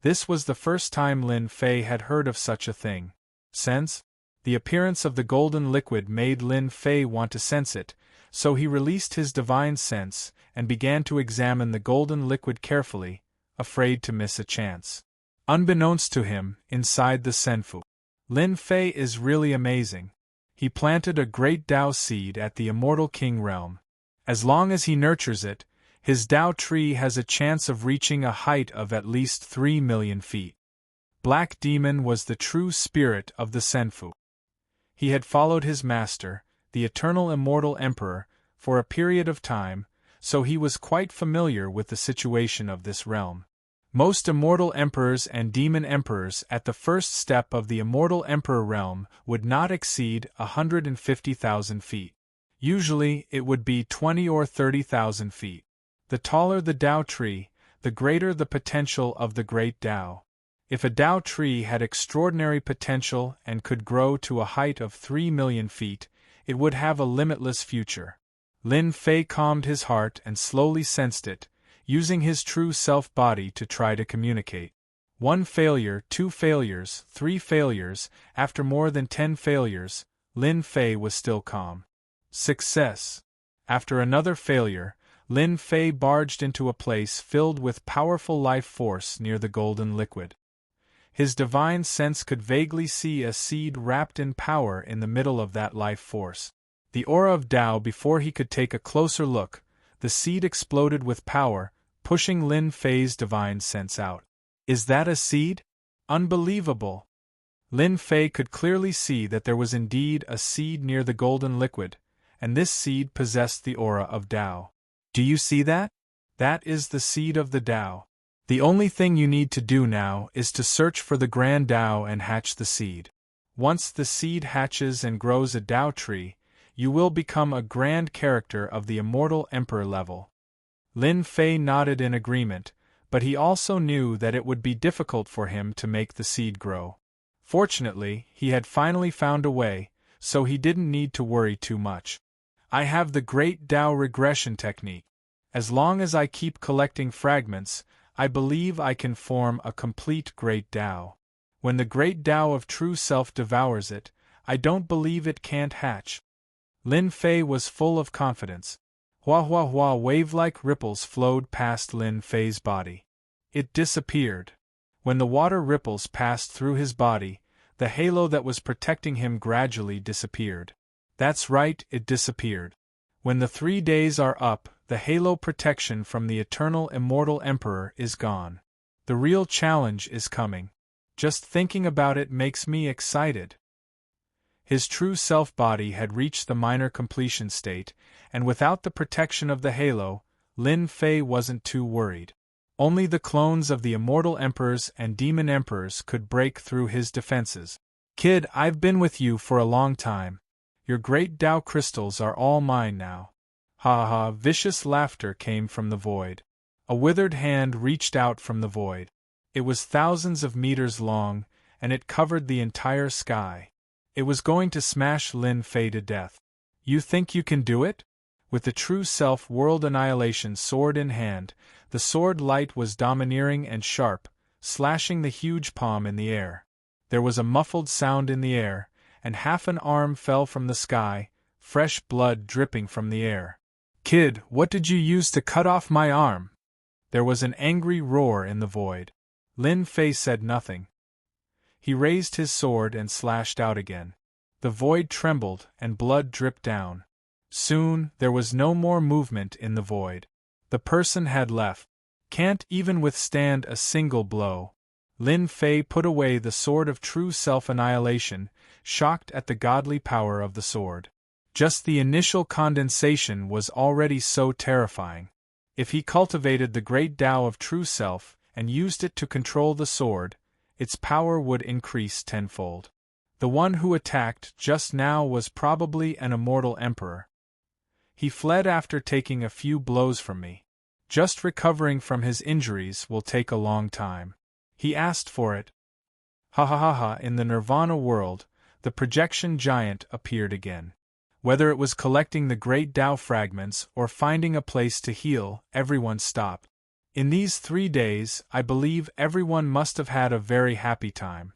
This was the first time Lin Fei had heard of such a thing. Sense? The appearance of the golden liquid made Lin Fei want to sense it, so he released his divine sense and began to examine the golden liquid carefully, afraid to miss a chance. Unbeknownst to him, inside the Senfu, Lin Fei is really amazing. He planted a great Tao seed at the immortal king realm. As long as he nurtures it, his Tao tree has a chance of reaching a height of at least 3 million feet. Black Demon was the true spirit of the Senfu. He had followed his master, the eternal immortal emperor, for a period of time, so he was quite familiar with the situation of this realm. Most immortal emperors and demon emperors at the first step of the immortal emperor realm would not exceed 150,000 feet. Usually, it would be 20 or 30,000 feet. The taller the Tao tree, the greater the potential of the great Tao. If a Tao tree had extraordinary potential and could grow to a height of 3 million feet, it would have a limitless future. Lin Fei calmed his heart and slowly sensed it, using his true self-body to try to communicate. 1 failure, 2 failures, 3 failures, after more than 10 failures, Lin Fei was still calm. Success. After another failure, Lin Fei barged into a place filled with powerful life force near the golden liquid. His divine sense could vaguely see a seed wrapped in power in the middle of that life force. The aura of Tao. Before he could take a closer look, the seed exploded with power, pushing Lin Fei's divine sense out. Is that a seed? Unbelievable! Lin Fei could clearly see that there was indeed a seed near the golden liquid, and this seed possessed the aura of Tao. Do you see that? That is the seed of the Tao. The only thing you need to do now is to search for the grand Tao and hatch the seed. Once the seed hatches and grows a Tao tree, you will become a grand character of the immortal emperor level. Lin Fei nodded in agreement, but he also knew that it would be difficult for him to make the seed grow. Fortunately, he had finally found a way, so he didn't need to worry too much. I have the Great Tao regression technique. As long as I keep collecting fragments, I believe I can form a complete Great Tao. When the Great Tao of True Self devours it, I don't believe it can't hatch. Lin Fei was full of confidence. Hua hua hua, wave-like ripples flowed past Lin Fei's body. It disappeared. When the water ripples passed through his body, the halo that was protecting him gradually disappeared. That's right, it disappeared. When the 3 days are up, the halo protection from the eternal immortal emperor is gone. The real challenge is coming. Just thinking about it makes me excited. His true self-body had reached the minor completion state, and without the protection of the halo, Lin Fei wasn't too worried. Only the clones of the immortal emperors and demon emperors could break through his defenses. Kid, I've been with you for a long time. Your great Tao crystals are all mine now. Ha ha, vicious laughter came from the void. A withered hand reached out from the void. It was thousands of meters long, and it covered the entire sky. It was going to smash Lin Fei to death. You think you can do it? With the true self world annihilation sword in hand, the sword light was domineering and sharp, slashing the huge palm in the air. There was a muffled sound in the air, and half an arm fell from the sky, fresh blood dripping from the air. Kid, what did you use to cut off my arm? There was an angry roar in the void. Lin Fei said nothing. He raised his sword and slashed out again. The void trembled and blood dripped down. Soon, there was no more movement in the void. The person had left. Can't even withstand a single blow. Lin Fei put away the sword of true self-annihilation, shocked at the godly power of the sword. Just the initial condensation was already so terrifying. If he cultivated the great Tao of true self and used it to control the sword, its power would increase tenfold. The one who attacked just now was probably an immortal emperor. He fled after taking a few blows from me. Just recovering from his injuries will take a long time. He asked for it. Ha ha ha ha, in the Nirvana world, the projection giant appeared again. Whether it was collecting the great Tao fragments or finding a place to heal, everyone stopped. In these 3 days, I believe everyone must have had a very happy time.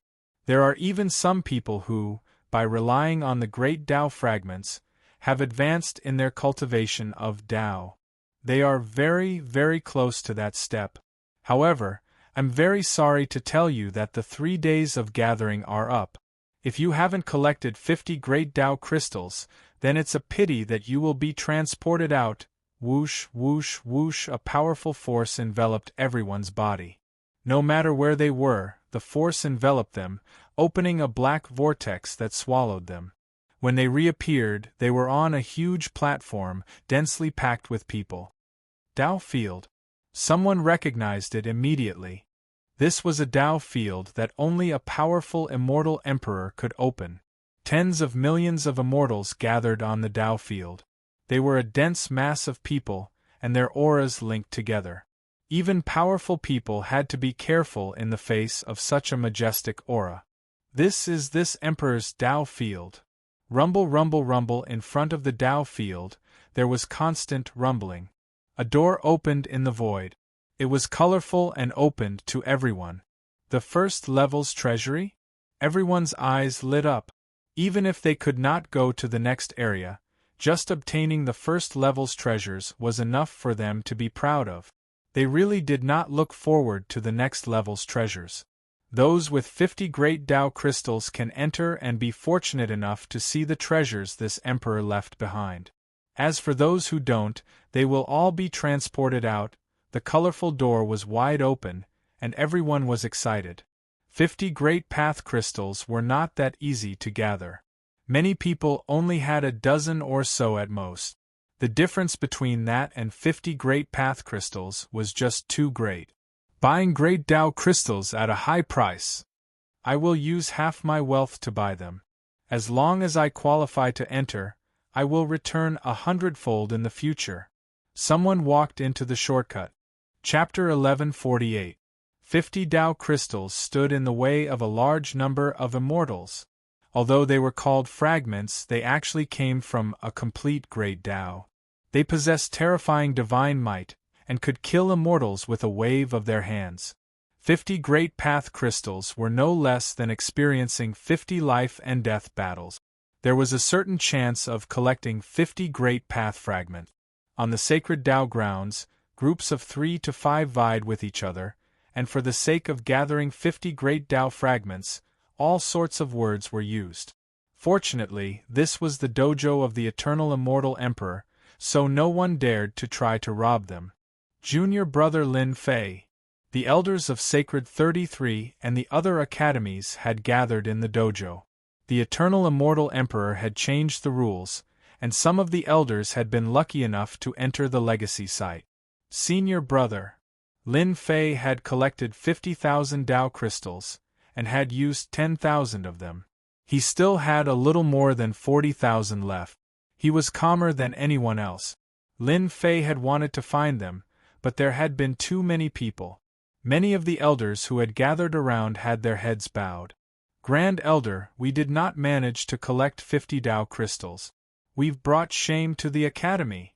There are even some people who, by relying on the great Tao fragments, have advanced in their cultivation of Tao. They are very, very close to that step. However, I'm very sorry to tell you that the 3 days of gathering are up. If you haven't collected 50 great Tao crystals, then it's a pity that you will be transported out. Whoosh, whoosh, whoosh, a powerful force enveloped everyone's body. No matter where they were, the force enveloped them, opening a black vortex that swallowed them. When they reappeared, they were on a huge platform, densely packed with people. Tao field. Someone recognized it immediately. This was a Tao field that only a powerful immortal emperor could open. Tens of millions of immortals gathered on the Tao field. They were a dense mass of people, and their auras linked together. Even powerful people had to be careful in the face of such a majestic aura. This is this emperor's Tao field. Rumble, rumble, rumble. In front of the Tao field, there was constant rumbling. A door opened in the void. It was colorful and opened to everyone. The first level's treasury? Everyone's eyes lit up. Even if they could not go to the next area, just obtaining the first level's treasures was enough for them to be proud of. They really did not look forward to the next level's treasures. Those with 50 great Tao crystals can enter and be fortunate enough to see the treasures this emperor left behind. As for those who don't, they will all be transported out. The colorful door was wide open, and everyone was excited. 50 great path crystals were not that easy to gather. Many people only had a dozen or so at most. The difference between that and 50 great path crystals was just too great. Buying great Tao crystals at a high price. I will use half my wealth to buy them. As long as I qualify to enter, I will return 100-fold in the future. Someone walked into the shortcut. Chapter 1148. 50 Tao crystals stood in the way of a large number of immortals. Although they were called fragments, they actually came from a complete great Tao. They possessed terrifying divine might, and could kill immortals with a wave of their hands. 50 great path crystals were no less than experiencing 50 life and death battles. There was a certain chance of collecting 50 great path fragments. On the sacred Tao grounds, groups of 3 to 5 vied with each other, and for the sake of gathering 50 great Tao fragments, all sorts of words were used. Fortunately, this was the dojo of the eternal immortal emperor, so no one dared to try to rob them. Junior brother Lin Fei. The elders of Sacred 33 and the other academies had gathered in the dojo. The eternal immortal emperor had changed the rules, and some of the elders had been lucky enough to enter the legacy site. Senior brother Lin Fei had collected 50,000 Tao crystals, and had used 10,000 of them. He still had a little more than 40,000 left. He was calmer than anyone else. Lin Fei had wanted to find them, but there had been too many people. Many of the elders who had gathered around had their heads bowed. Grand Elder, we did not manage to collect 50 Tao crystals. We've brought shame to the academy.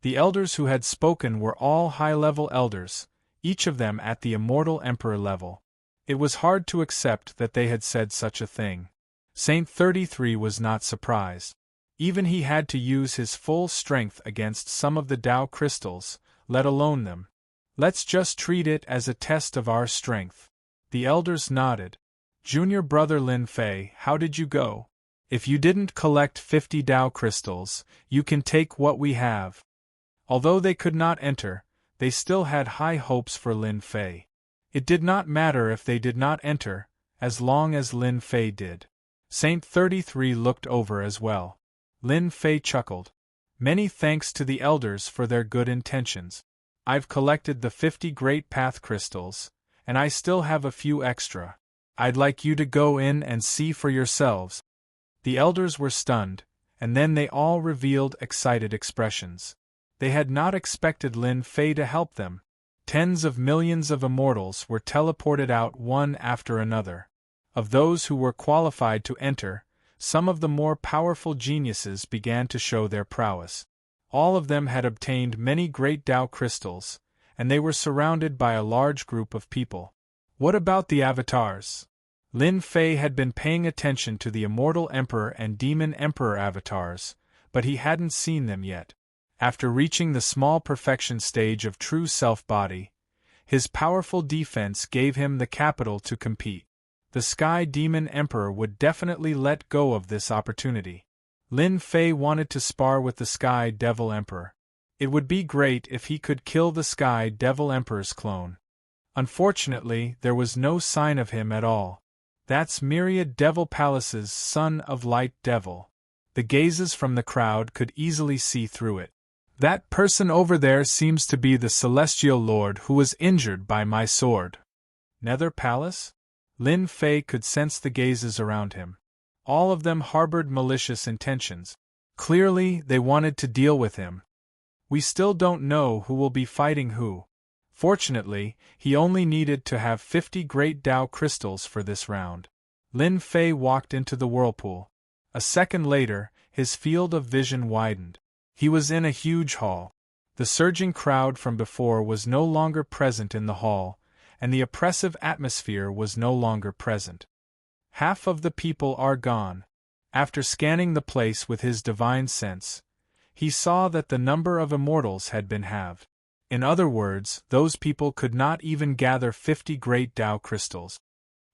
The elders who had spoken were all high-level elders, each of them at the immortal emperor level. It was hard to accept that they had said such a thing. Saint 33 was not surprised. Even he had to use his full strength against some of the Tao crystals, let alone them. Let's just treat it as a test of our strength. The elders nodded. Junior brother Lin Fei, how did you go? If you didn't collect 50 Tao crystals, you can take what we have. Although they could not enter, they still had high hopes for Lin Fei. It did not matter if they did not enter, as long as Lin Fei did. Saint 33 looked over as well. Lin Fei chuckled. Many thanks to the elders for their good intentions. I've collected the 50 great path crystals, and I still have a few extra. I'd like you to go in and see for yourselves. The elders were stunned, and then they all revealed excited expressions. They had not expected Lin Fei to help them. Tens of millions of immortals were teleported out one after another. Of those who were qualified to enter, some of the more powerful geniuses began to show their prowess. All of them had obtained many great Tao crystals, and they were surrounded by a large group of people. What about the avatars? Lin Fei had been paying attention to the Immortal Emperor and Demon Emperor avatars, but he hadn't seen them yet. After reaching the small perfection stage of true self-body, his powerful defense gave him the capital to compete. The Sky Demon Emperor would definitely let go of this opportunity. Lin Fei wanted to spar with the Sky Devil Emperor. It would be great if he could kill the Sky Devil Emperor's clone. Unfortunately, there was no sign of him at all. That's Myriad Devil Palace's Son of Light Devil. The gazes from the crowd could easily see through it. That person over there seems to be the Celestial Lord who was injured by my sword. Nether Palace? Lin Fei could sense the gazes around him. All of them harbored malicious intentions. Clearly, they wanted to deal with him. We still don't know who will be fighting who. Fortunately, he only needed to have 50 great Tao crystals for this round. Lin Fei walked into the whirlpool. A second later, his field of vision widened. He was in a huge hall. The surging crowd from before was no longer present in the hall, and the oppressive atmosphere was no longer present. Half of the people are gone. After scanning the place with his divine sense, he saw that the number of immortals had been halved. In other words, those people could not even gather 50 great Tao crystals.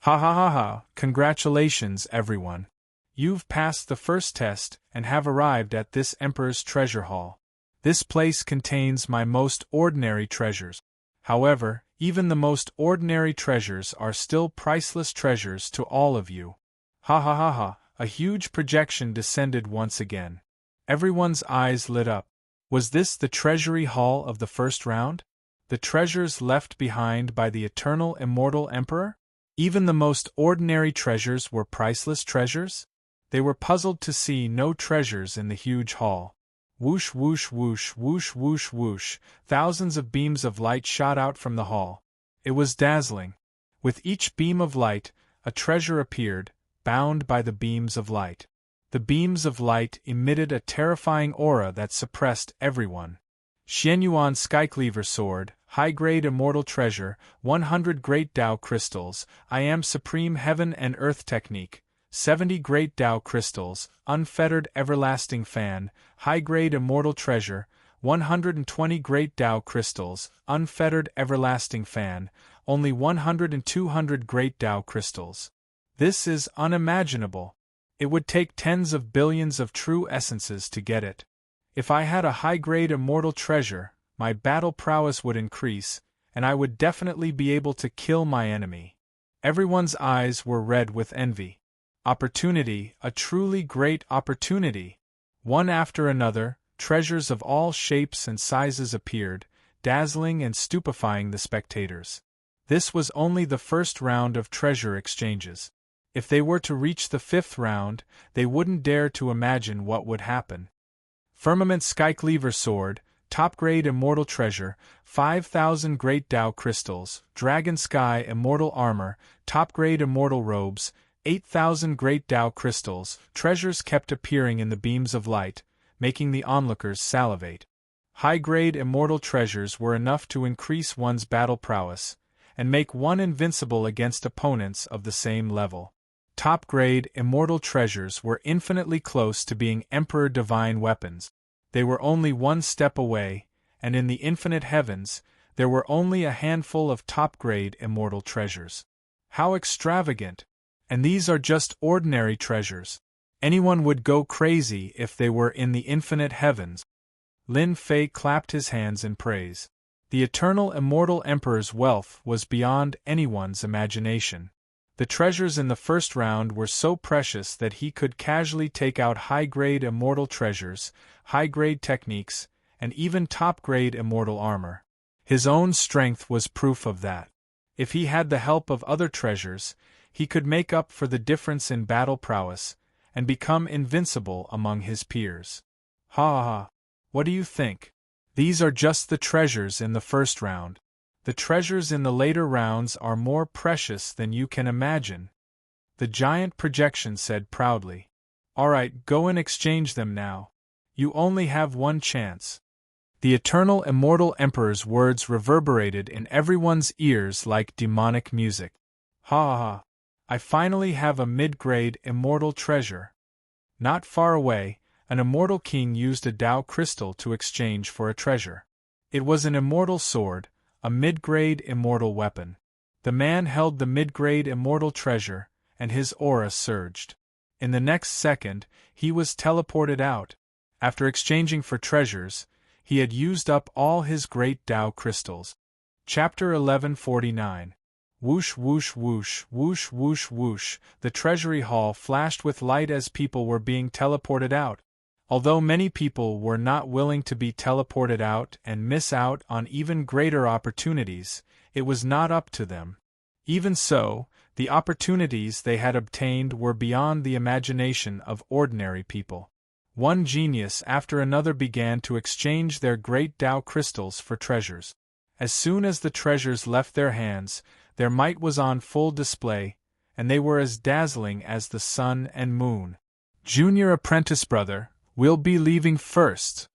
Ha ha ha ha, congratulations everyone. You've passed the first test and have arrived at this Emperor's treasure hall. This place contains my most ordinary treasures. However, even the most ordinary treasures are still priceless treasures to all of you. Ha ha ha ha, a huge projection descended once again. Everyone's eyes lit up. Was this the treasury hall of the first round? The treasures left behind by the eternal immortal emperor? Even the most ordinary treasures were priceless treasures? They were puzzled to see no treasures in the huge hall. Whoosh whoosh whoosh whoosh whoosh whoosh, thousands of beams of light shot out from the hall. It was dazzling. With each beam of light, a treasure appeared, bound by the beams of light. The beams of light emitted a terrifying aura that suppressed everyone. Xianyuan Skycleaver Sword, high-grade immortal treasure, 100 great Tao crystals, I am supreme heaven and earth technique, 70 great Tao crystals, unfettered everlasting fan, high-grade immortal treasure, 120 great Tao crystals, unfettered everlasting fan, only 100 and 200 great Tao crystals. This is unimaginable. It would take tens of billions of true essences to get it. If I had a high-grade immortal treasure, my battle prowess would increase, and I would definitely be able to kill my enemy. Everyone's eyes were red with envy. Opportunity, a truly great opportunity. One after another, treasures of all shapes and sizes appeared, dazzling and stupefying the spectators. This was only the first round of treasure exchanges. If they were to reach the fifth round, they wouldn't dare to imagine what would happen. Firmament Skycleaver Sword, top-grade immortal treasure, 5,000 great Tao crystals, Dragon Sky immortal armor, top-grade immortal robes, 8,000 great Tao crystals, treasures kept appearing in the beams of light, making the onlookers salivate. High-grade immortal treasures were enough to increase one's battle prowess, and make one invincible against opponents of the same level. Top-grade immortal treasures were infinitely close to being Emperor Divine weapons. They were only one step away, and in the infinite heavens, there were only a handful of top-grade immortal treasures. How extravagant! And these are just ordinary treasures. Anyone would go crazy if they were in the infinite heavens. Lin Fei clapped his hands in praise. The eternal immortal emperor's wealth was beyond anyone's imagination. The treasures in the first round were so precious that he could casually take out high-grade immortal treasures, high-grade techniques, and even top-grade immortal armor. His own strength was proof of that. If he had the help of other treasures, he could make up for the difference in battle prowess, and become invincible among his peers. Ha ha ha! What do you think? These are just the treasures in the first round. The treasures in the later rounds are more precious than you can imagine. The giant projection said proudly. Alright, go and exchange them now. You only have one chance. The eternal immortal emperor's words reverberated in everyone's ears like demonic music. Ha ha ha! I finally have a mid-grade immortal treasure. Not far away, an immortal king used a Tao crystal to exchange for a treasure. It was an immortal sword, a mid-grade immortal weapon. The man held the mid-grade immortal treasure, and his aura surged. In the next second, he was teleported out. After exchanging for treasures, he had used up all his great Tao crystals. Chapter 1149. Whoosh whoosh whoosh whoosh whoosh whoosh, the treasury hall flashed with light as people were being teleported out. Although many people were not willing to be teleported out and miss out on even greater opportunities, it was not up to them. Even so, the opportunities they had obtained were beyond the imagination of ordinary people. One genius after another began to exchange their great Tao crystals for treasures. As soon as the treasures left their hands, their might was on full display, and they were as dazzling as the sun and moon. Junior apprentice brother, we'll be leaving first.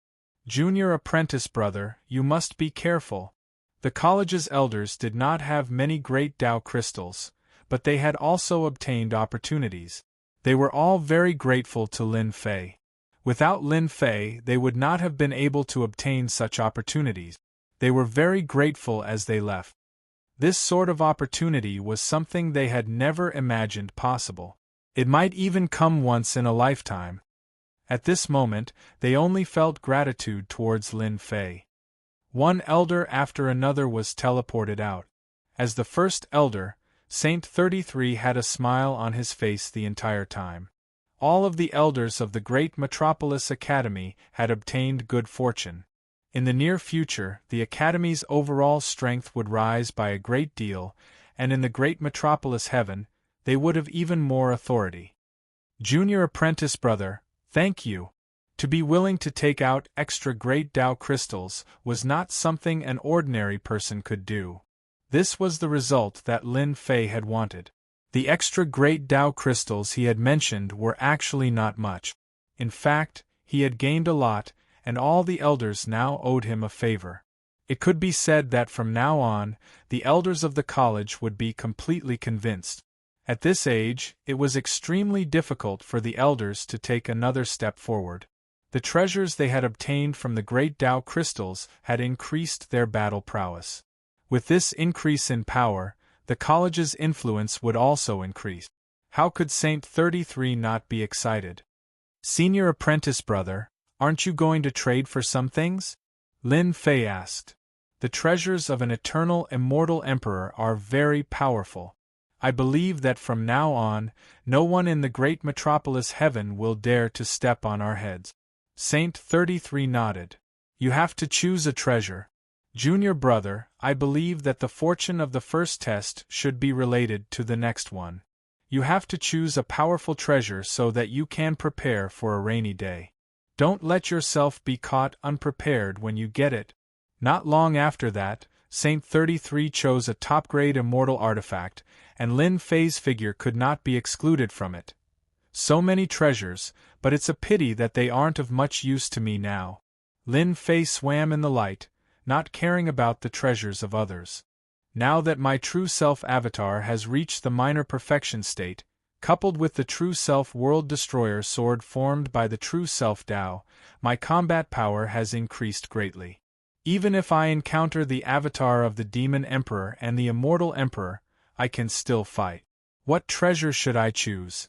Junior apprentice brother, you must be careful. The college's elders did not have many great Tao crystals, but they had also obtained opportunities. They were all very grateful to Lin Fei. Without Lin Fei, they would not have been able to obtain such opportunities. They were very grateful as they left. This sort of opportunity was something they had never imagined possible. It might even come once in a lifetime. At this moment, they only felt gratitude towards Lin Fei. One elder after another was teleported out. As the first elder, Saint 33 had a smile on his face the entire time. All of the elders of the great Metropolis Academy had obtained good fortune. In the near future, the Academy's overall strength would rise by a great deal, and in the great Metropolis Heaven, they would have even more authority. Junior apprentice brother, thank you. To be willing to take out extra great Tao crystals was not something an ordinary person could do. This was the result that Lin Fei had wanted. The extra great Tao crystals he had mentioned were actually not much. In fact, he had gained a lot, and all the elders now owed him a favor. It could be said that from now on, the elders of the college would be completely convinced. At this age, it was extremely difficult for the elders to take another step forward. The treasures they had obtained from the great Tao crystals had increased their battle prowess. With this increase in power, the college's influence would also increase. How could Saint 33 not be excited? Senior apprentice brother, aren't you going to trade for some things? Lin Fei asked. The treasures of an eternal immortal emperor are very powerful. I believe that from now on, no one in the great metropolis heaven will dare to step on our heads. Saint 33 nodded. You have to choose a treasure. Junior brother, I believe that the fortune of the first test should be related to the next one. You have to choose a powerful treasure so that you can prepare for a rainy day. Don't let yourself be caught unprepared when you get it. Not long after that, Saint 33 chose a top-grade immortal artifact, and Lin Fei's figure could not be excluded from it. So many treasures, but it's a pity that they aren't of much use to me now. Lin Fei swam in the light, not caring about the treasures of others. Now that my true self avatar has reached the minor perfection state, coupled with the true self world destroyer sword formed by the true self Tao, my combat power has increased greatly. Even if I encounter the avatar of the demon emperor and the immortal emperor, I can still fight. What treasure should I choose?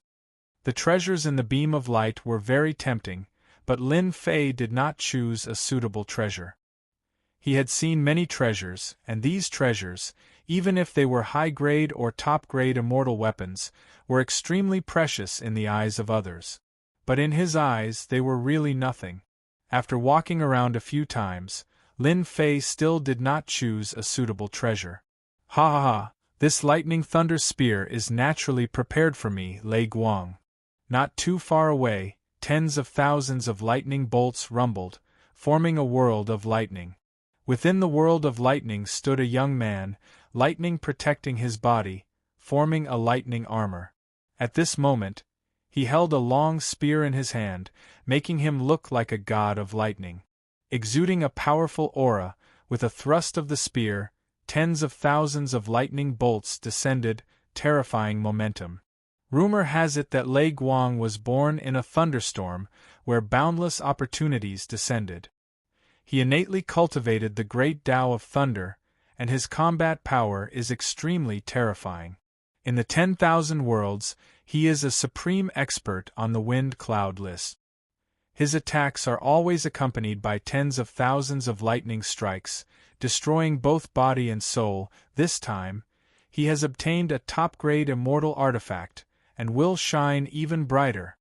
The treasures in the beam of light were very tempting, but Lin Fei did not choose a suitable treasure. He had seen many treasures, and these treasures, even if they were high-grade or top-grade immortal weapons, were extremely precious in the eyes of others. But in his eyes they were really nothing. After walking around a few times, Lin Fei still did not choose a suitable treasure. Ha ha ha, this lightning thunder spear is naturally prepared for me, Lei Guang. Not too far away, tens of thousands of lightning bolts rumbled, forming a world of lightning. Within the world of lightning stood a young man, lightning protecting his body, forming a lightning armor. At this moment, he held a long spear in his hand, making him look like a god of lightning. Exuding a powerful aura, with a thrust of the spear, tens of thousands of lightning bolts descended, terrifying momentum. Rumor has it that Lei Guang was born in a thunderstorm, where boundless opportunities descended. He innately cultivated the great Tao of thunder, and his combat power is extremely terrifying. In the 10,000 worlds, he is a supreme expert on the wind cloud list. His attacks are always accompanied by tens of thousands of lightning strikes, destroying both body and soul. This time, he has obtained a top-grade immortal artifact, and will shine even brighter.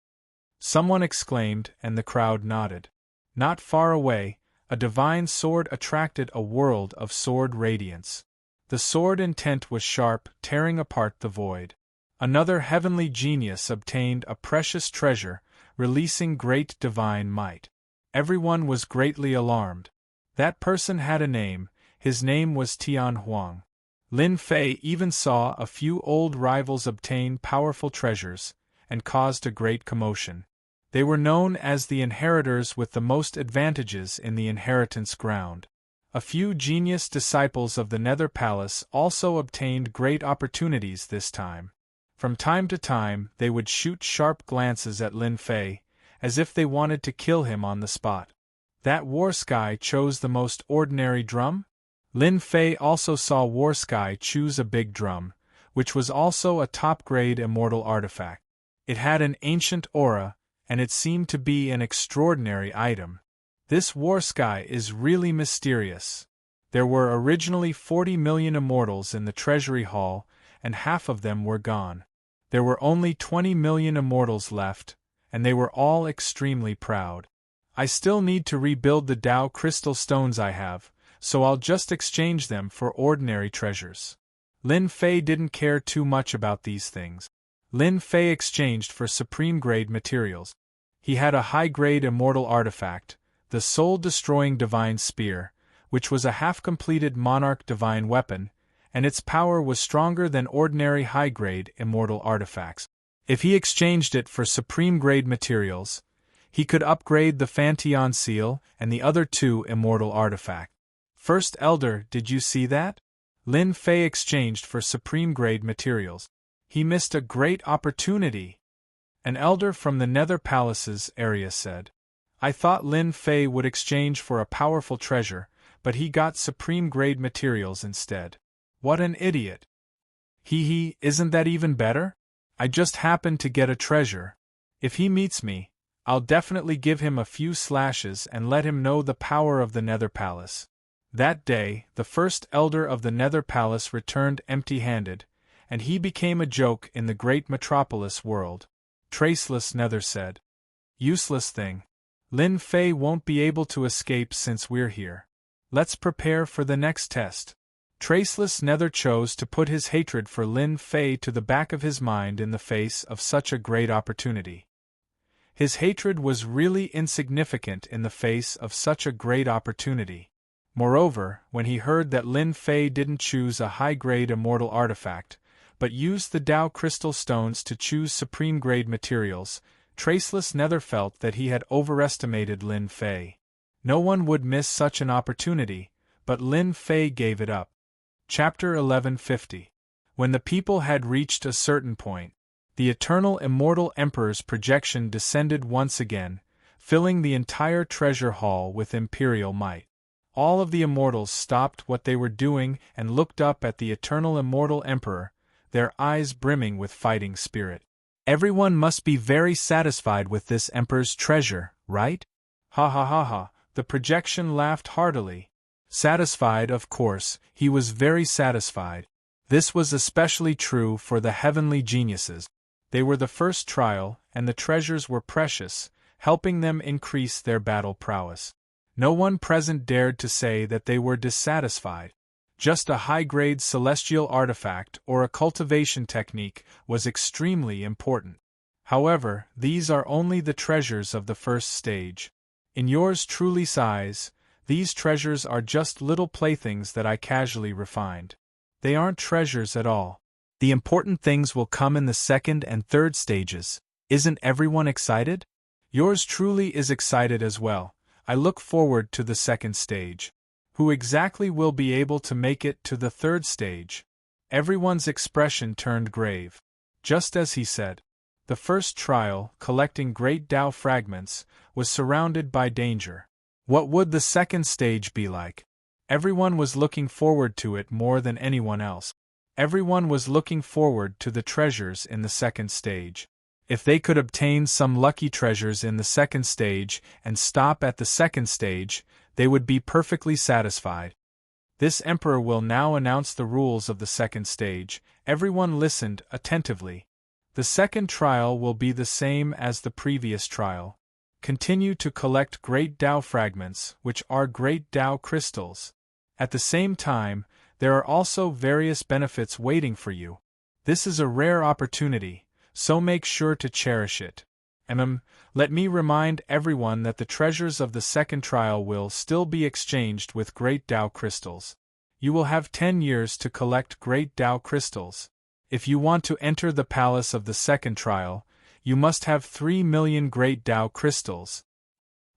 Someone exclaimed, and the crowd nodded. Not far away, a divine sword attracted a world of sword radiance. The sword intent was sharp, tearing apart the void. Another heavenly genius obtained a precious treasure, releasing great divine might. Everyone was greatly alarmed. That person had a name, His name was Tian Huang. Lin Fei even saw a few old rivals obtain powerful treasures, and caused a great commotion. They were known as the inheritors with the most advantages in the inheritance ground. A few genius disciples of the Nether Palace also obtained great opportunities this time. From time to time, they would shoot sharp glances at Lin Fei, as if they wanted to kill him on the spot. That War Sky chose the most ordinary drum? Lin Fei also saw War Sky choose a big drum, which was also a top-grade immortal artifact. It had an ancient aura, and it seemed to be an extraordinary item. This War Sky is really mysterious. There were originally 40 million immortals in the Treasury Hall, and half of them were gone. There were only 20 million immortals left, and they were all extremely proud. I still need to rebuild the Tao crystal stones I have, so I'll just exchange them for ordinary treasures. Lin Fei didn't care too much about these things. Lin Fei exchanged for supreme-grade materials. He had a high-grade immortal artifact, the soul-destroying divine spear, which was a half-completed monarch divine weapon, and its power was stronger than ordinary high-grade immortal artifacts. If he exchanged it for supreme-grade materials, he could upgrade the Fantion seal and the other two immortal artifacts. First Elder, did you see that? Lin Fei exchanged for supreme-grade materials. He missed a great opportunity. An elder from the Nether Palace's area said. I thought Lin Fei would exchange for a powerful treasure, but he got supreme-grade materials instead. What an idiot. Isn't that even better? I just happened to get a treasure. If he meets me, I'll definitely give him a few slashes and let him know the power of the Nether Palace. That day, the first elder of the Nether Palace returned empty-handed, and he became a joke in the great metropolis world. Traceless Nether said. Useless thing. Lin Fei won't be able to escape since we're here. Let's prepare for the next test. Traceless Nether chose to put his hatred for Lin Fei to the back of his mind in the face of such a great opportunity. His hatred was really insignificant in the face of such a great opportunity. Moreover, when he heard that Lin Fei didn't choose a high-grade immortal artifact, but used the Tao crystal stones to choose supreme-grade materials, Traceless Nether felt that he had overestimated Lin Fei. No one would miss such an opportunity, but Lin Fei gave it up. Chapter 1150. When the people had reached a certain point, the eternal immortal emperor's projection descended once again, filling the entire treasure hall with imperial might. All of the immortals stopped what they were doing and looked up at the eternal immortal emperor, their eyes brimming with fighting spirit. Everyone must be very satisfied with this emperor's treasure, right? Ha ha ha ha, the projection laughed heartily. Satisfied, of course, he was very satisfied. This was especially true for the heavenly geniuses. They were the first trial, and the treasures were precious, helping them increase their battle prowess. No one present dared to say that they were dissatisfied. Just a high-grade celestial artifact or a cultivation technique was extremely important. However, these are only the treasures of the first stage. In yours truly's eyes, these treasures are just little playthings that I casually refined. They aren't treasures at all. The important things will come in the second and third stages. Isn't everyone excited? Yours truly is excited as well. I look forward to the second stage. Who exactly will be able to make it to the third stage? Everyone's expression turned grave. Just as he said. The first trial, collecting great Tao fragments, was surrounded by danger. What would the second stage be like? Everyone was looking forward to it more than anyone else. Everyone was looking forward to the treasures in the second stage. If they could obtain some lucky treasures in the second stage and stop at the second stage, they would be perfectly satisfied. This emperor will now announce the rules of the second stage. Everyone listened attentively. The second trial will be the same as the previous trial. Continue to collect great Tao fragments, which are great Tao crystals. At the same time, there are also various benefits waiting for you. This is a rare opportunity, so make sure to cherish it. Let me remind everyone that the treasures of the second trial will still be exchanged with great Tao crystals. You will have 10 years to collect great Tao crystals. If you want to enter the palace of the second trial, you must have 3 million great Tao crystals.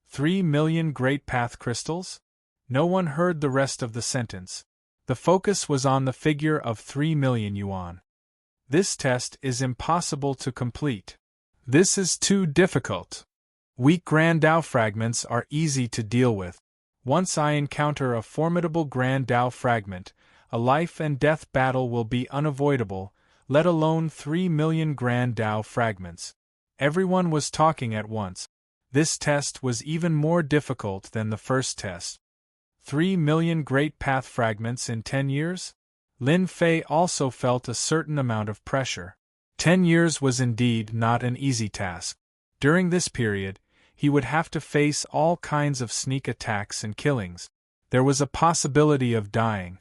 3 million great path crystals? No one heard the rest of the sentence. The focus was on the figure of 3 million yuan. This test is impossible to complete. This is too difficult. Weak Grand Tao fragments are easy to deal with. Once I encounter a formidable Grand Tao fragment, a life and death battle will be unavoidable, let alone 3 million Grand Tao fragments. Everyone was talking at once. This test was even more difficult than the first test. 3 million Great Path fragments in 10 years? Lin Fei also felt a certain amount of pressure. 10 years was indeed not an easy task. During this period, he would have to face all kinds of sneak attacks and killings. There was a possibility of dying.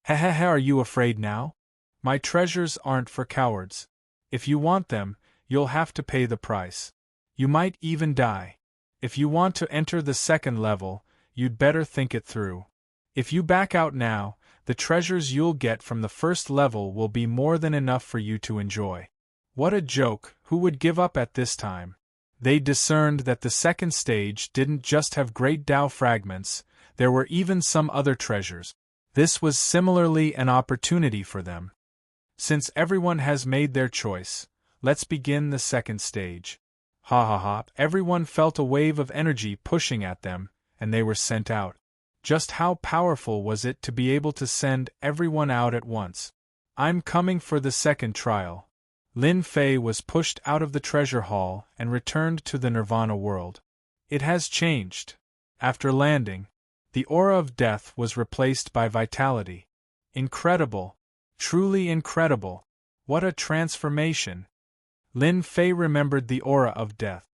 Hehehe, are you afraid now? My treasures aren't for cowards. If you want them, you'll have to pay the price. You might even die. If you want to enter the second level, you'd better think it through. If you back out now, the treasures you'll get from the first level will be more than enough for you to enjoy. What a joke! Who would give up at this time? They discerned that the second stage didn't just have great Tao fragments, there were even some other treasures. This was similarly an opportunity for them. Since everyone has made their choice, let's begin the second stage. Ha ha ha, everyone felt a wave of energy pushing at them, and they were sent out. Just how powerful was it to be able to send everyone out at once? I'm coming for the second trial. Lin Fei was pushed out of the treasure hall and returned to the Nirvana world. It has changed. After landing, the aura of death was replaced by vitality. Incredible. Truly incredible. What a transformation. Lin Fei remembered the aura of death.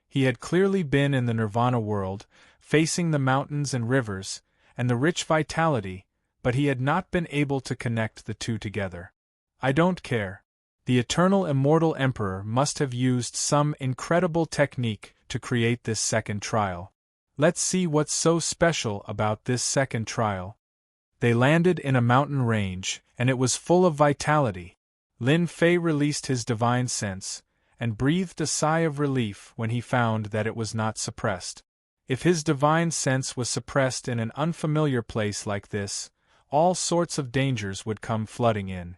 He had clearly been in the Nirvana world, facing the mountains and rivers, and the rich vitality, but he had not been able to connect the two together. I don't care. The eternal immortal emperor must have used some incredible technique to create this second trial. Let's see what's so special about this second trial. They landed in a mountain range, and it was full of vitality. Lin Fei released his divine sense, and breathed a sigh of relief when he found that it was not suppressed. If his divine sense was suppressed in an unfamiliar place like this, all sorts of dangers would come flooding in.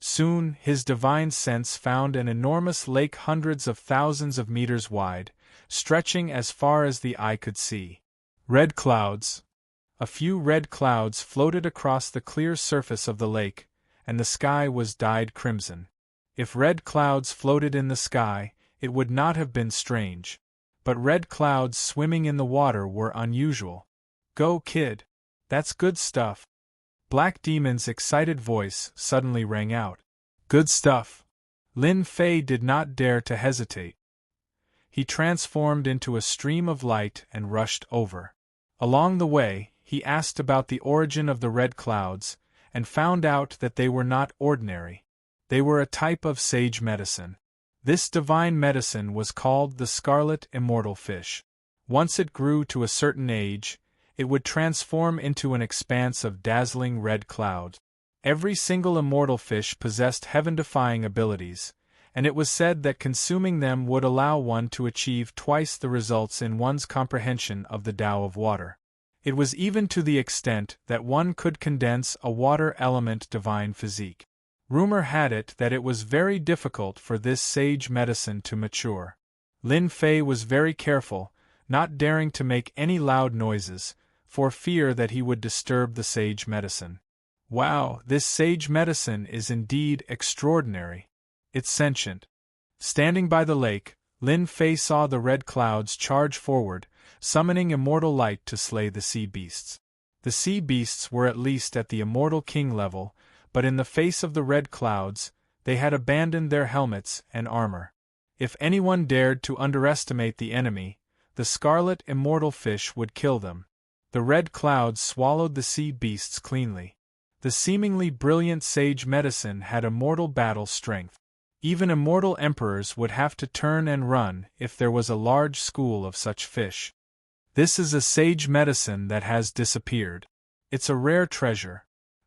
Soon, his divine sense found an enormous lake hundreds of thousands of meters wide, stretching as far as the eye could see. Red clouds. A few red clouds floated across the clear surface of the lake, and the sky was dyed crimson. If red clouds floated in the sky, it would not have been strange. But red clouds swimming in the water were unusual. Go, kid! That's good stuff. Black Demon's excited voice suddenly rang out. Good stuff. Lin Fei did not dare to hesitate. He transformed into a stream of light and rushed over. Along the way, he asked about the origin of the red clouds, and found out that they were not ordinary. They were a type of sage medicine. This divine medicine was called the scarlet immortal fish. Once it grew to a certain age, it would transform into an expanse of dazzling red clouds. Every single immortal fish possessed heaven-defying abilities, and it was said that consuming them would allow one to achieve twice the results in one's comprehension of the Tao of water. It was even to the extent that one could condense a water element divine physique. Rumor had it that it was very difficult for this sage medicine to mature. Lin Fei was very careful, not daring to make any loud noises, for fear that he would disturb the sage medicine. Wow, this sage medicine is indeed extraordinary. It's sentient. Standing by the lake, Lin Fei saw the red clouds charge forward, summoning immortal light to slay the sea beasts. The sea beasts were at least at the immortal king level, but in the face of the red clouds, they had abandoned their helmets and armor. If anyone dared to underestimate the enemy, the scarlet immortal fish would kill them. The red clouds swallowed the sea beasts cleanly. The seemingly brilliant sage medicine had immortal battle strength. Even immortal emperors would have to turn and run if there was a large school of such fish. This is a sage medicine that has disappeared. It's a rare treasure.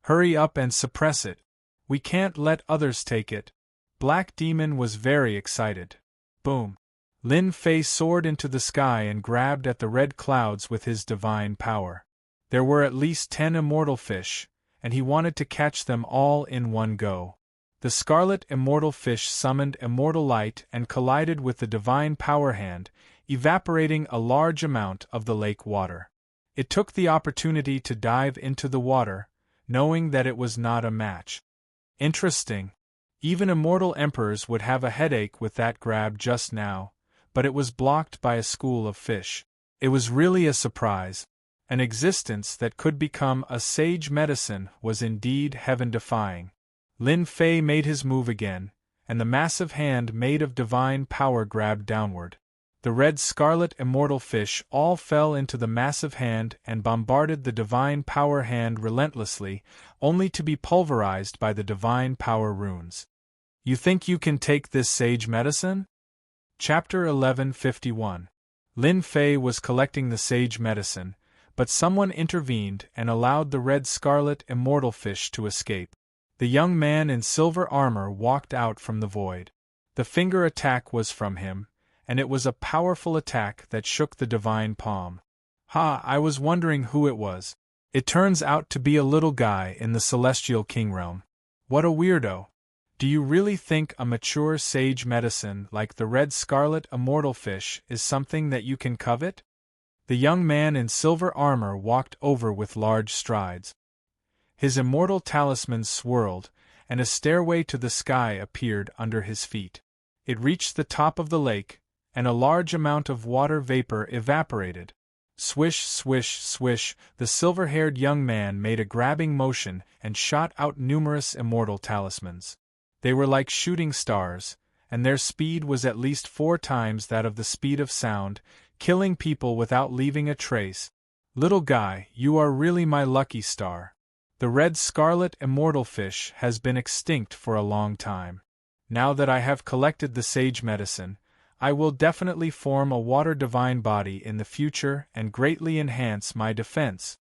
Hurry up and suppress it. We can't let others take it. Black Demon was very excited. Boom! Lin Fei soared into the sky and grabbed at the red clouds with his divine power. There were at least 10 immortal fish, and he wanted to catch them all in one go. The scarlet immortal fish summoned immortal light and collided with the divine power hand, evaporating a large amount of the lake water. It took the opportunity to dive into the water, knowing that it was not a match. Interesting. Even immortal emperors would have a headache with that grab just now, but it was blocked by a school of fish. It was really a surprise. An existence that could become a sage medicine was indeed heaven-defying. Lin Fei made his move again, and the massive hand made of divine power grabbed downward. The red scarlet immortal fish all fell into the massive hand and bombarded the divine power hand relentlessly, only to be pulverized by the divine power runes. You think you can take this sage medicine? Chapter 1151. Lin Fei was collecting the sage medicine, but someone intervened and allowed the red scarlet immortal fish to escape. The young man in silver armor walked out from the void. The finger attack was from him, and it was a powerful attack that shook the divine palm. Ha, I was wondering who it was. It turns out to be a little guy in the celestial king realm. What a weirdo. Do you really think a mature sage medicine like the red scarlet immortal fish is something that you can covet? The young man in silver armor walked over with large strides. His immortal talisman swirled, and a stairway to the sky appeared under his feet. It reached the top of the lake, and a large amount of water vapor evaporated. Swish, swish, swish, the silver-haired young man made a grabbing motion and shot out numerous immortal talismans. They were like shooting stars, and their speed was at least 4 times that of the speed of sound, killing people without leaving a trace. Little guy, you are really my lucky star. The red scarlet immortal fish has been extinct for a long time. Now that I have collected the sage medicine, I will definitely form a water divine body in the future and greatly enhance my defense.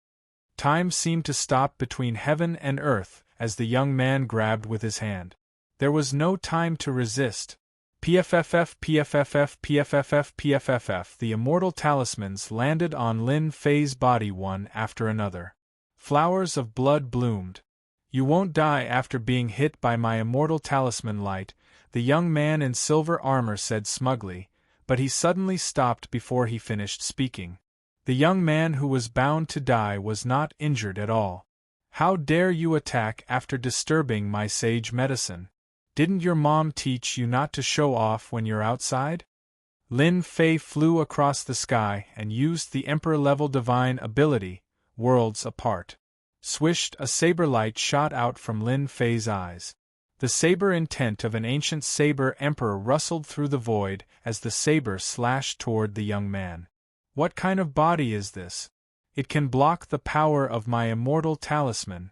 Time seemed to stop between heaven and earth as the young man grabbed with his hand. There was no time to resist. PFFF, PFFF, PFFF, PFFF. The immortal talismans landed on Lin Fei's body one after another. Flowers of blood bloomed. You won't die after being hit by my immortal talisman light, the young man in silver armor said smugly, but he suddenly stopped before he finished speaking. The young man who was bound to die was not injured at all. How dare you attack after disturbing my sage medicine? Didn't your mom teach you not to show off when you're outside? Lin Fei flew across the sky and used the emperor-level divine ability, Worlds Apart. Swished, a saber light shot out from Lin Fei's eyes. The saber intent of an ancient saber emperor rustled through the void as the saber slashed toward the young man. What kind of body is this? It can block the power of my immortal talisman.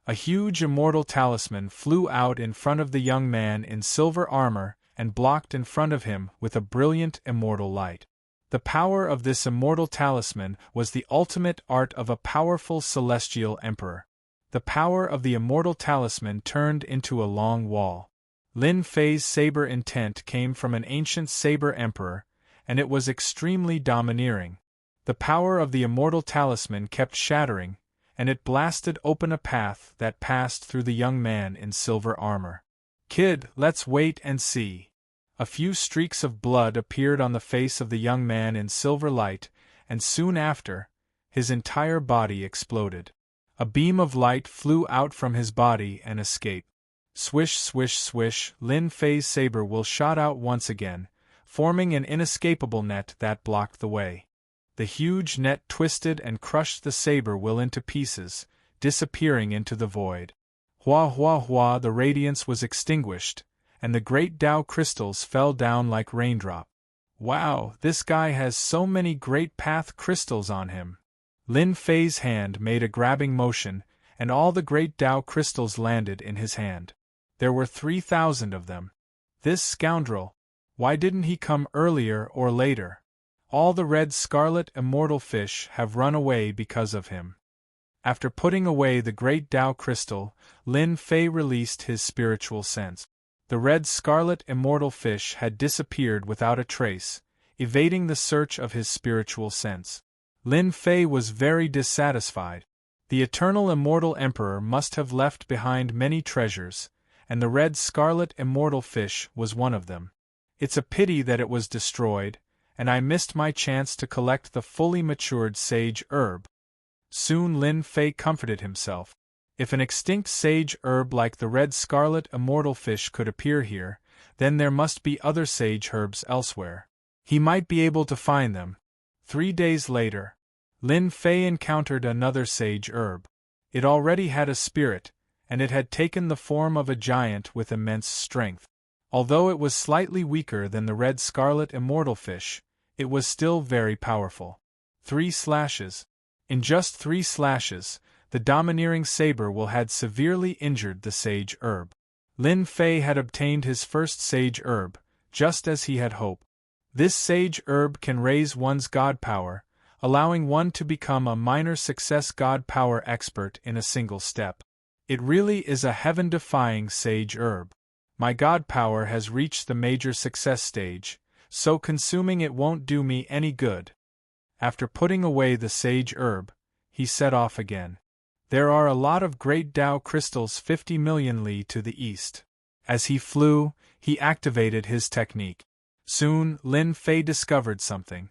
A huge immortal talisman flew out in front of the young man in silver armor and blocked in front of him with a brilliant immortal light. The power of this immortal talisman was the ultimate art of a powerful celestial emperor. The power of the immortal talisman turned into a long wall. Lin Fei's saber intent came from an ancient saber emperor, and it was extremely domineering. The power of the immortal talisman kept shattering, and it blasted open a path that passed through the young man in silver armor. Kid, let's wait and see. A few streaks of blood appeared on the face of the young man in silver light, and soon after, his entire body exploded. A beam of light flew out from his body and escaped. Swish, swish, swish, Lin Fei's saber will shot out once again, forming an inescapable net that blocked the way. The huge net twisted and crushed the saber will into pieces, disappearing into the void. Hua hua hua, the radiance was extinguished, and the great Tao crystals fell down like raindrop. Wow, this guy has so many great path crystals on him. Lin Fei's hand made a grabbing motion, and all the great Tao crystals landed in his hand. There were 3,000 of them. This scoundrel, why didn't he come earlier or later? All the red scarlet immortal fish have run away because of him. After putting away the great Tao crystal, Lin Fei released his spiritual sense. The red scarlet immortal fish had disappeared without a trace, evading the search of his spiritual sense. Lin Fei was very dissatisfied. The eternal immortal emperor must have left behind many treasures, and the red scarlet immortal fish was one of them. It's a pity that it was destroyed, and I missed my chance to collect the fully matured sage herb. Soon Lin Fei comforted himself. If an extinct sage herb like the red scarlet immortal fish could appear here, then there must be other sage herbs elsewhere. He might be able to find them. 3 days later, Lin Fei encountered another sage herb. It already had a spirit, and it had taken the form of a giant with immense strength. Although it was slightly weaker than the red scarlet immortal fish, it was still very powerful. 3 slashes. In just 3 slashes, the domineering saber will had severely injured the sage herb. Lin Fei had obtained his first sage herb, just as he had hoped. This sage herb can raise one's god power, allowing one to become a minor success god power expert in a single step. It really is a heaven-defying sage herb. My god power has reached the major success stage, so consuming it won't do me any good. After putting away the sage herb, he set off again. There are a lot of great Tao crystals 50 million li to the east. As he flew, he activated his technique. Soon, Lin Fei discovered something.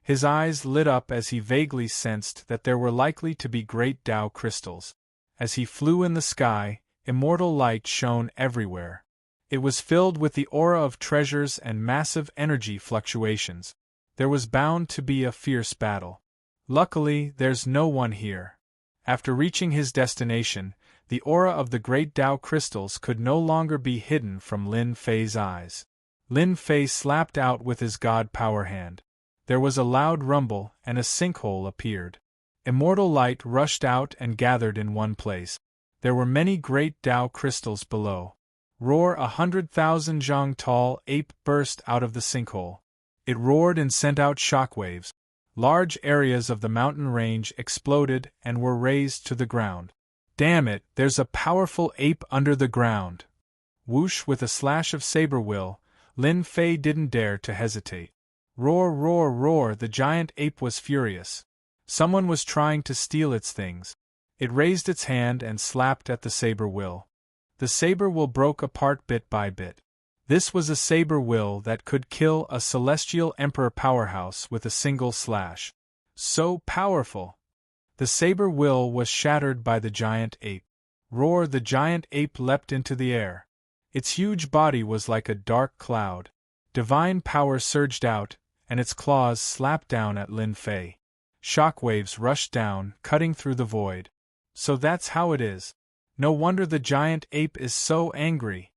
His eyes lit up as he vaguely sensed that there were likely to be great Tao crystals. As he flew in the sky, immortal light shone everywhere. It was filled with the aura of treasures and massive energy fluctuations. There was bound to be a fierce battle. Luckily, there's no one here. After reaching his destination, the aura of the great Tao crystals could no longer be hidden from Lin Fei's eyes. Lin Fei slapped out with his god power hand. There was a loud rumble, and a sinkhole appeared. Immortal light rushed out and gathered in one place. There were many great Tao crystals below. Roar 100,000 zhang tall ape burst out of the sinkhole. It roared and sent out shockwaves. Large areas of the mountain range exploded and were razed to the ground. Damn it, there's a powerful ape under the ground. Whoosh, with a slash of saber will, Lin Fei didn't dare to hesitate. Roar, roar, roar, the giant ape was furious. Someone was trying to steal its things. It raised its hand and slapped at the saber will. The saber will broke apart bit by bit. This was a saber will that could kill a celestial emperor powerhouse with a single slash. So powerful! The saber will was shattered by the giant ape. Roar, the giant ape leapt into the air. Its huge body was like a dark cloud. Divine power surged out, and its claws slapped down at Lin Fei. Shockwaves rushed down, cutting through the void. So that's how it is. No wonder the giant ape is so angry.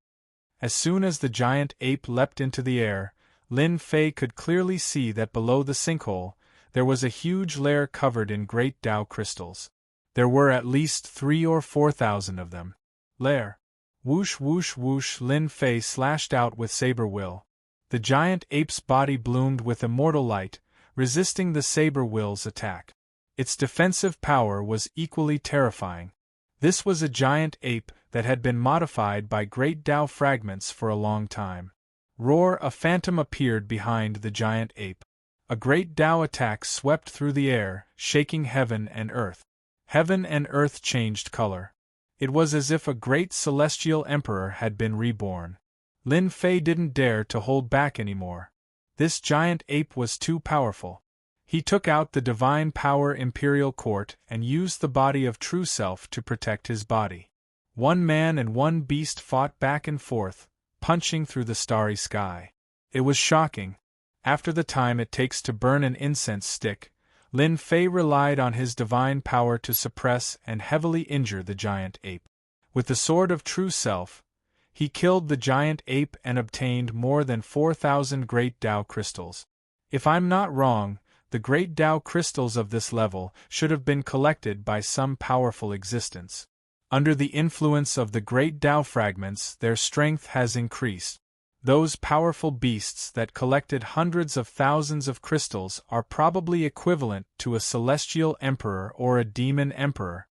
As soon as the giant ape leapt into the air, Lin Fei could clearly see that below the sinkhole, there was a huge lair covered in great Tao crystals. There were at least 3,000 or 4,000 of them. Lair. Whoosh, whoosh, whoosh, Lin Fei slashed out with saber will. The giant ape's body bloomed with immortal light, resisting the saber will's attack. Its defensive power was equally terrifying. This was a giant ape that had been modified by great Tao fragments for a long time. Roar, a phantom appeared behind the giant ape. A great Tao attack swept through the air, shaking heaven and earth. Heaven and earth changed color. It was as if a great celestial emperor had been reborn. Lin Fei didn't dare to hold back anymore. This giant ape was too powerful. He took out the divine power imperial court and used the body of true self to protect his body. One man and one beast fought back and forth, punching through the starry sky. It was shocking. After the time it takes to burn an incense stick, Lin Fei relied on his divine power to suppress and heavily injure the giant ape. With the sword of true self, he killed the giant ape and obtained more than 4,000 great Tao crystals. If I'm not wrong, the great Tao crystals of this level should have been collected by some powerful existence. Under the influence of the great Tao fragments, their strength has increased. Those powerful beasts that collected hundreds of thousands of crystals are probably equivalent to a celestial emperor or a demon emperor.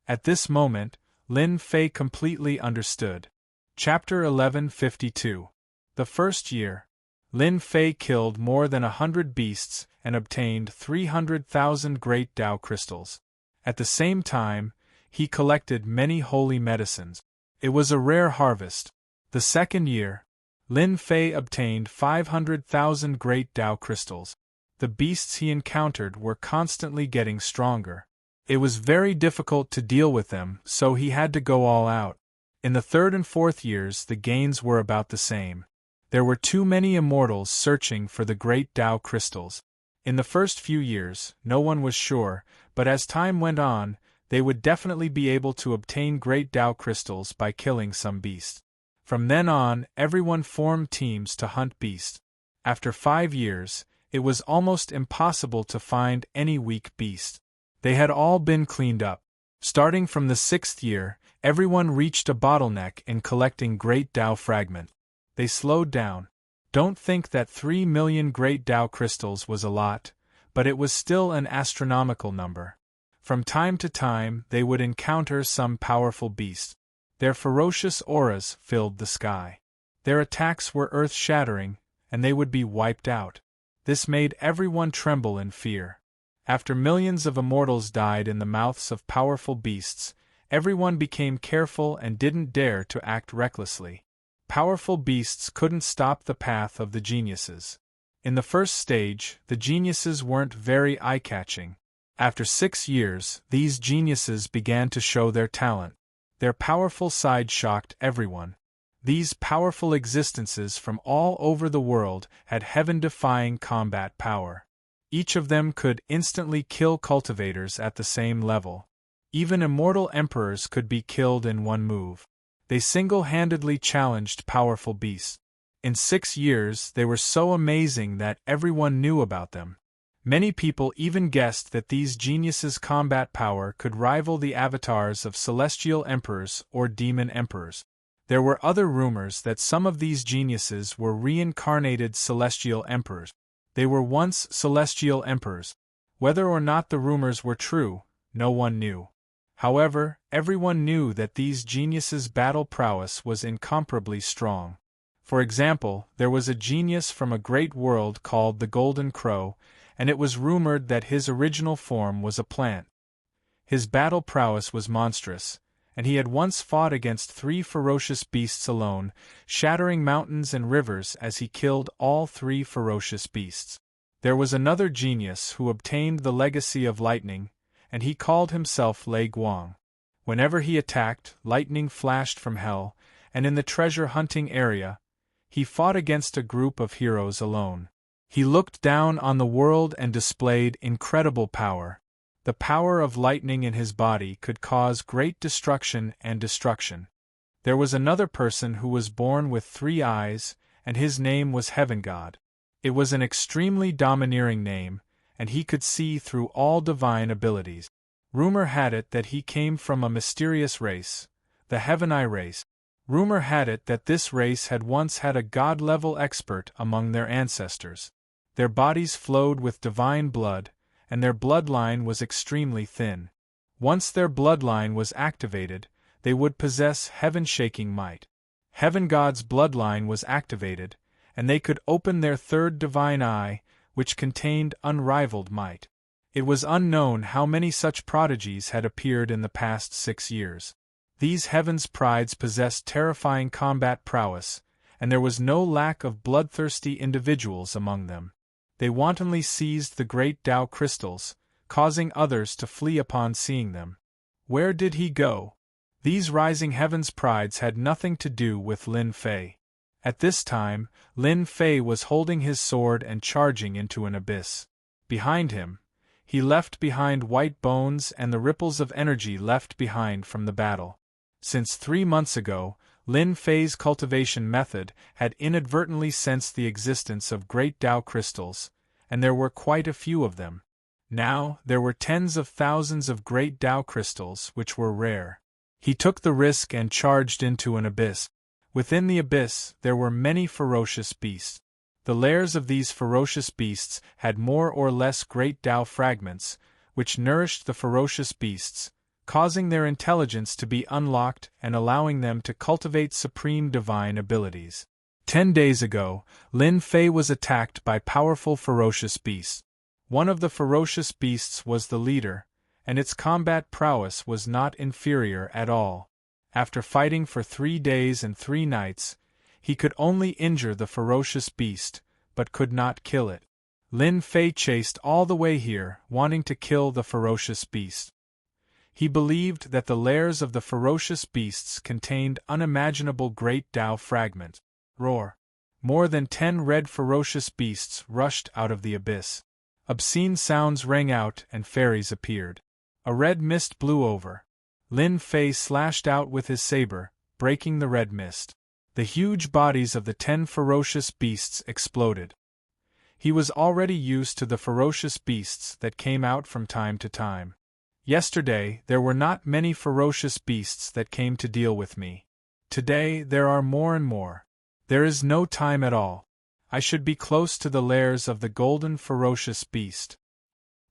At this moment, Lin Fei completely understood. Chapter 1152. The first year, Lin Fei killed more than 100 beasts and obtained 300,000 great Tao crystals. At the same time, he collected many holy medicines. It was a rare harvest. The second year, Lin Fei obtained 500,000 great Tao crystals. The beasts he encountered were constantly getting stronger. It was very difficult to deal with them, so he had to go all out. In the third and fourth years, the gains were about the same. There were too many immortals searching for the great Tao crystals. In the first few years, no one was sure, but as time went on, they would definitely be able to obtain great Tao crystals by killing some beasts. From then on, everyone formed teams to hunt beasts. After 5 years, it was almost impossible to find any weak beast. They had all been cleaned up. Starting from the 6th year, everyone reached a bottleneck in collecting great Tao fragments. They slowed down. Don't think that 3 million great Tao crystals was a lot, but it was still an astronomical number. From time to time, they would encounter some powerful beast. Their ferocious auras filled the sky. Their attacks were earth-shattering, and they would be wiped out. This made everyone tremble in fear. After millions of immortals died in the mouths of powerful beasts, everyone became careful and didn't dare to act recklessly. Powerful beasts couldn't stop the path of the geniuses. In the first stage, the geniuses weren't very eye-catching. After 6 years, these geniuses began to show their talent. Their powerful side shocked everyone. These powerful existences from all over the world had heaven-defying combat power. Each of them could instantly kill cultivators at the same level. Even immortal emperors could be killed in one move. They single-handedly challenged powerful beasts. In 6 years, they were so amazing that everyone knew about them. Many people even guessed that these geniuses' combat power could rival the avatars of celestial emperors or demon emperors. There were other rumors that some of these geniuses were reincarnated celestial emperors. They were once celestial emperors. Whether or not the rumors were true, no one knew. However, everyone knew that these geniuses' battle prowess was incomparably strong. For example, there was a genius from a great world called the Golden Crow, and it was rumored that his original form was a plant. His battle prowess was monstrous, and he had once fought against 3 ferocious beasts alone, shattering mountains and rivers as he killed all 3 ferocious beasts. There was another genius who obtained the legacy of lightning, and he called himself Lei Guang. Whenever he attacked, lightning flashed from hell, and in the treasure-hunting area, he fought against a group of heroes alone. He looked down on the world and displayed incredible power. The power of lightning in his body could cause great destruction and destruction. There was another person who was born with 3 eyes, and his name was Heaven God. It was an extremely domineering name, and he could see through all divine abilities. Rumor had it that he came from a mysterious race, the Heaven Eye race. Rumor had it that this race had once had a god-level expert among their ancestors. Their bodies flowed with divine blood, and their bloodline was extremely thin. Once their bloodline was activated, they would possess heaven-shaking might. Heaven God's bloodline was activated, and they could open their 3rd divine eye, which contained unrivaled might. It was unknown how many such prodigies had appeared in the past 6 years. These heaven's prides possessed terrifying combat prowess, and there was no lack of bloodthirsty individuals among them. They wantonly seized the great Tao crystals, causing others to flee upon seeing them. Where did he go? These rising heaven's prides had nothing to do with Lin Fei. At this time, Lin Fei was holding his sword and charging into an abyss. Behind him, he left behind white bones and the ripples of energy left behind from the battle. Since 3 months ago, Lin Fei's cultivation method had inadvertently sensed the existence of great Tao crystals, and there were quite a few of them. Now, there were tens of thousands of great Tao crystals which were rare. He took the risk and charged into an abyss. Within the abyss, there were many ferocious beasts. The lairs of these ferocious beasts had more or less great Tao fragments, which nourished the ferocious beasts, causing their intelligence to be unlocked and allowing them to cultivate supreme divine abilities. 10 days ago, Lin Fei was attacked by powerful ferocious beasts. One of the ferocious beasts was the leader, and its combat prowess was not inferior at all. After fighting for 3 days and 3 nights, he could only injure the ferocious beast, but could not kill it. Lin Fei chased all the way here, wanting to kill the ferocious beast. He believed that the lairs of the ferocious beasts contained unimaginable great Tao fragments. Roar! More than 10 red ferocious beasts rushed out of the abyss. Obscene sounds rang out and fairies appeared. A red mist blew over. Lin Fei slashed out with his saber, breaking the red mist. The huge bodies of the 10 ferocious beasts exploded. He was already used to the ferocious beasts that came out from time to time. Yesterday, there were not many ferocious beasts that came to deal with me. Today, there are more and more. There is no time at all. I should be close to the lairs of the golden ferocious beast.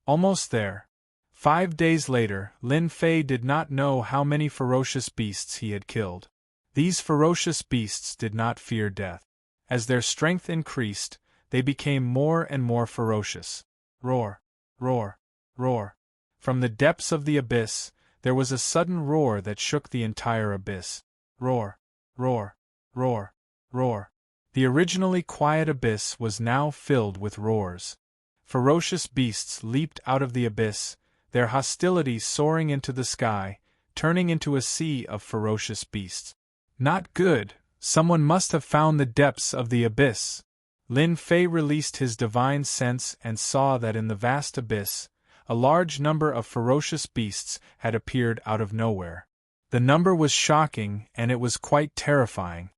Almost there. 5 days later, Lin Fei did not know how many ferocious beasts he had killed. These ferocious beasts did not fear death. As their strength increased, they became more and more ferocious. Roar! Roar! Roar! From the depths of the abyss, there was a sudden roar that shook the entire abyss. Roar! Roar! Roar! Roar! The originally quiet abyss was now filled with roars. Ferocious beasts leaped out of the abyss, their hostility soaring into the sky, turning into a sea of ferocious beasts. Not good, someone must have found the depths of the abyss. Lin Fei released his divine sense and saw that in the vast abyss, a large number of ferocious beasts had appeared out of nowhere. The number was shocking and it was quite terrifying.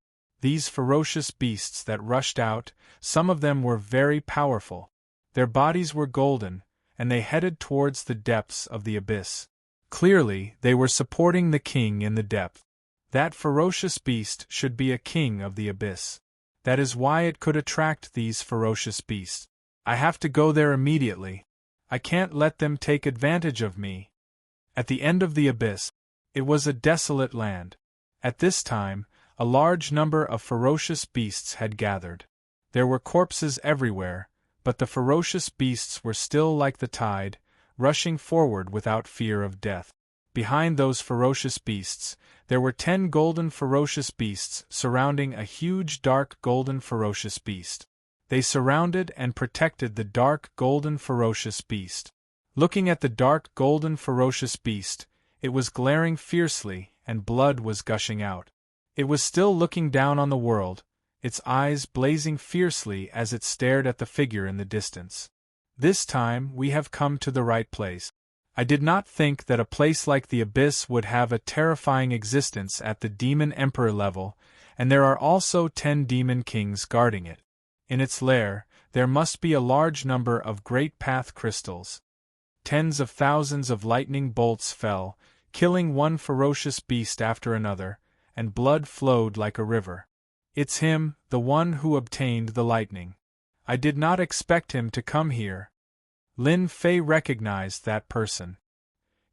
These ferocious beasts that rushed out, some of them were very powerful. Their bodies were golden, and they headed towards the depths of the abyss. Clearly, they were supporting the king in the depth. That ferocious beast should be a king of the abyss. That is why it could attract these ferocious beasts. I have to go there immediately. I can't let them take advantage of me. At the end of the abyss, it was a desolate land. At this time, a large number of ferocious beasts had gathered. There were corpses everywhere, but the ferocious beasts were still like the tide, rushing forward without fear of death. Behind those ferocious beasts, there were 10 golden ferocious beasts surrounding a huge dark golden ferocious beast. They surrounded and protected the dark golden ferocious beast. Looking at the dark golden ferocious beast, it was glaring fiercely and blood was gushing out. It was still looking down on the world, its eyes blazing fiercely as it stared at the figure in the distance. This time we have come to the right place. I did not think that a place like the abyss would have a terrifying existence at the demon emperor level, and there are also 10 demon kings guarding it. In its lair, there must be a large number of great path crystals. Tens of thousands of lightning bolts fell, killing one ferocious beast after another, and blood flowed like a river. It's him, the one who obtained the lightning. I did not expect him to come here. Lin Fei recognized that person.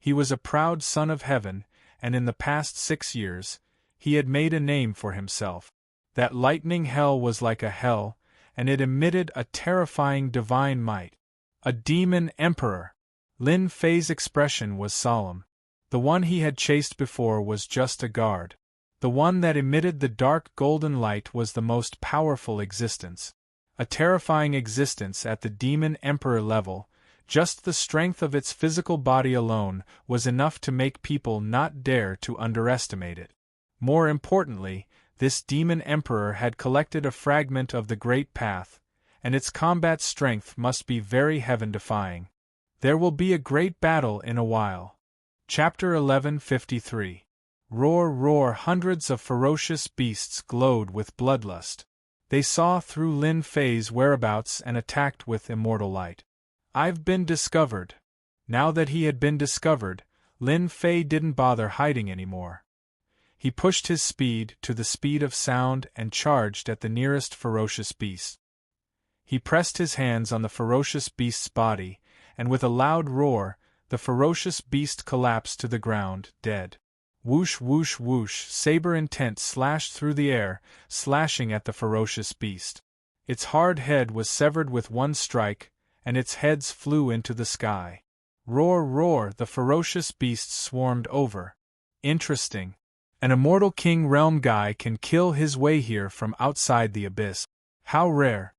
He was a proud son of heaven, and in the past 6 years, he had made a name for himself. That lightning hell was like a hell, and it emitted a terrifying divine might. A demon emperor! Lin Fei's expression was solemn. The one he had chased before was just a guard. The one that emitted the dark golden light was the most powerful existence. A terrifying existence at the demon emperor level. Just the strength of its physical body alone was enough to make people not dare to underestimate it. More importantly, this demon emperor had collected a fragment of the Great Path, and its combat strength must be very heaven-defying. There will be a great battle in a while. Chapter 1153. Roar, roar! Hundreds of ferocious beasts glowed with bloodlust. They saw through Lin Fei's whereabouts and attacked with immortal light. I've been discovered. Now that he had been discovered, Lin Fei didn't bother hiding anymore. He pushed his speed to the speed of sound and charged at the nearest ferocious beast. He pressed his hands on the ferocious beast's body, and with a loud roar, the ferocious beast collapsed to the ground, dead. Whoosh whoosh whoosh, saber intent slashed through the air, slashing at the ferocious beast. Its hard head was severed with one strike, and its heads flew into the sky. Roar roar, the ferocious beast swarmed over. Interesting. An immortal king realm guy can kill his way here from outside the abyss. How rare.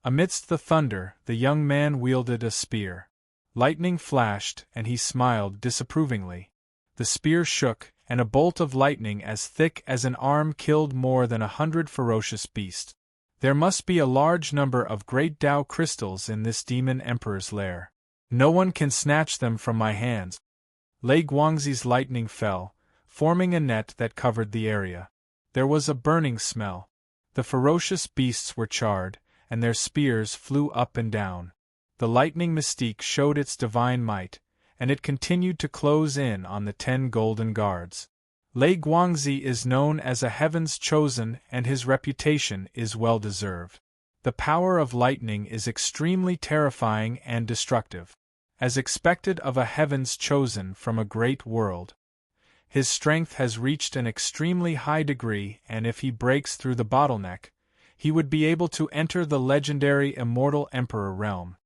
Amidst the thunder, the young man wielded a spear. Lightning flashed, and he smiled disapprovingly. The spear shook, and a bolt of lightning as thick as an arm killed more than 100 ferocious beasts. There must be a large number of great Tao crystals in this demon emperor's lair. No one can snatch them from my hands. Lei Guangzi's lightning fell, forming a net that covered the area. There was a burning smell. The ferocious beasts were charred, and their spears flew up and down. The lightning mystique showed its divine might, and it continued to close in on the 10 golden guards. Lei Guangzi is known as a heaven's chosen, and his reputation is well-deserved. The power of lightning is extremely terrifying and destructive. As expected of a heaven's chosen from a great world. His strength has reached an extremely high degree, and if he breaks through the bottleneck, he would be able to enter the legendary immortal emperor realm.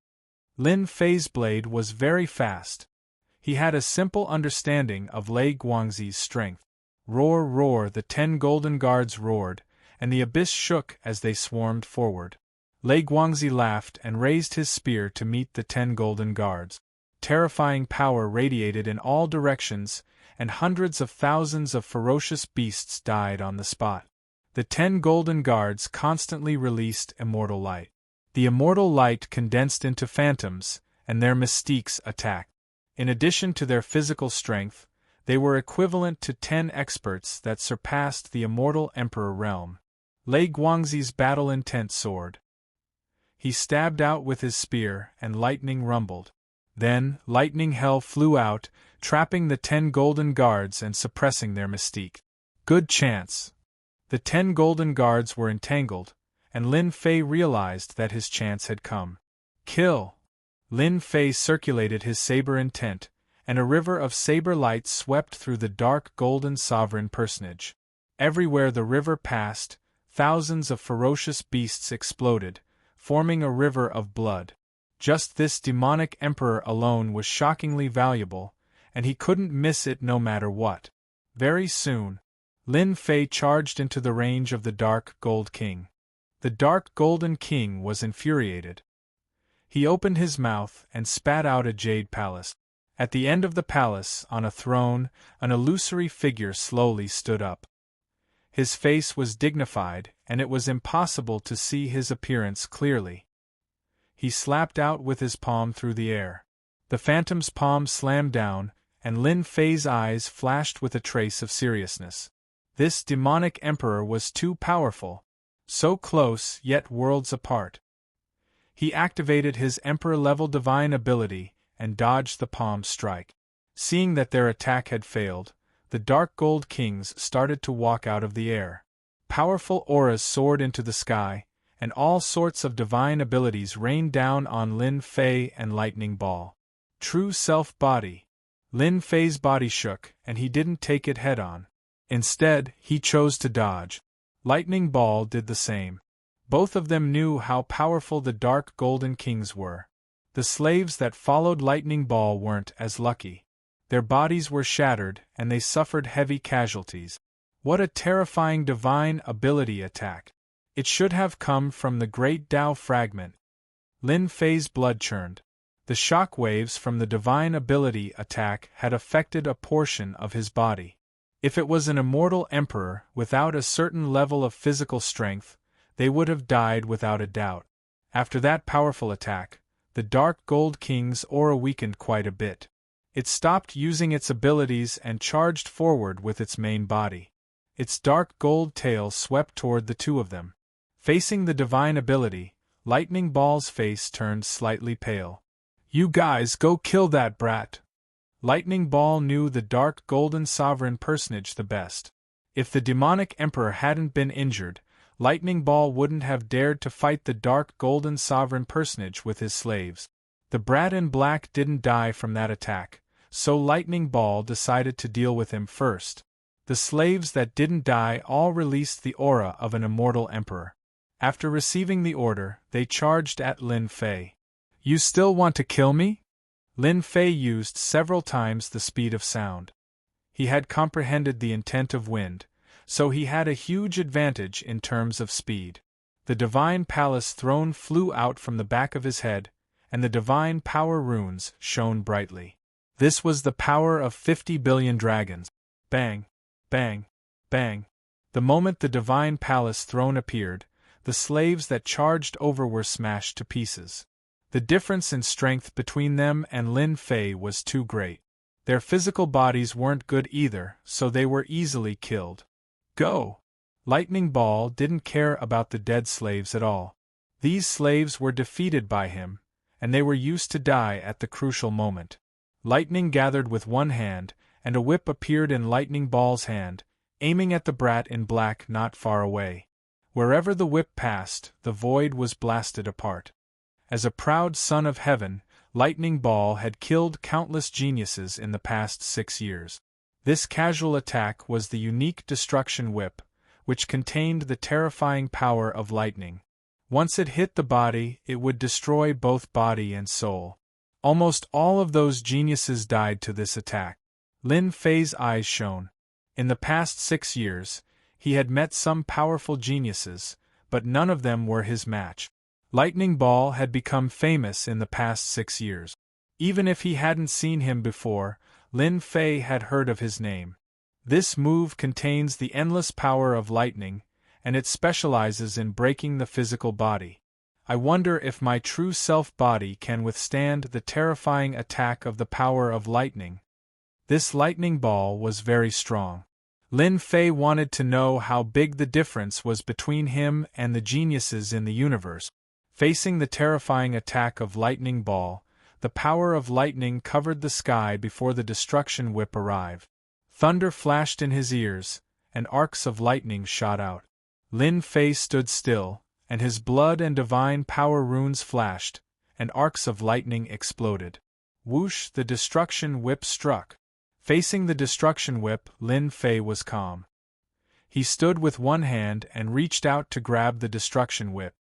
Lin Fei's blade was very fast. He had a simple understanding of Lei Guangzi's strength. Roar roar, the 10 golden guards roared, and the abyss shook as they swarmed forward. Lei Guangzi laughed and raised his spear to meet the 10 golden guards. Terrifying power radiated in all directions, and hundreds of thousands of ferocious beasts died on the spot. The 10 golden guards constantly released immortal light. The immortal light condensed into phantoms, and their mystiques attacked. In addition to their physical strength, they were equivalent to 10 experts that surpassed the immortal emperor realm. Lei Guangzi's battle intent soared. He stabbed out with his spear, and lightning rumbled. Then, lightning hell flew out, trapping the 10 golden guards and suppressing their mystique. Good chance. The 10 golden guards were entangled, and Lin Fei realized that his chance had come. Kill! Lin Fei circulated his saber intent, and a river of saber light swept through the dark golden sovereign personage. Everywhere the river passed, thousands of ferocious beasts exploded, forming a river of blood. Just this demonic emperor alone was shockingly valuable, and he couldn't miss it no matter what. Very soon, Lin Fei charged into the range of the Dark Gold King. The Dark Golden King was infuriated. He opened his mouth and spat out a jade palace. At the end of the palace, on a throne, an illusory figure slowly stood up. His face was dignified, and it was impossible to see his appearance clearly. He slapped out with his palm through the air. The phantom's palm slammed down, and Lin Fei's eyes flashed with a trace of seriousness. This demonic emperor was too powerful, so close yet worlds apart. He activated his emperor-level divine ability and dodged the palm strike. Seeing that their attack had failed, the Dark Gold Kings started to walk out of the air. Powerful auras soared into the sky, and all sorts of divine abilities rained down on Lin Fei and Lightning Ball. True self-body. Lin Fei's body shook, and he didn't take it head-on. Instead, he chose to dodge. Lightning Ball did the same. Both of them knew how powerful the Dark Golden Kings were. The slaves that followed Lightning Ball weren't as lucky. Their bodies were shattered, and they suffered heavy casualties. What a terrifying divine ability attack! It should have come from the Great Tao Fragment. Lin Fei's blood churned. The shock waves from the divine ability attack had affected a portion of his body. If it was an immortal emperor without a certain level of physical strength, they would have died without a doubt. After that powerful attack, the Dark Gold King's aura weakened quite a bit. It stopped using its abilities and charged forward with its main body. Its dark gold tail swept toward the two of them. Facing the divine ability, Lightning Ball's face turned slightly pale. "You guys go kill that brat!" Lightning Ball knew the Dark Golden Sovereign personage the best. If the demonic emperor hadn't been injured, Lightning Ball wouldn't have dared to fight the dark golden sovereign personage with his slaves. The brat in black didn't die from that attack, so Lightning Ball decided to deal with him first. The slaves that didn't die all released the aura of an immortal emperor. After receiving the order, they charged at Lin Fei. "You still want to kill me?" Lin Fei used several times the speed of sound. He had comprehended the intent of wind, so he had a huge advantage in terms of speed. The divine palace throne flew out from the back of his head, and the divine power runes shone brightly. This was the power of 50 billion dragons. Bang! Bang! Bang! The moment the divine palace throne appeared, the slaves that charged over were smashed to pieces. The difference in strength between them and Lin Fei was too great. Their physical bodies weren't good either, so they were easily killed. Go! Lightning Ball didn't care about the dead slaves at all. These slaves were defeated by him, and they were used to die at the crucial moment. Lightning gathered with one hand, and a whip appeared in Lightning Ball's hand, aiming at the brat in black not far away. Wherever the whip passed, the void was blasted apart. As a proud son of heaven, Lightning Ball had killed countless geniuses in the past 6 years. This casual attack was the unique destruction whip, which contained the terrifying power of lightning. Once it hit the body, it would destroy both body and soul. Almost all of those geniuses died to this attack. Lin Fei's eyes shone. In the past 6 years, he had met some powerful geniuses, but none of them were his match. Lightning Ball had become famous in the past 6 years. Even if he hadn't seen him before, Lin Fei had heard of his name. This move contains the endless power of lightning, and it specializes in breaking the physical body. I wonder if my true self body can withstand the terrifying attack of the power of lightning. This lightning ball was very strong. Lin Fei wanted to know how big the difference was between him and the geniuses in the universe. Facing the terrifying attack of Lightning Ball, the power of lightning covered the sky before the destruction whip arrived. Thunder flashed in his ears, and arcs of lightning shot out. Lin Fei stood still, and his blood and divine power runes flashed, and arcs of lightning exploded. Whoosh! The destruction whip struck. Facing the destruction whip, Lin Fei was calm. He stood with one hand and reached out to grab the destruction whip.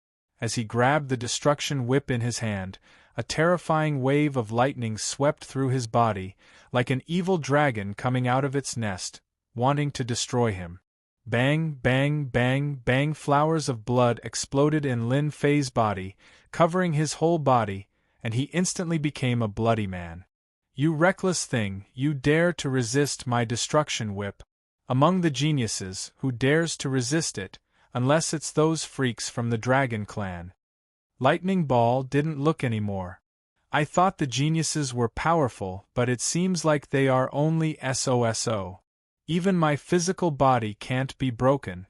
As he grabbed the destruction whip in his hand, a terrifying wave of lightning swept through his body, like an evil dragon coming out of its nest, wanting to destroy him. Bang, bang, bang, bang! Flowers of blood exploded in Lin Fei's body, covering his whole body, and he instantly became a bloody man. "You reckless thing, you dare to resist my destruction whip? Among the geniuses, who dares to resist it, unless it's those freaks from the Dragon Clan?" Lightning Ball didn't look anymore. "I thought the geniuses were powerful, but it seems like they are only SOSO. Even my physical body can't be broken."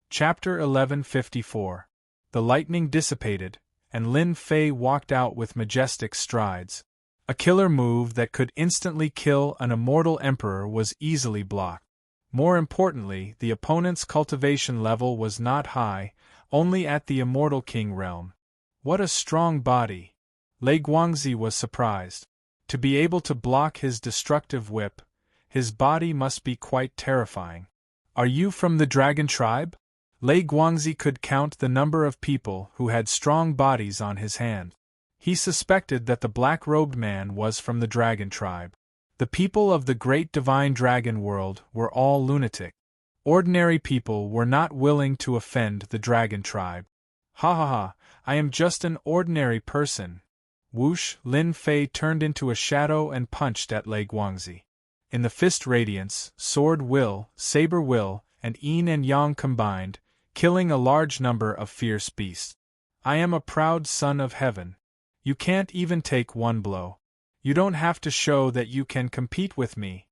Chapter 1154. The lightning dissipated, and Lin Fei walked out with majestic strides. A killer move that could instantly kill an immortal emperor was easily blocked. More importantly, the opponent's cultivation level was not high, only at the Immortal King realm. What a strong body! Lei Guangzi was surprised. To be able to block his destructive whip, his body must be quite terrifying. "Are you from the dragon tribe?" Lei Guangzi could count the number of people who had strong bodies on his hand. He suspected that the black-robed man was from the dragon tribe. The people of the great divine dragon world were all lunatic. Ordinary people were not willing to offend the dragon tribe. "Ha ha ha, I am just an ordinary person." Whoosh! Lin Fei turned into a shadow and punched at Lei Guangzi. In the fist radiance, sword will, saber will, and yin and yang combined, killing a large number of fierce beasts. "I am a proud son of heaven. You can't even take one blow. You don't have to show that you can compete with me."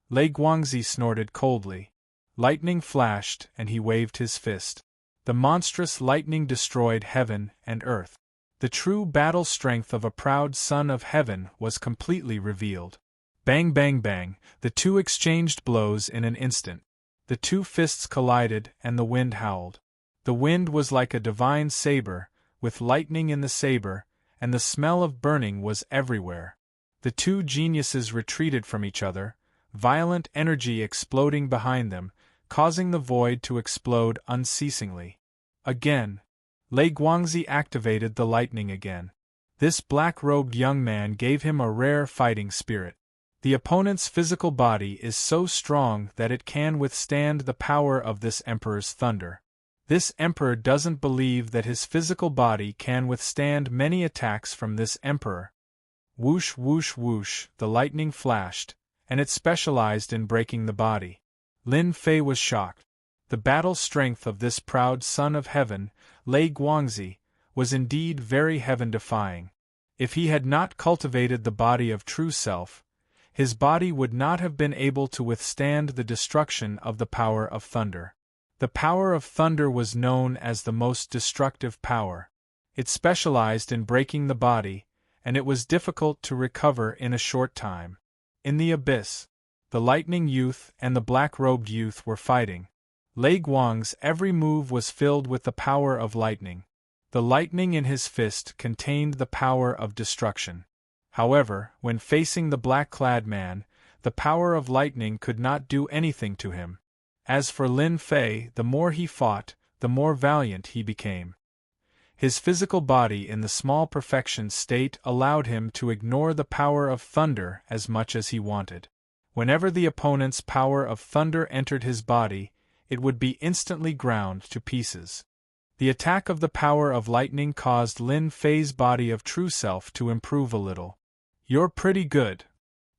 Lei Guangzi snorted coldly. Lightning flashed, and he waved his fist. The monstrous lightning destroyed heaven and earth. The true battle strength of a proud son of heaven was completely revealed. Bang, bang, bang! The two exchanged blows in an instant. The two fists collided and the wind howled. The wind was like a divine saber, with lightning in the saber, and the smell of burning was everywhere. The two geniuses retreated from each other, violent energy exploding behind them, causing the void to explode unceasingly. Again, Lei Guangzi activated the lightning again. This black-robed young man gave him a rare fighting spirit. The opponent's physical body is so strong that it can withstand the power of this emperor's thunder. This emperor doesn't believe that his physical body can withstand many attacks from this emperor. Whoosh whoosh whoosh, the lightning flashed, and it specialized in breaking the body. Lin Fei was shocked. The battle strength of this proud son of heaven, Lei Guangzi, was indeed very heaven-defying. If he had not cultivated the body of true self, his body would not have been able to withstand the destruction of the power of thunder. The power of thunder was known as the most destructive power. It specialized in breaking the body, and it was difficult to recover in a short time. In the abyss, the lightning youth and the black-robed youth were fighting. Lei Guang's every move was filled with the power of lightning. The lightning in his fist contained the power of destruction. However, when facing the black-clad man, the power of lightning could not do anything to him. As for Lin Fei, the more he fought, the more valiant he became. His physical body in the small perfection state allowed him to ignore the power of thunder as much as he wanted. Whenever the opponent's power of thunder entered his body, it would be instantly ground to pieces. The attack of the power of lightning caused Lin Fei's body of true self to improve a little. "You're pretty good."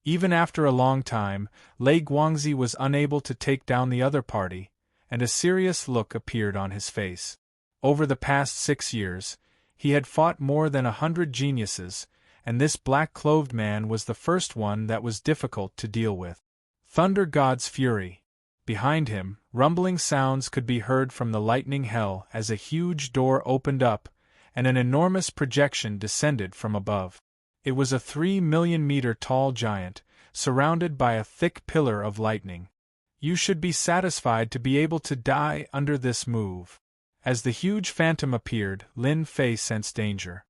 Even after a long time, Lei Guangzi was unable to take down the other party, and a serious look appeared on his face. Over the past 6 years, he had fought more than 100 geniuses, and this black-clothed man was the first one that was difficult to deal with. Thunder God's fury. Behind him, rumbling sounds could be heard from the lightning hell as a huge door opened up, and an enormous projection descended from above. It was a 3 million-meter tall giant, surrounded by a thick pillar of lightning. You should be satisfied to be able to die under this move. As the huge phantom appeared, Lin Fei sensed danger.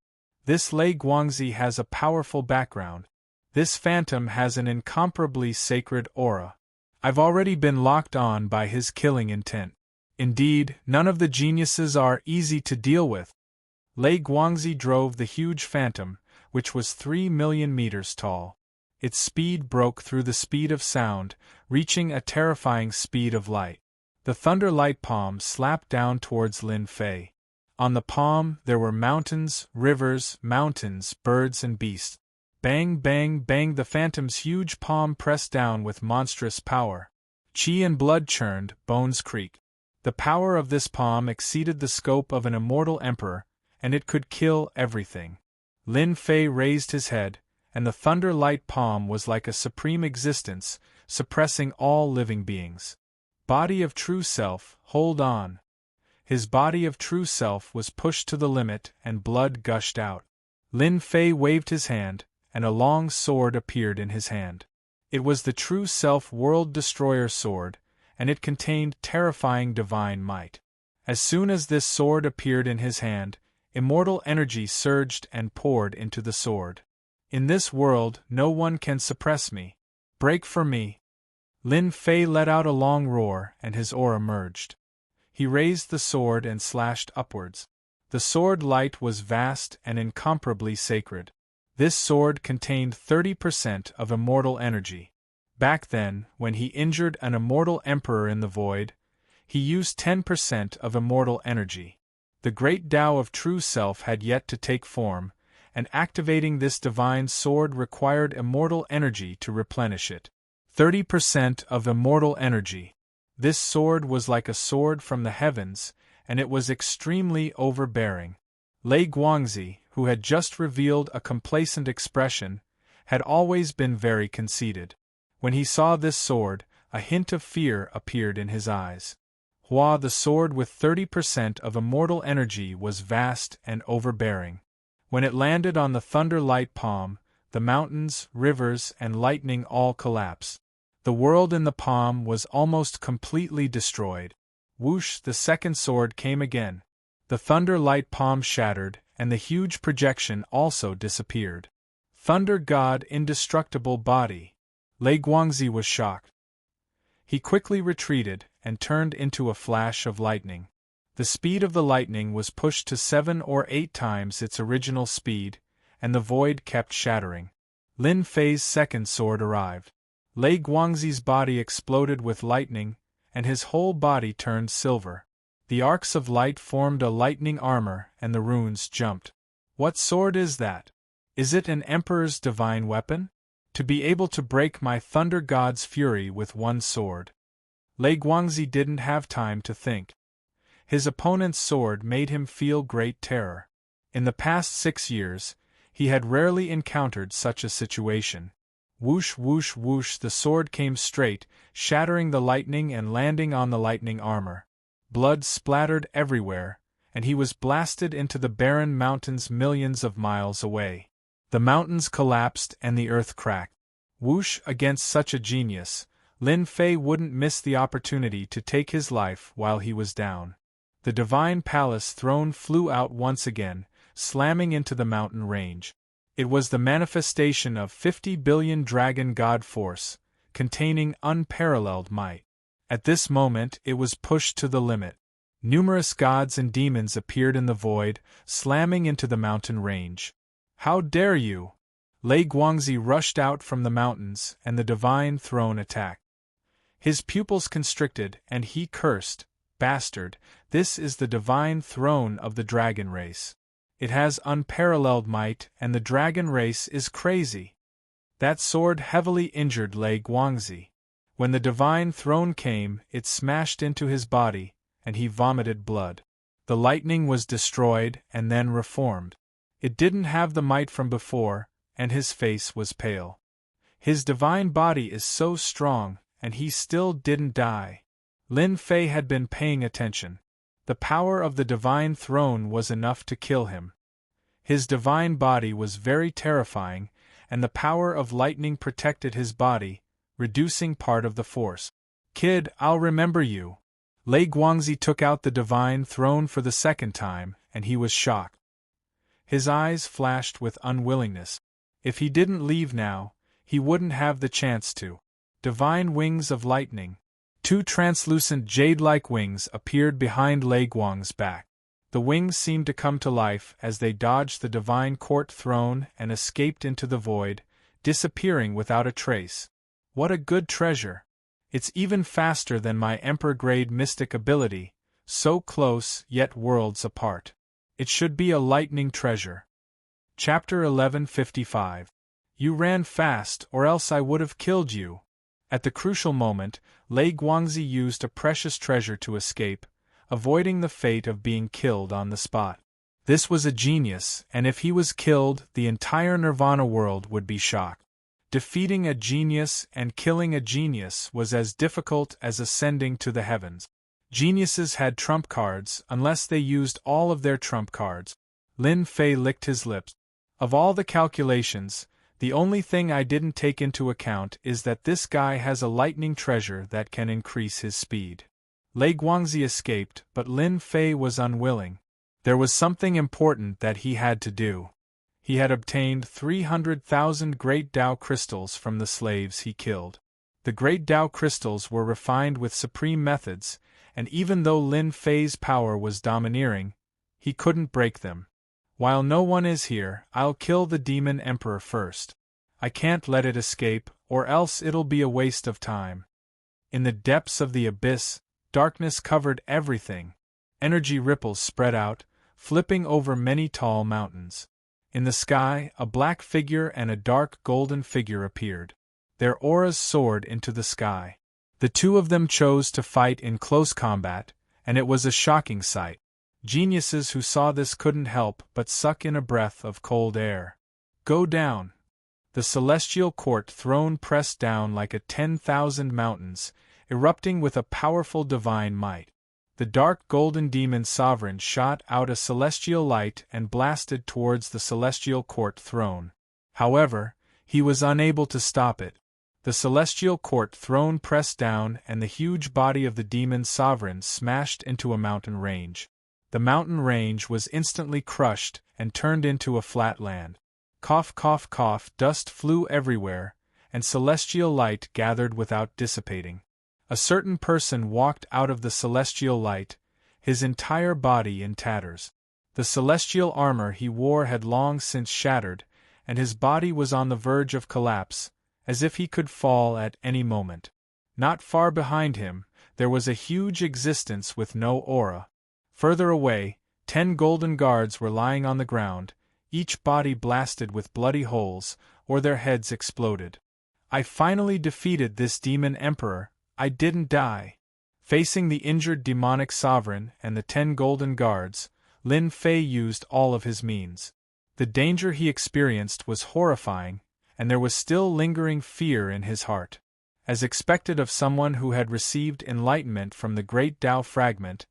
This Lei Guangzi has a powerful background. This phantom has an incomparably sacred aura. I've already been locked on by his killing intent. Indeed, none of the geniuses are easy to deal with. Lei Guangzi drove the huge phantom, which was 3 million meters tall. Its speed broke through the speed of sound, reaching a terrifying speed of light. The thunder light palm slapped down towards Lin Fei. On the palm there were mountains, rivers, mountains, birds and beasts. Bang bang bang, the phantom's huge palm pressed down with monstrous power. Qi and blood churned, bones creaked. The power of this palm exceeded the scope of an immortal emperor, and it could kill everything. Lin Fei raised his head, and the thunder light palm was like a supreme existence, suppressing all living beings. Body of true self, hold on. His body of true self was pushed to the limit and blood gushed out. Lin Fei waved his hand, and a long sword appeared in his hand. It was the true self world destroyer sword, and it contained terrifying divine might. As soon as this sword appeared in his hand, immortal energy surged and poured into the sword. In this world, no one can suppress me. Break for me. Lin Fei let out a long roar, and his aura merged. He raised the sword and slashed upwards. The sword light was vast and incomparably sacred. This sword contained 30% of immortal energy. Back then, when he injured an immortal emperor in the void, he used 10% of immortal energy. The great Tao of true self had yet to take form, and activating this divine sword required immortal energy to replenish it. 30% of immortal energy. This sword was like a sword from the heavens, and it was extremely overbearing. Lei Guangzi, who had just revealed a complacent expression, had always been very conceited. When he saw this sword, a hint of fear appeared in his eyes. Hua, the sword with 30% of immortal energy, was vast and overbearing. When it landed on the thunder light palm, the mountains, rivers, and lightning all collapsed. The world in the palm was almost completely destroyed. Whoosh, the second sword came again. The thunder light palm shattered, and the huge projection also disappeared. Thunder God, indestructible body. Lei Guangzi was shocked. He quickly retreated, and turned into a flash of lightning. The speed of the lightning was pushed to 7 or 8 times its original speed, and the void kept shattering. Lin Fei's second sword arrived. Lei Guangzi's body exploded with lightning, and his whole body turned silver. The arcs of light formed a lightning armor, and the runes jumped. What sword is that? Is it an emperor's divine weapon? To be able to break my thunder god's fury with one sword. Lei Guangzi didn't have time to think. His opponent's sword made him feel great terror. In the past 6 years, he had rarely encountered such a situation. Whoosh, whoosh, whoosh, the sword came straight, shattering the lightning and landing on the lightning armor. Blood splattered everywhere, and he was blasted into the barren mountains millions of miles away. The mountains collapsed and the earth cracked. Whoosh, against such a genius, Lin Fei wouldn't miss the opportunity to take his life while he was down. The divine palace throne flew out once again, slamming into the mountain range. It was the manifestation of 50 billion dragon god force, containing unparalleled might. At this moment it was pushed to the limit. Numerous gods and demons appeared in the void, slamming into the mountain range. How dare you! Lei Guangzi rushed out from the mountains, and the divine throne attacked. His pupils constricted, and he cursed, "Bastard, this is the divine throne of the dragon race. It has unparalleled might, and the dragon race is crazy." That sword heavily injured Lei Guangzi. When the divine throne came, it smashed into his body, and he vomited blood. The lightning was destroyed and then reformed. It didn't have the might from before, and his face was pale. His divine body is so strong, and he still didn't die. Lin Fei had been paying attention. The power of the divine throne was enough to kill him. His divine body was very terrifying, and the power of lightning protected his body, reducing part of the force. "Kid, I'll remember you." Lei Guangzi took out the divine throne for the second time, and he was shocked. His eyes flashed with unwillingness. If he didn't leave now, he wouldn't have the chance to. Divine wings of lightning. 2 translucent jade-like wings appeared behind Lei Guang's back. The wings seemed to come to life as they dodged the divine court throne and escaped into the void, disappearing without a trace. What a good treasure! It's even faster than my emperor-grade mystic ability, so close yet worlds apart. It should be a lightning treasure. Chapter 1155. You ran fast, or else I would have killed you. At the crucial moment, Lei Guangzi used a precious treasure to escape, avoiding the fate of being killed on the spot. This was a genius, and if he was killed, the entire Nirvana world would be shocked. Defeating a genius and killing a genius was as difficult as ascending to the heavens. Geniuses had trump cards unless they used all of their trump cards. Lin Fei licked his lips. Of all the calculations, the only thing I didn't take into account is that this guy has a lightning treasure that can increase his speed. Lei Guangzi escaped, but Lin Fei was unwilling. There was something important that he had to do. He had obtained 300,000 Great Tao crystals from the slaves he killed. The Great Tao crystals were refined with supreme methods, and even though Lin Fei's power was domineering, he couldn't break them. While no one is here, I'll kill the demon emperor first. I can't let it escape, or else it'll be a waste of time. In the depths of the abyss, darkness covered everything. Energy ripples spread out, flipping over many tall mountains. In the sky, a black figure and a dark golden figure appeared. Their auras soared into the sky. The two of them chose to fight in close combat, and it was a shocking sight. Geniuses who saw this couldn't help but suck in a breath of cold air. Go down! The celestial court throne pressed down like a 10,000 mountains, erupting with a powerful divine might. The dark golden demon sovereign shot out a celestial light and blasted towards the celestial court throne. However, he was unable to stop it. The celestial court throne pressed down and the huge body of the demon sovereign smashed into a mountain range. The mountain range was instantly crushed and turned into a flat land. Cough, cough, cough, dust flew everywhere, and celestial light gathered without dissipating. A certain person walked out of the celestial light, his entire body in tatters. The celestial armor he wore had long since shattered, and his body was on the verge of collapse, as if he could fall at any moment. Not far behind him, there was a huge existence with no aura. Further away, 10 golden guards were lying on the ground, each body blasted with bloody holes, or their heads exploded. I finally defeated this demon emperor, I didn't die. Facing the injured demonic sovereign and the 10 golden guards, Lin Fei used all of his means. The danger he experienced was horrifying, and there was still lingering fear in his heart. As expected of someone who had received enlightenment from the great Tao fragment,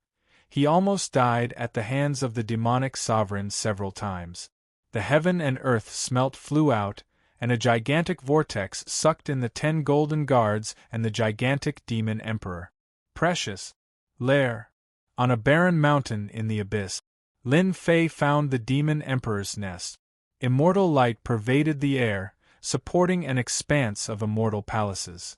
he almost died at the hands of the demonic sovereign several times. The heaven and earth smelt flew out, and a gigantic vortex sucked in the 10 golden guards and the gigantic demon emperor. Precious lair. On a barren mountain in the abyss, Lin Fei found the demon emperor's nest. Immortal light pervaded the air, supporting an expanse of immortal palaces.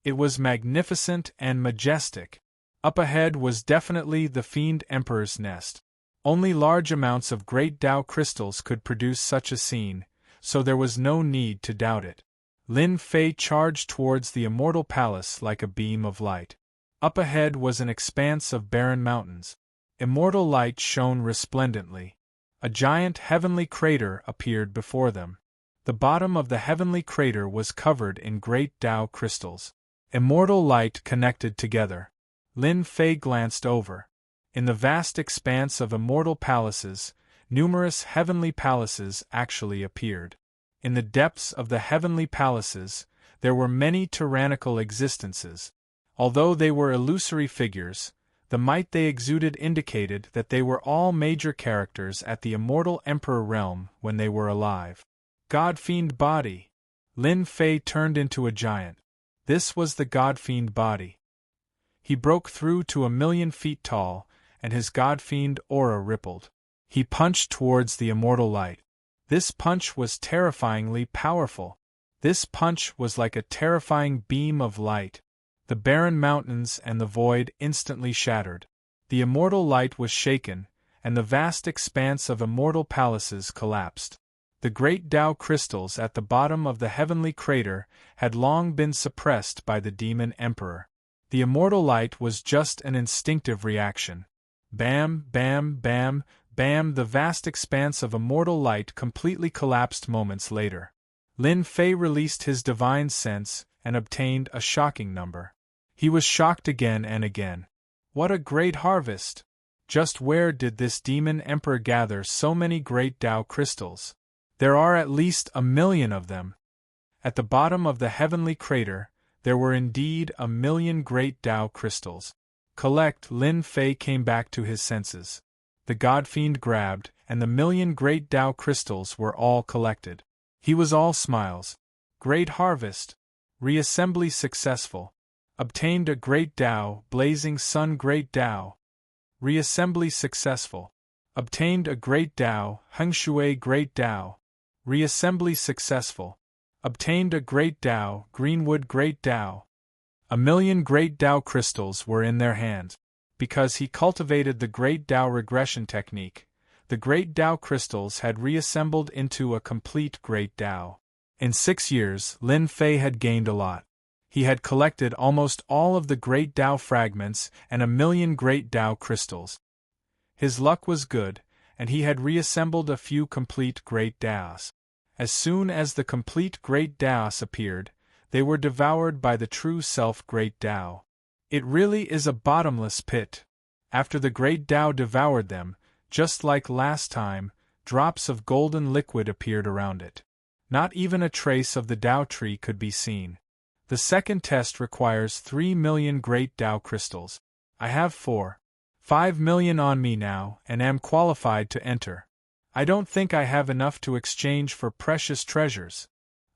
It was magnificent and majestic. Up ahead was definitely the Fiend Emperor's nest. Only large amounts of great Tao crystals could produce such a scene, so there was no need to doubt it. Lin Fei charged towards the immortal palace like a beam of light. Up ahead was an expanse of barren mountains. Immortal light shone resplendently. A giant heavenly crater appeared before them. The bottom of the heavenly crater was covered in great Tao crystals. Immortal light connected together. Lin Fei glanced over. In the vast expanse of immortal palaces, numerous heavenly palaces actually appeared. In the depths of the heavenly palaces, there were many tyrannical existences. Although they were illusory figures, the might they exuded indicated that they were all major characters at the immortal emperor realm when they were alive. God-fiend body. Lin Fei turned into a giant. This was the God-fiend body. He broke through to 1,000,000 feet tall, and his God-fiend aura rippled. He punched towards the immortal light. This punch was terrifyingly powerful. This punch was like a terrifying beam of light. The barren mountains and the void instantly shattered. The immortal light was shaken, and the vast expanse of immortal palaces collapsed. The great Tao crystals at the bottom of the heavenly crater had long been suppressed by the demon emperor. The immortal light was just an instinctive reaction. Bam, bam, bam, bam, the vast expanse of immortal light completely collapsed moments later. Lin Fei released his divine sense and obtained a shocking number. He was shocked again and again. What a great harvest! Just where did this demon emperor gather so many great Tao crystals? There are at least 1,000,000 of them. At the bottom of the heavenly crater, there were indeed 1,000,000 great Tao crystals. Collect. Lin Fei came back to his senses. The God-fiend grabbed, and the 1,000,000 great Tao crystals were all collected. He was all smiles. Great harvest. Reassembly successful. Obtained a great Tao, blazing sun great Tao. Reassembly successful. Obtained a great Tao, Hengshui great Tao. Reassembly successful. Obtained a great Tao, Greenwood great Tao. 1,000,000 great Tao crystals were in their hands. Because he cultivated the great Tao regression technique, the great Tao crystals had reassembled into a complete great Tao. In 6 years, Lin Fei had gained a lot. He had collected almost all of the great Tao fragments and 1,000,000 great Tao crystals. His luck was good, and he had reassembled a few complete great Taos. As soon as the complete great Taos appeared, they were devoured by the true self great Tao. It really is a bottomless pit. After the great Tao devoured them, just like last time, drops of golden liquid appeared around it. Not even a trace of the Tao tree could be seen. The second test requires 3,000,000 great Tao crystals. I have 5,000,000 on me now and am qualified to enter. I don't think I have enough to exchange for precious treasures.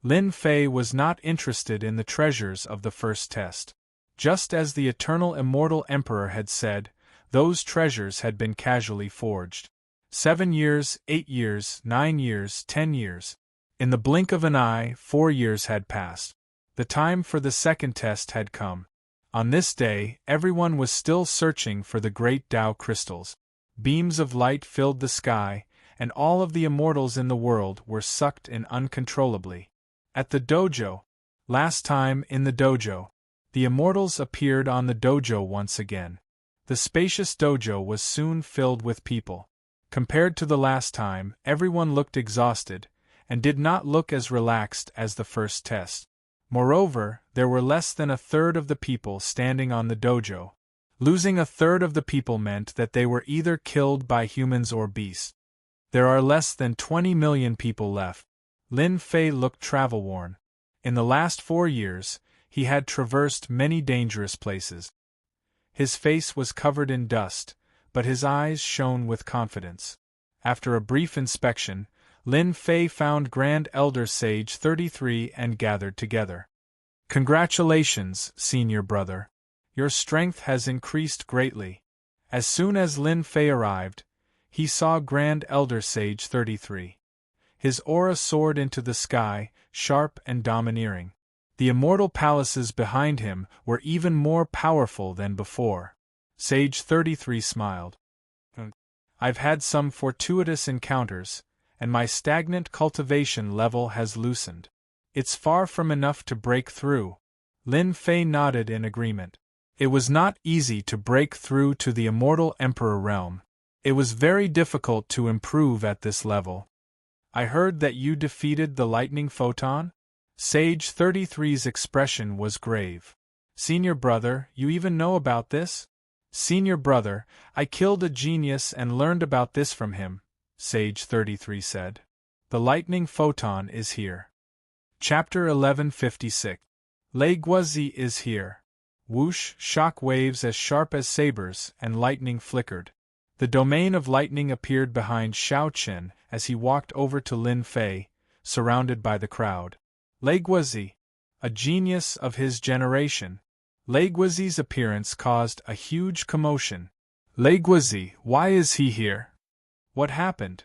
Lin Fei was not interested in the treasures of the first test. Just as the eternal immortal emperor had said, those treasures had been casually forged. 7 years, 8 years, 9 years, 10 years. In the blink of an eye, 4 years had passed. The time for the second test had come. On this day, everyone was still searching for the great Tao crystals. Beams of light filled the sky, and all of the immortals in the world were sucked in uncontrollably. At the dojo. Last time in the dojo. The immortals appeared on the dojo once again. The spacious dojo was soon filled with people. Compared to the last time, everyone looked exhausted, and did not look as relaxed as the first test. Moreover, there were less than a third of the people standing on the dojo. Losing a third of the people meant that they were either killed by humans or beasts. There are less than 20 million people left. Lin Fei looked travel-worn. In the last 4 years, he had traversed many dangerous places. His face was covered in dust, but his eyes shone with confidence. After a brief inspection, Lin Fei found Grand Elder Sage 33 and gathered together. Congratulations, senior brother. Your strength has increased greatly. As soon as Lin Fei arrived, he saw Grand Elder Sage 33. His aura soared into the sky, sharp and domineering. The immortal palaces behind him were even more powerful than before. Sage 33 smiled. I've had some fortuitous encounters, and my stagnant cultivation level has loosened. It's far from enough to break through. Lin Fei nodded in agreement. It was not easy to break through to the immortal emperor realm. It was very difficult to improve at this level. I heard that you defeated the lightning photon? Sage 33's expression was grave. Senior brother, you even know about this? Senior brother, I killed a genius and learned about this from him, Sage 33 said. The lightning photon is here. Chapter 1156. Lei Guozi is here. Whoosh, shock waves as sharp as sabers, and lightning flickered. The domain of lightning appeared behind Xiao Qin as he walked over to Lin Fei, surrounded by the crowd. Lei Guozi, a genius of his generation. Lei Guozi's appearance caused a huge commotion. Lei Guozi, why is he here? What happened?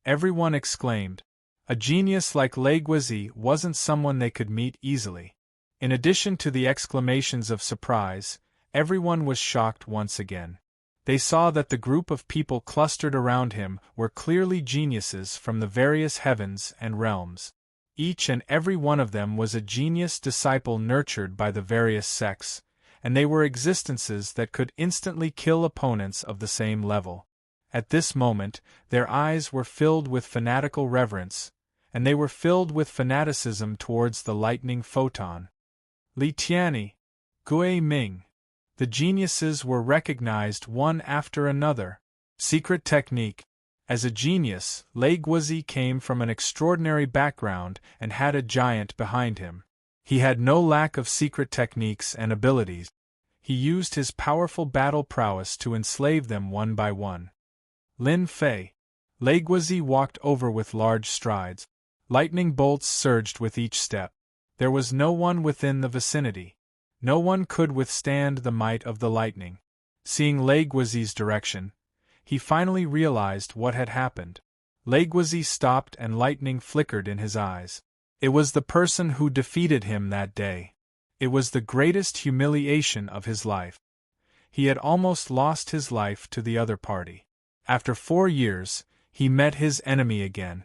Everyone exclaimed. A genius like Lei Guozi wasn't someone they could meet easily. In addition to the exclamations of surprise, everyone was shocked once again. They saw that the group of people clustered around him were clearly geniuses from the various heavens and realms. Each and every one of them was a genius disciple nurtured by the various sects, and they were existences that could instantly kill opponents of the same level. At this moment, their eyes were filled with fanatical reverence, and they were filled with fanaticism towards the lightning photon. Li Tianyi, Gui Ming. The geniuses were recognized one after another. Secret technique. As a genius, Lei Guozi came from an extraordinary background and had a giant behind him. He had no lack of secret techniques and abilities. He used his powerful battle prowess to enslave them one by one. Lin Fei. Lei Guozi walked over with large strides. Lightning bolts surged with each step. There was no one within the vicinity. No one could withstand the might of the lightning. Seeing Lei Guozi's direction, he finally realized what had happened. Lei Guozi stopped and lightning flickered in his eyes. It was the person who defeated him that day. It was the greatest humiliation of his life. He had almost lost his life to the other party. After 4 years, he met his enemy again.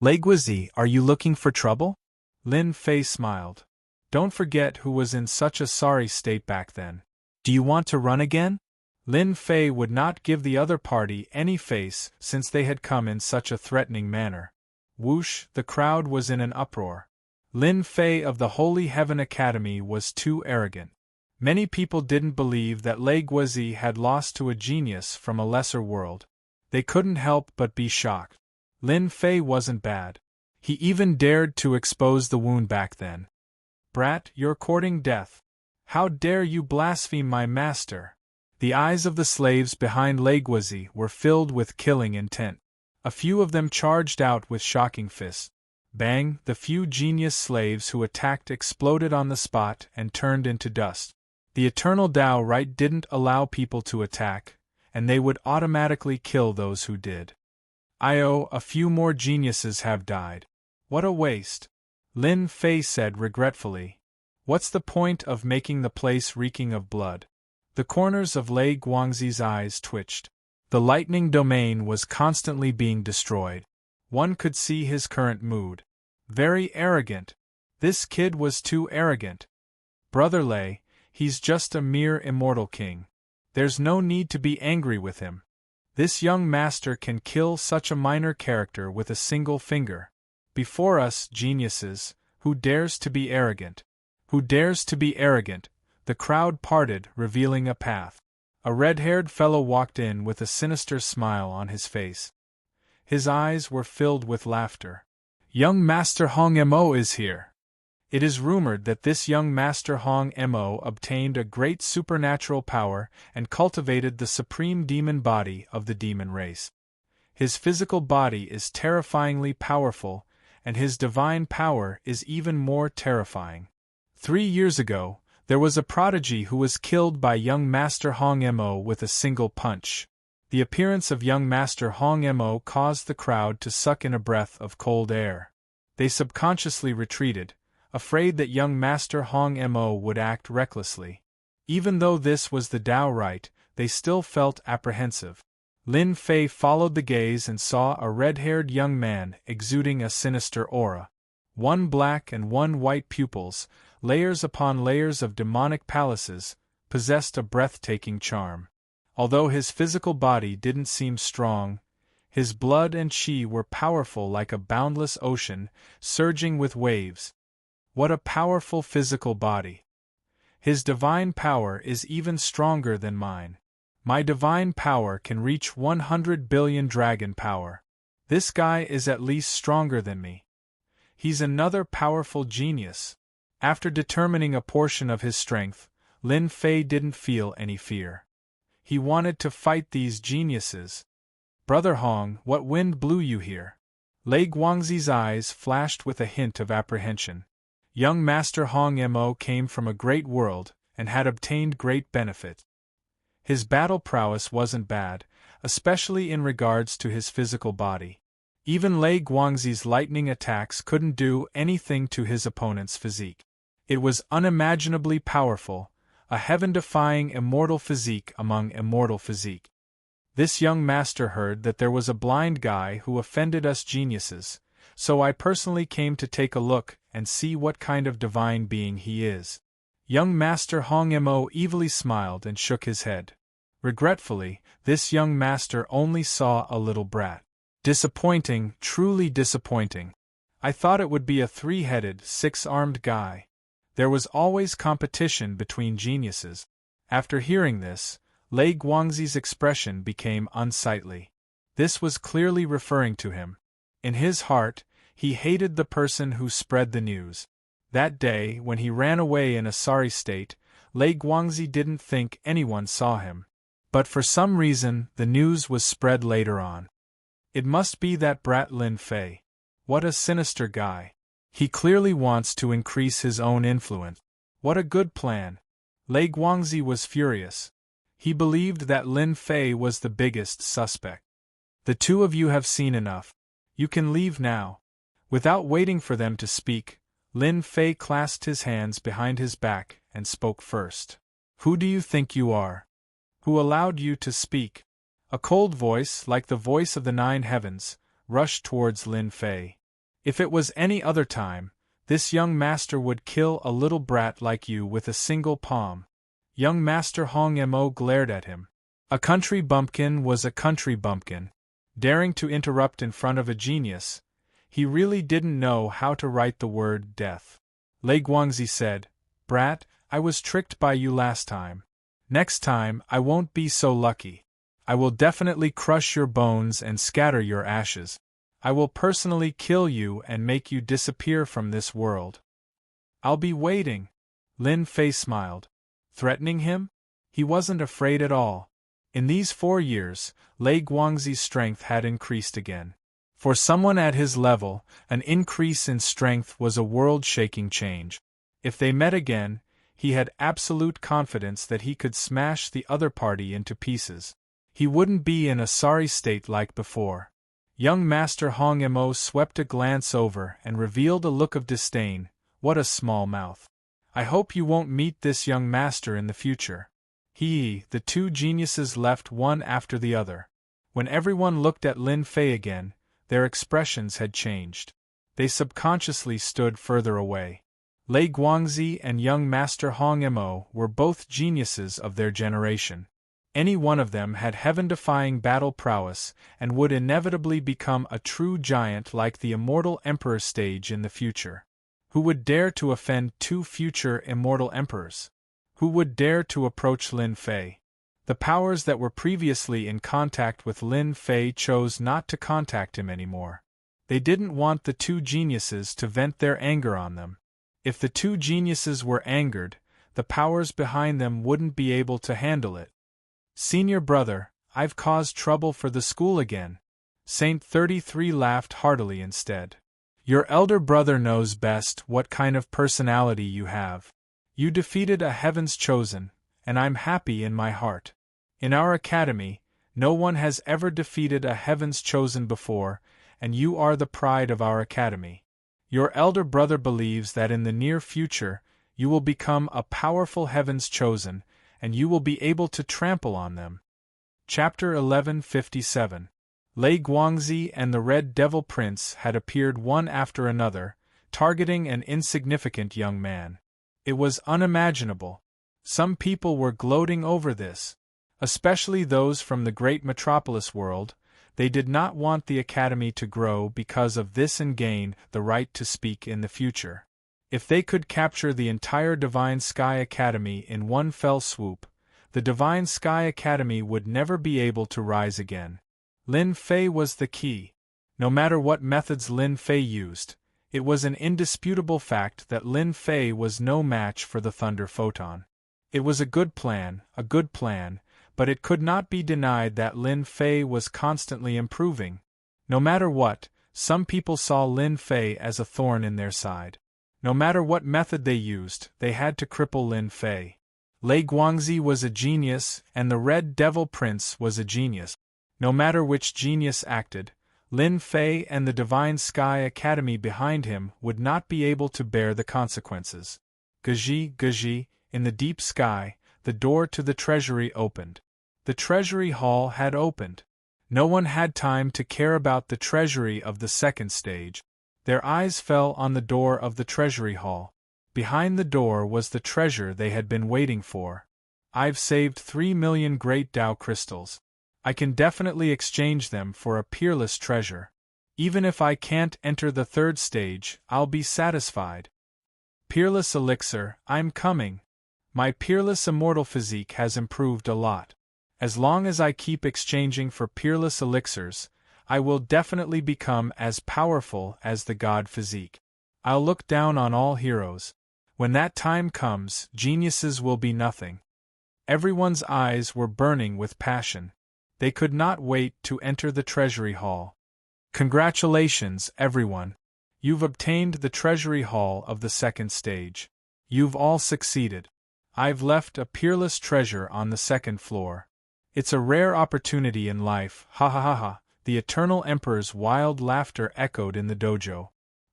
Lei Guozi, are you looking for trouble? Lin Fei smiled. Don't forget who was in such a sorry state back then. Do you want to run again? Lin Fei would not give the other party any face since they had come in such a threatening manner. Whoosh, the crowd was in an uproar. Lin Fei of the Holy Heaven Academy was too arrogant. Many people didn't believe that Lei Guozi had lost to a genius from a lesser world. They couldn't help but be shocked. Lin Fei wasn't bad. He even dared to expose the wound back then. Brat, you're courting death. How dare you blaspheme my master? The eyes of the slaves behind Lei Guozi were filled with killing intent. A few of them charged out with shocking fists. Bang, the few genius slaves who attacked exploded on the spot and turned into dust. The eternal Tao right didn't allow people to attack, and they would automatically kill those who did. A few more geniuses have died. What a waste. Lin Fei said regretfully. What's the point of making the place reeking of blood? The corners of Lei Guangzi's eyes twitched. The lightning domain was constantly being destroyed. One could see his current mood. Very arrogant. This kid was too arrogant. Brother Lei, he's just a mere immortal king. There's no need to be angry with him. This young master can kill such a minor character with a single finger. Before us, geniuses, who dares to be arrogant? Who dares to be arrogant? The crowd parted, revealing a path. A red-haired fellow walked in with a sinister smile on his face. His eyes were filled with laughter. Young Master Hong Mo is here. It is rumored that this young Master Hong Mo obtained a great supernatural power and cultivated the supreme demon body of the demon race. His physical body is terrifyingly powerful, and his divine power is even more terrifying. 3 years ago, there was a prodigy who was killed by young Master Hong Mo with a single punch. The appearance of young Master Hong Mo caused the crowd to suck in a breath of cold air. They subconsciously retreated, afraid that young Master Hong Mo would act recklessly. Even though this was the Tao right, they still felt apprehensive. Lin Fei followed the gaze and saw a red-haired young man exuding a sinister aura. One black and one white pupils, layers upon layers of demonic palaces, possessed a breathtaking charm. Although his physical body didn't seem strong, his blood and chi were powerful like a boundless ocean, surging with waves. What a powerful physical body! His divine power is even stronger than mine. My divine power can reach 100 billion dragon power. This guy is at least stronger than me. He's another powerful genius. After determining a portion of his strength, Lin Fei didn't feel any fear. He wanted to fight these geniuses. Brother Hong, what wind blew you here? Lei Guangzi's eyes flashed with a hint of apprehension. Young Master Hong Mo came from a great world, and had obtained great benefit. His battle prowess wasn't bad, especially in regards to his physical body. Even Lei Guangzi's lightning attacks couldn't do anything to his opponent's physique. It was unimaginably powerful, a heaven-defying immortal physique among immortal physique. This young master heard that there was a blind guy who offended us geniuses, so I personally came to take a look and see what kind of divine being he is. Young Master Hong Mo evilly smiled and shook his head. Regretfully, this young master only saw a little brat. Disappointing, truly disappointing. I thought it would be a 3-headed, 6-armed guy. There was always competition between geniuses. After hearing this, Lei Guangzi's expression became unsightly. This was clearly referring to him. In his heart, he hated the person who spread the news. That day, when he ran away in a sorry state, Lei Guangzi didn't think anyone saw him. But for some reason, the news was spread later on. It must be that brat Lin Fei. What a sinister guy. He clearly wants to increase his own influence. What a good plan. Lei Guangzi was furious. He believed that Lin Fei was the biggest suspect. The two of you have seen enough. You can leave now. Without waiting for them to speak, Lin Fei clasped his hands behind his back and spoke first. Who do you think you are? Who allowed you to speak? A cold voice, like the voice of the 9 heavens, rushed towards Lin Fei. If it was any other time, this young master would kill a little brat like you with a single palm. Young Master Hong Mo glared at him. A country bumpkin was a country bumpkin. Daring to interrupt in front of a genius, he really didn't know how to write the word death. Lei Guangzi said, Brat, I was tricked by you last time. Next time, I won't be so lucky. I will definitely crush your bones and scatter your ashes. I will personally kill you and make you disappear from this world. I'll be waiting. Lin Fei smiled. Threatening him? He wasn't afraid at all. In these 4 years, Lei Guangzi's strength had increased again. For someone at his level, an increase in strength was a world-shaking change. If they met again, he had absolute confidence that he could smash the other party into pieces. He wouldn't be in a sorry state like before. Young Master Hong Mo swept a glance over and revealed a look of disdain. What a small mouth. I hope you won't meet this young master in the future. The two geniuses left one after the other. When everyone looked at Lin Fei again, their expressions had changed. They subconsciously stood further away. Lei Guangzi and young Master Hong Mo were both geniuses of their generation. Any one of them had heaven-defying battle prowess and would inevitably become a true giant like the immortal emperor stage in the future. Who would dare to offend two future immortal emperors? Who would dare to approach Lin Fei? The powers that were previously in contact with Lin Fei chose not to contact him anymore. They didn't want the two geniuses to vent their anger on them. If the two geniuses were angered, the powers behind them wouldn't be able to handle it. Senior brother, I've caused trouble for the school again. Saint 33 laughed heartily instead. Your elder brother knows best what kind of personality you have. You defeated a Heaven's Chosen, and I'm happy in my heart. In our academy, no one has ever defeated a Heaven's Chosen before, and you are the pride of our academy. Your elder brother believes that in the near future, you will become a powerful Heaven's Chosen, and you will be able to trample on them. Chapter 1157. Lei Guangzi and the Red Devil Prince had appeared one after another, targeting an insignificant young man. It was unimaginable. Some people were gloating over this. Especially those from the great metropolis world. They did not want the academy to grow because of this and gain the right to speak in the future. If they could capture the entire Divine Sky Academy in one fell swoop, the Divine Sky Academy would never be able to rise again. Lin Fei was the key. No matter what methods Lin Fei used, it was an indisputable fact that Lin Fei was no match for the Thunder Photon. It was a good plan, but it could not be denied that Lin Fei was constantly improving. No matter what, some people saw Lin Fei as a thorn in their side. No matter what method they used, they had to cripple Lin Fei. Lei Guangzi was a genius, and the Red Devil Prince was a genius. No matter which genius acted, Lin Fei and the Divine Sky Academy behind him would not be able to bear the consequences. Gaji, in the deep sky, the door to the treasury opened. The treasury hall had opened. No one had time to care about the treasury of the second stage. Their eyes fell on the door of the treasury hall. Behind the door was the treasure they had been waiting for. I've saved 3 million great Tao crystals. I can definitely exchange them for a peerless treasure. Even if I can't enter the third stage, I'll be satisfied. Peerless elixir, I'm coming. My peerless immortal physique has improved a lot. As long as I keep exchanging for peerless elixirs, I will definitely become as powerful as the god physique. I'll look down on all heroes. When that time comes, geniuses will be nothing. Everyone's eyes were burning with passion. They could not wait to enter the treasury hall. Congratulations, everyone. You've obtained the treasury hall of the second stage. You've all succeeded. I've left a peerless treasure on the second floor. It's a rare opportunity in life, ha ha ha ha. The Eternal Emperor's wild laughter echoed in the dojo.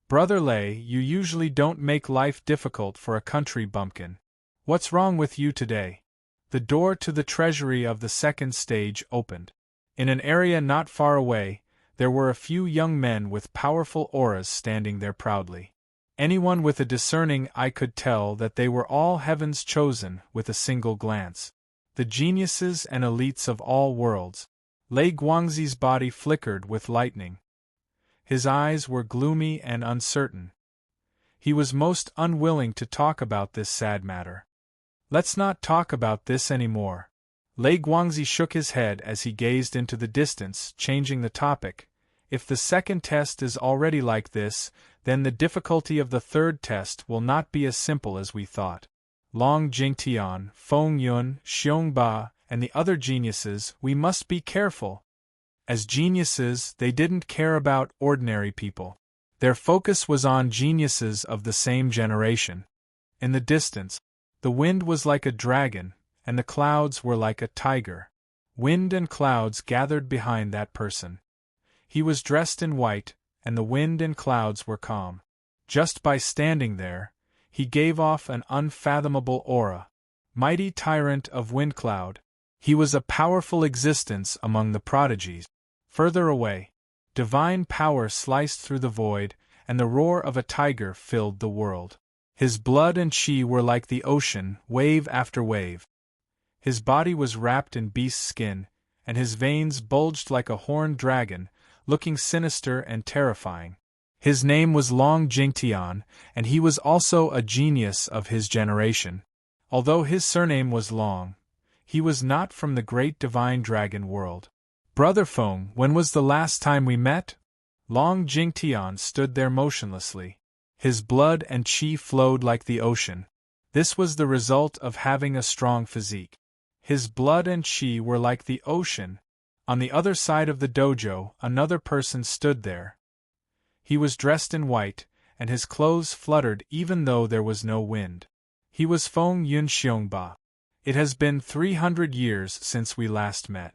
Brother Lei, you usually don't make life difficult for a country bumpkin. What's wrong with you today? The door to the treasury of the second stage opened. In an area not far away, there were a few young men with powerful auras standing there proudly. Anyone with a discerning eye could tell that they were all Heaven's Chosen with a single glance. The geniuses and elites of all worlds. Lei Guangzi's body flickered with lightning. His eyes were gloomy and uncertain. He was most unwilling to talk about this sad matter. Let's not talk about this anymore. Lei Guangzi shook his head as he gazed into the distance, changing the topic. If the second test is already like this, then the difficulty of the third test will not be as simple as we thought. Long Jingtian, Feng Yun, Xiong Ba, and the other geniuses, we must be careful. As geniuses, they didn't care about ordinary people. Their focus was on geniuses of the same generation. In the distance, the wind was like a dragon, and the clouds were like a tiger. Wind and clouds gathered behind that person. He was dressed in white, and the wind and clouds were calm. Just by standing there, he gave off an unfathomable aura. Mighty tyrant of wind cloud, he was a powerful existence among the prodigies. Further away, divine power sliced through the void, and the roar of a tiger filled the world. His blood and chi were like the ocean, wave after wave. His body was wrapped in beast's skin, and his veins bulged like a horned dragon, looking sinister and terrifying. His name was Long Jingtian, and he was also a genius of his generation. Although his surname was Long, he was not from the great divine dragon world. Brother Feng, when was the last time we met? Long Jingtian stood there motionlessly. His blood and chi flowed like the ocean. This was the result of having a strong physique. His blood and chi were like the ocean. On the other side of the dojo, another person stood there. He was dressed in white, and his clothes fluttered even though there was no wind. He was Feng Yunxiongba. It has been 300 years since we last met.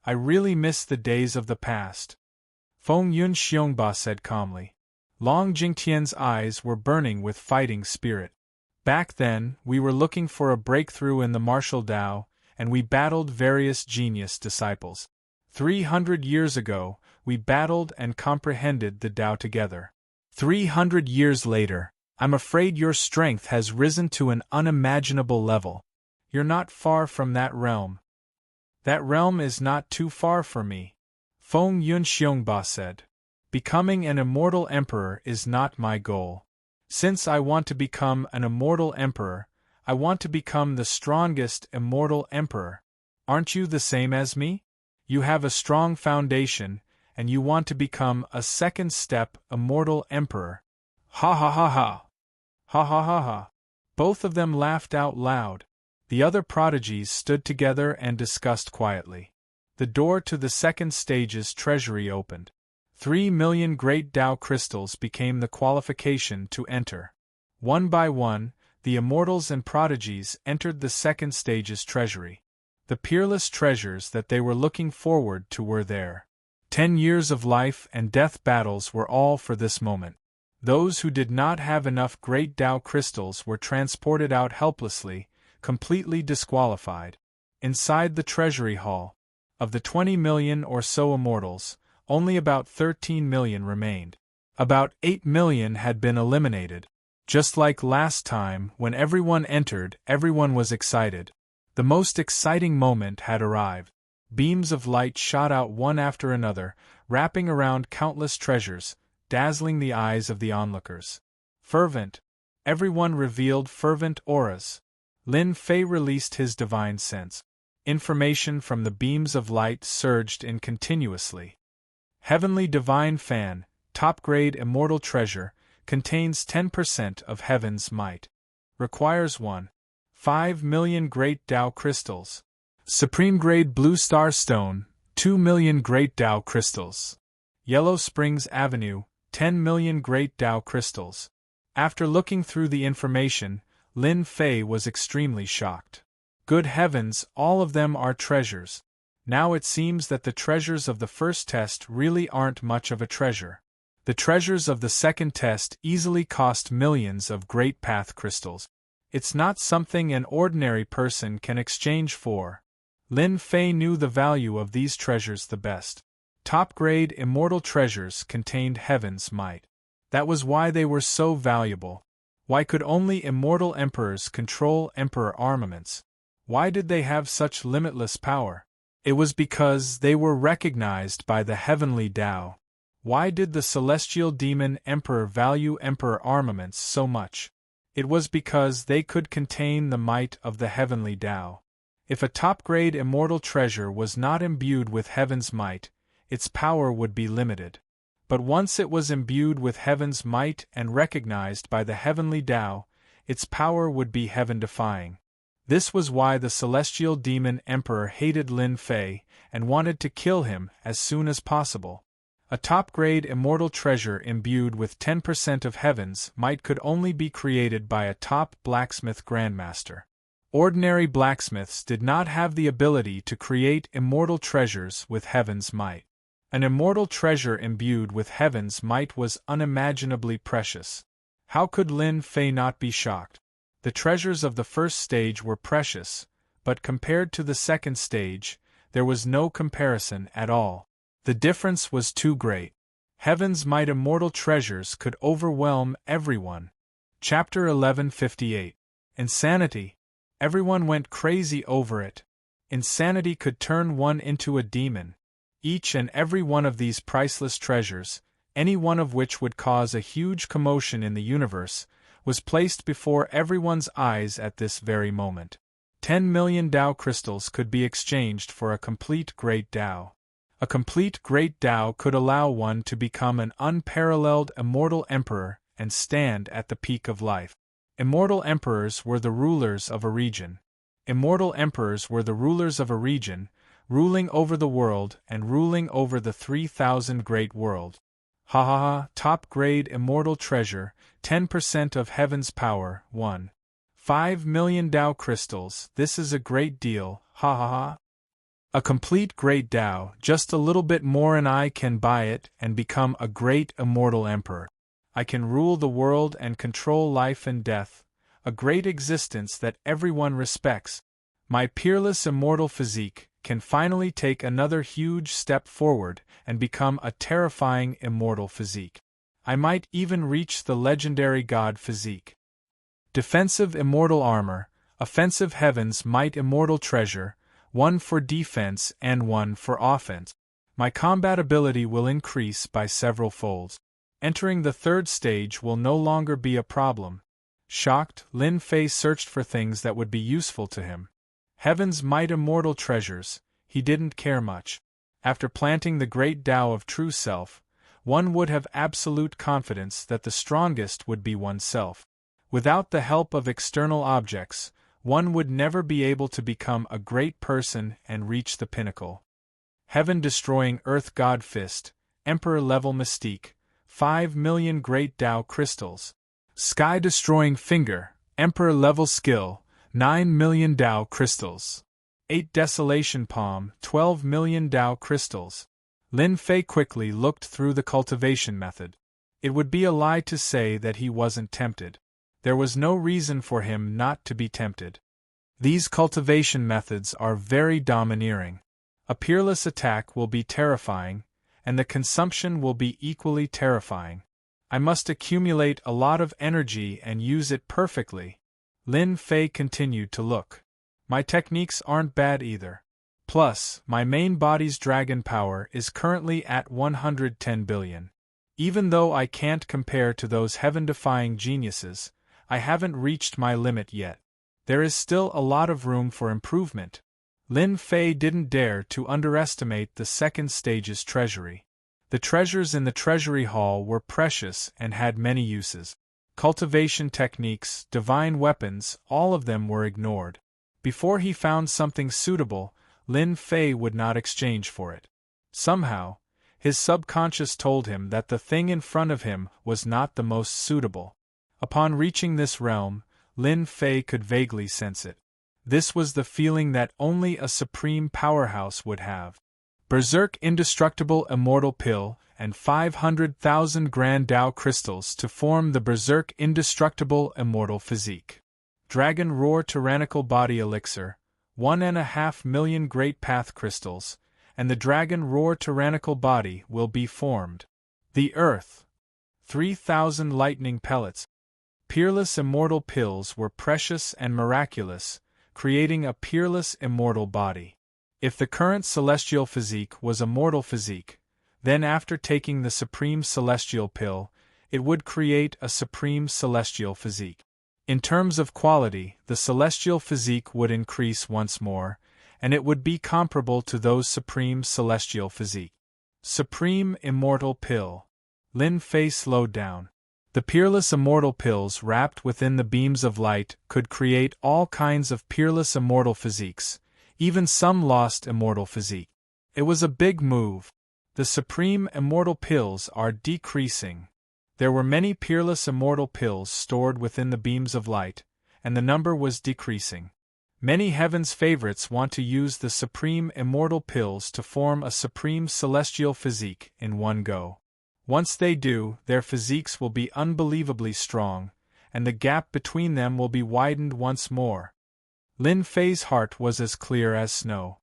I really miss the days of the past. Feng Yunxiongba said calmly. Long Jingtian's eyes were burning with fighting spirit. Back then, we were looking for a breakthrough in the martial Tao, and we battled various genius disciples. 300 years ago, we battled and comprehended the Tao together. 300 years later, I'm afraid your strength has risen to an unimaginable level. You're not far from that realm. That realm is not too far for me, Feng Yunxiongba said. Becoming an immortal emperor is not my goal. Since I want to become an immortal emperor, I want to become the strongest immortal emperor. Aren't you the same as me? You have a strong foundation, and you want to become a second step immortal emperor. Ha ha ha ha. Ha ha ha ha. Both of them laughed out loud. The other prodigies stood together and discussed quietly. The door to the second stage's treasury opened. 3 million great Tao crystals became the qualification to enter. One by one, the immortals and prodigies entered the second stage's treasury. The peerless treasures that they were looking forward to were there. 10 years of life and death battles were all for this moment. Those who did not have enough great Tao crystals were transported out helplessly, completely disqualified. Inside the treasury hall, of the 20 million or so immortals, only about 13 million remained. About 8 million had been eliminated. Just like last time, when everyone entered, everyone was excited. The most exciting moment had arrived. Beams of light shot out one after another, wrapping around countless treasures, dazzling the eyes of the onlookers. Fervent. Everyone revealed fervent auras. Lin Fei released his divine sense. Information from the beams of light surged in continuously. Heavenly Divine Fan, top-grade immortal treasure, contains 10% of heaven's might. Requires 1.5 million great Tao crystals. Supreme-grade Blue Star Stone, 2 million great Tao crystals. Yellow Springs Avenue, 10 million great Tao crystals. After looking through the information, Lin Fei was extremely shocked. Good heavens, all of them are treasures. Now it seems that the treasures of the first test really aren't much of a treasure. The treasures of the second test easily cost millions of great path crystals. It's not something an ordinary person can exchange for. Lin Fei knew the value of these treasures the best. Top-grade immortal treasures contained heaven's might. That was why they were so valuable. Why could only immortal emperors control emperor armaments? Why did they have such limitless power? It was because they were recognized by the heavenly Tao. Why did the celestial demon emperor value emperor armaments so much? It was because they could contain the might of the heavenly Tao. If a top-grade immortal treasure was not imbued with heaven's might, its power would be limited. But once it was imbued with heaven's might and recognized by the heavenly Tao, its power would be heaven-defying. This was why the celestial demon emperor hated Lin Fei and wanted to kill him as soon as possible. A top-grade immortal treasure imbued with 10% of heaven's might could only be created by a top blacksmith grandmaster. Ordinary blacksmiths did not have the ability to create immortal treasures with heaven's might. An immortal treasure imbued with heaven's might was unimaginably precious. How could Lin Fei not be shocked? The treasures of the first stage were precious, but compared to the second stage, there was no comparison at all. The difference was too great. Heaven's might immortal treasures could overwhelm everyone. Chapter 1158. Insanity. Everyone went crazy over it. Insanity could turn one into a demon. Each and every one of these priceless treasures, any one of which would cause a huge commotion in the universe, was placed before everyone's eyes at this very moment. 10 million Tao crystals could be exchanged for a complete Great Tao. A complete Great Tao could allow one to become an unparalleled immortal emperor and stand at the peak of life. Immortal emperors were the rulers of a region. Immortal emperors were the rulers of a region, ruling over the world and ruling over the 3,000 great world. Ha ha ha, top-grade immortal treasure, 10% of heaven's power, 5 million Tao crystals, this is a great deal, ha ha ha. A complete Great Tao, just a little bit more and I can buy it and become a great immortal emperor. I can rule the world and control life and death, a great existence that everyone respects. My peerless immortal physique can finally take another huge step forward and become a terrifying immortal physique. I might even reach the legendary god physique. Defensive immortal armor, offensive heaven's might immortal treasure, one for defense and one for offense. My combat ability will increase by several folds. Entering the third stage will no longer be a problem. Shocked, Lin Fei searched for things that would be useful to him. Heaven's might immortal treasures, he didn't care much. After planting the great Tao of true self, one would have absolute confidence that the strongest would be oneself. Without the help of external objects, one would never be able to become a great person and reach the pinnacle. Heaven-destroying Earth God Fist, Emperor-level Mystique, 5 million Great Tao crystals. Sky-destroying Finger, Emperor-level Skill, 9 million Tao crystals. 8 Desolation Palm, 12 million Tao crystals. Lin Fei quickly looked through the cultivation method. It would be a lie to say that he wasn't tempted. There was no reason for him not to be tempted. These cultivation methods are very domineering. A peerless attack will be terrifying, and the consumption will be equally terrifying. I must accumulate a lot of energy and use it perfectly. Lin Fei continued to look. My techniques aren't bad either. Plus, my main body's dragon power is currently at 110 billion. Even though I can't compare to those heaven-defying geniuses, I haven't reached my limit yet. There is still a lot of room for improvement. Lin Fei didn't dare to underestimate the second stage's treasury. The treasures in the treasury hall were precious and had many uses. Cultivation techniques, divine weapons, all of them were ignored. Before he found something suitable, Lin Fei would not exchange for it. Somehow, his subconscious told him that the thing in front of him was not the most suitable. Upon reaching this realm, Lin Fei could vaguely sense it. This was the feeling that only a supreme powerhouse would have. Berserk Indestructible Immortal Pill and 500,000 Grand Tao crystals to form the Berserk Indestructible Immortal Physique. Dragon Roar Tyrannical Body Elixir, 1.5 million Great Path crystals, and the Dragon Roar Tyrannical Body will be formed. The Earth. 3,000 Lightning Pellets. Peerless Immortal Pills were precious and miraculous, creating a peerless immortal body. If the current celestial physique was a mortal physique, then after taking the supreme celestial pill, it would create a supreme celestial physique. In terms of quality, the celestial physique would increase once more, and it would be comparable to those supreme celestial physique. Supreme Immortal Pill. Lin Fei slowed down. The peerless immortal pills wrapped within the beams of light could create all kinds of peerless immortal physiques, even some lost immortal physique. It was a big move. The supreme immortal pills are decreasing. There were many peerless immortal pills stored within the beams of light, and the number was decreasing. Many heaven's favorites want to use the supreme immortal pills to form a supreme celestial physique in one go. Once they do, their physiques will be unbelievably strong, and the gap between them will be widened once more. Lin Fei's heart was as clear as snow.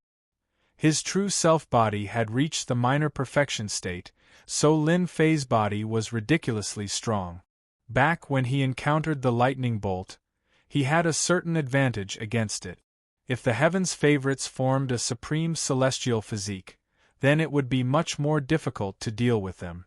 His true self-body had reached the minor perfection state, so Lin Fei's body was ridiculously strong. Back when he encountered the lightning bolt, he had a certain advantage against it. If the heavens' favorites formed a supreme celestial physique, then it would be much more difficult to deal with them.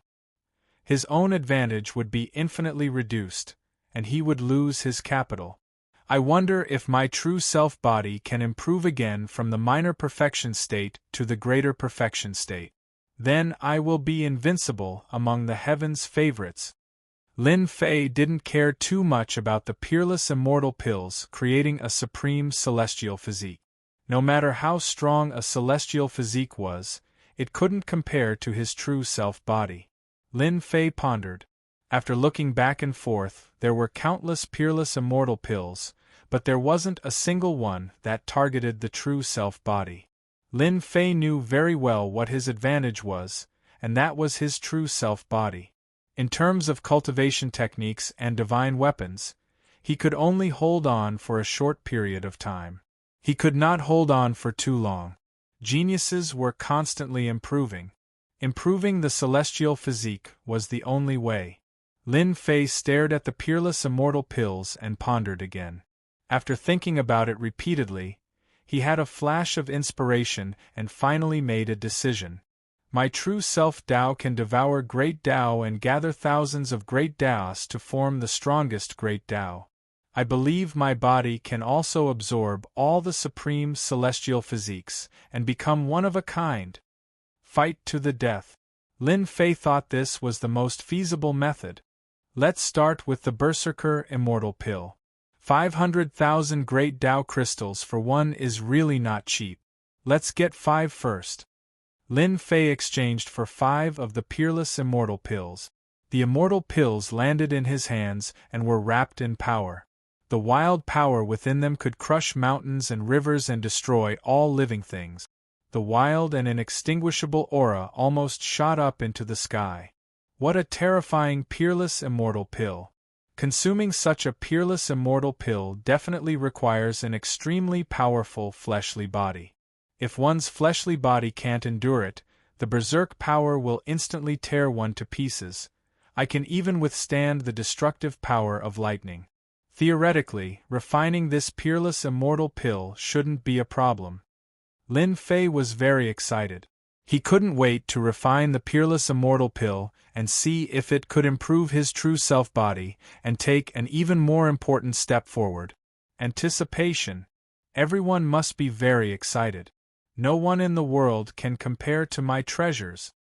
His own advantage would be infinitely reduced, and he would lose his capital. I wonder if my true self-body can improve again from the minor perfection state to the greater perfection state. Then I will be invincible among the heavens' favorites. Lin Fei didn't care too much about the peerless immortal pills creating a supreme celestial physique. No matter how strong a celestial physique was, it couldn't compare to his true self-body. Lin Fei pondered. After looking back and forth, there were countless peerless immortal pills, but there wasn't a single one that targeted the true self-body. Lin Fei knew very well what his advantage was, and that was his true self-body. In terms of cultivation techniques and divine weapons, he could only hold on for a short period of time. He could not hold on for too long. Geniuses were constantly improving. Improving the celestial physique was the only way. Lin Fei stared at the peerless immortal pills and pondered again. After thinking about it repeatedly, he had a flash of inspiration and finally made a decision. My true self Tao can devour great Tao and gather thousands of great Taos to form the strongest great Tao. I believe my body can also absorb all the supreme celestial physiques and become one of a kind. Fight to the death. Lin Fei thought this was the most feasible method. Let's start with the Berserker Immortal Pill. 500,000 great Tao crystals for one is really not cheap. Let's get 5 first. Lin Fei exchanged for 5 of the peerless immortal pills. The immortal pills landed in his hands and were wrapped in power. The wild power within them could crush mountains and rivers and destroy all living things. The wild and inextinguishable aura almost shot up into the sky. What a terrifying peerless immortal pill! Consuming such a peerless immortal pill definitely requires an extremely powerful fleshly body. If one's fleshly body can't endure it, the berserk power will instantly tear one to pieces. I can even withstand the destructive power of lightning. Theoretically, refining this peerless immortal pill shouldn't be a problem. Lin Fei was very excited. He couldn't wait to refine the peerless immortal pill and see if it could improve his true self-body and take an even more important step forward. Anticipation. Everyone must be very excited. No one in the world can compare to my treasures.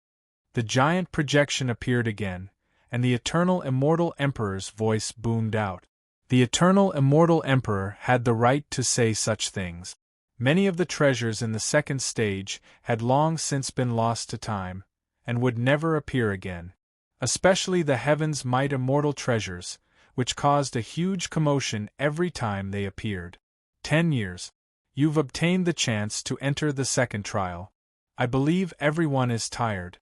The giant projection appeared again, and the eternal immortal emperor's voice boomed out. The eternal immortal emperor had the right to say such things. Many of the treasures in the second stage had long since been lost to time, and would never appear again. Especially the heaven's might immortal treasures, which caused a huge commotion every time they appeared. 10 years. You've obtained the chance to enter the second trial. I believe everyone is tired.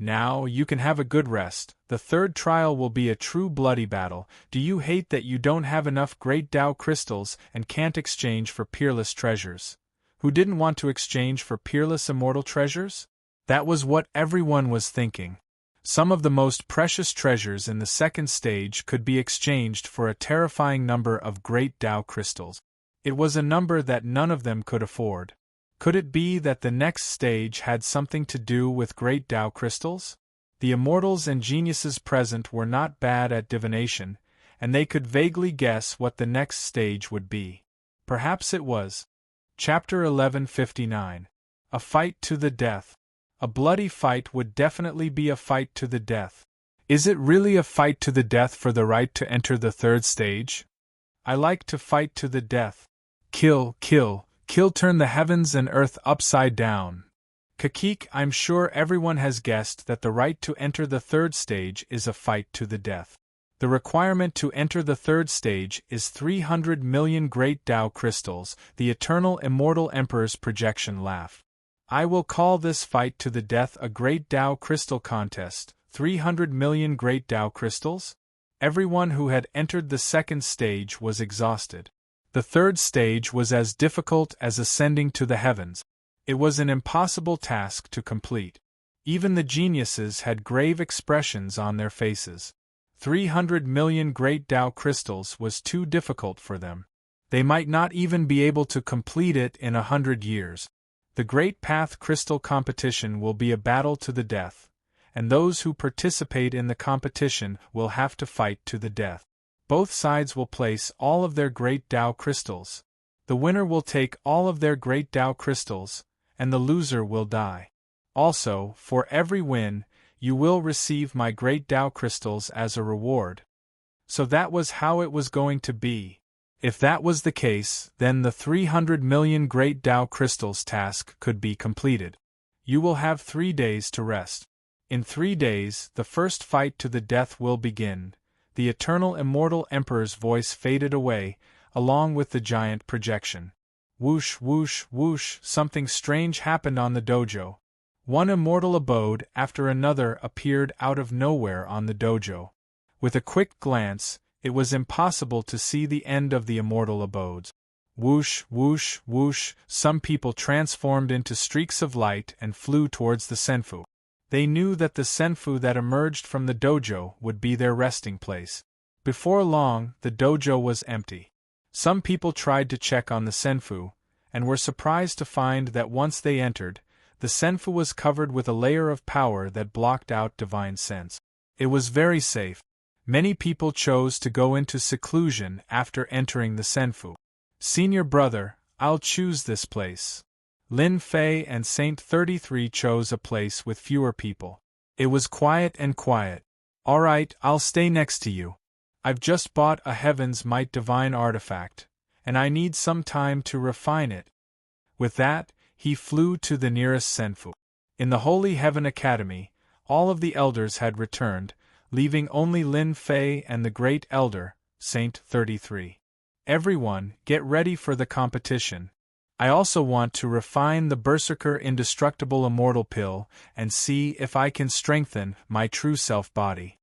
Now you can have a good rest. The third trial will be a true bloody battle. Do you hate that you don't have enough great Tao crystals and can't exchange for peerless treasures? Who didn't want to exchange for peerless immortal treasures? That was what everyone was thinking. Some of the most precious treasures in the second stage could be exchanged for a terrifying number of great Tao crystals. It was a number that none of them could afford. Could it be that the next stage had something to do with great Tao crystals? The immortals and geniuses present were not bad at divination, and they could vaguely guess what the next stage would be. Perhaps it was. Chapter 1159. A fight to the death. A bloody fight would definitely be a fight to the death. Is it really a fight to the death for the right to enter the third stage? I like to fight to the death. Kill, kill, kill, turn the heavens and earth upside down. Kakik, I'm sure everyone has guessed that the right to enter the third stage is a fight to the death. The requirement to enter the third stage is 300 million great Tao crystals, the eternal immortal emperor's projection laugh. I will call this fight to the death a great Tao crystal contest. 300 million great Tao crystals? Everyone who had entered the second stage was exhausted. The third stage was as difficult as ascending to the heavens. It was an impossible task to complete. Even the geniuses had grave expressions on their faces. 300 million great Tao crystals was too difficult for them. They might not even be able to complete it in 100 years. The Great Path Crystal Competition will be a battle to the death, and those who participate in the competition will have to fight to the death. Both sides will place all of their great Tao crystals. The winner will take all of their great Tao crystals, and the loser will die. Also, for every win, you will receive my great Tao crystals as a reward. So that was how it was going to be. If that was the case, then the 300 million great Tao crystals task could be completed. You will have 3 days to rest. In 3 days, the first fight to the death will begin. The eternal immortal emperor's voice faded away, along with the giant projection. Whoosh, whoosh, whoosh, something strange happened on the dojo. One immortal abode after another appeared out of nowhere on the dojo. With a quick glance, it was impossible to see the end of the immortal abodes. Whoosh, whoosh, whoosh, some people transformed into streaks of light and flew towards the senfu. They knew that the senfu that emerged from the dojo would be their resting place. Before long, the dojo was empty. Some people tried to check on the senfu, and were surprised to find that once they entered, the senfu was covered with a layer of power that blocked out divine sense. It was very safe. Many people chose to go into seclusion after entering the senfu. Senior brother, I'll choose this place. Lin Fei and Saint 33 chose a place with fewer people. It was quiet and quiet. All right, I'll stay next to you. I've just bought a Heaven's Might divine artifact, and I need some time to refine it. With that, he flew to the nearest senfu. In the Holy Heaven Academy, all of the elders had returned, leaving only Lin Fei and the Great Elder, Saint 33. Everyone, get ready for the competition. I also want to refine the Berserker Indestructible Immortal Pill and see if I can strengthen my true self body.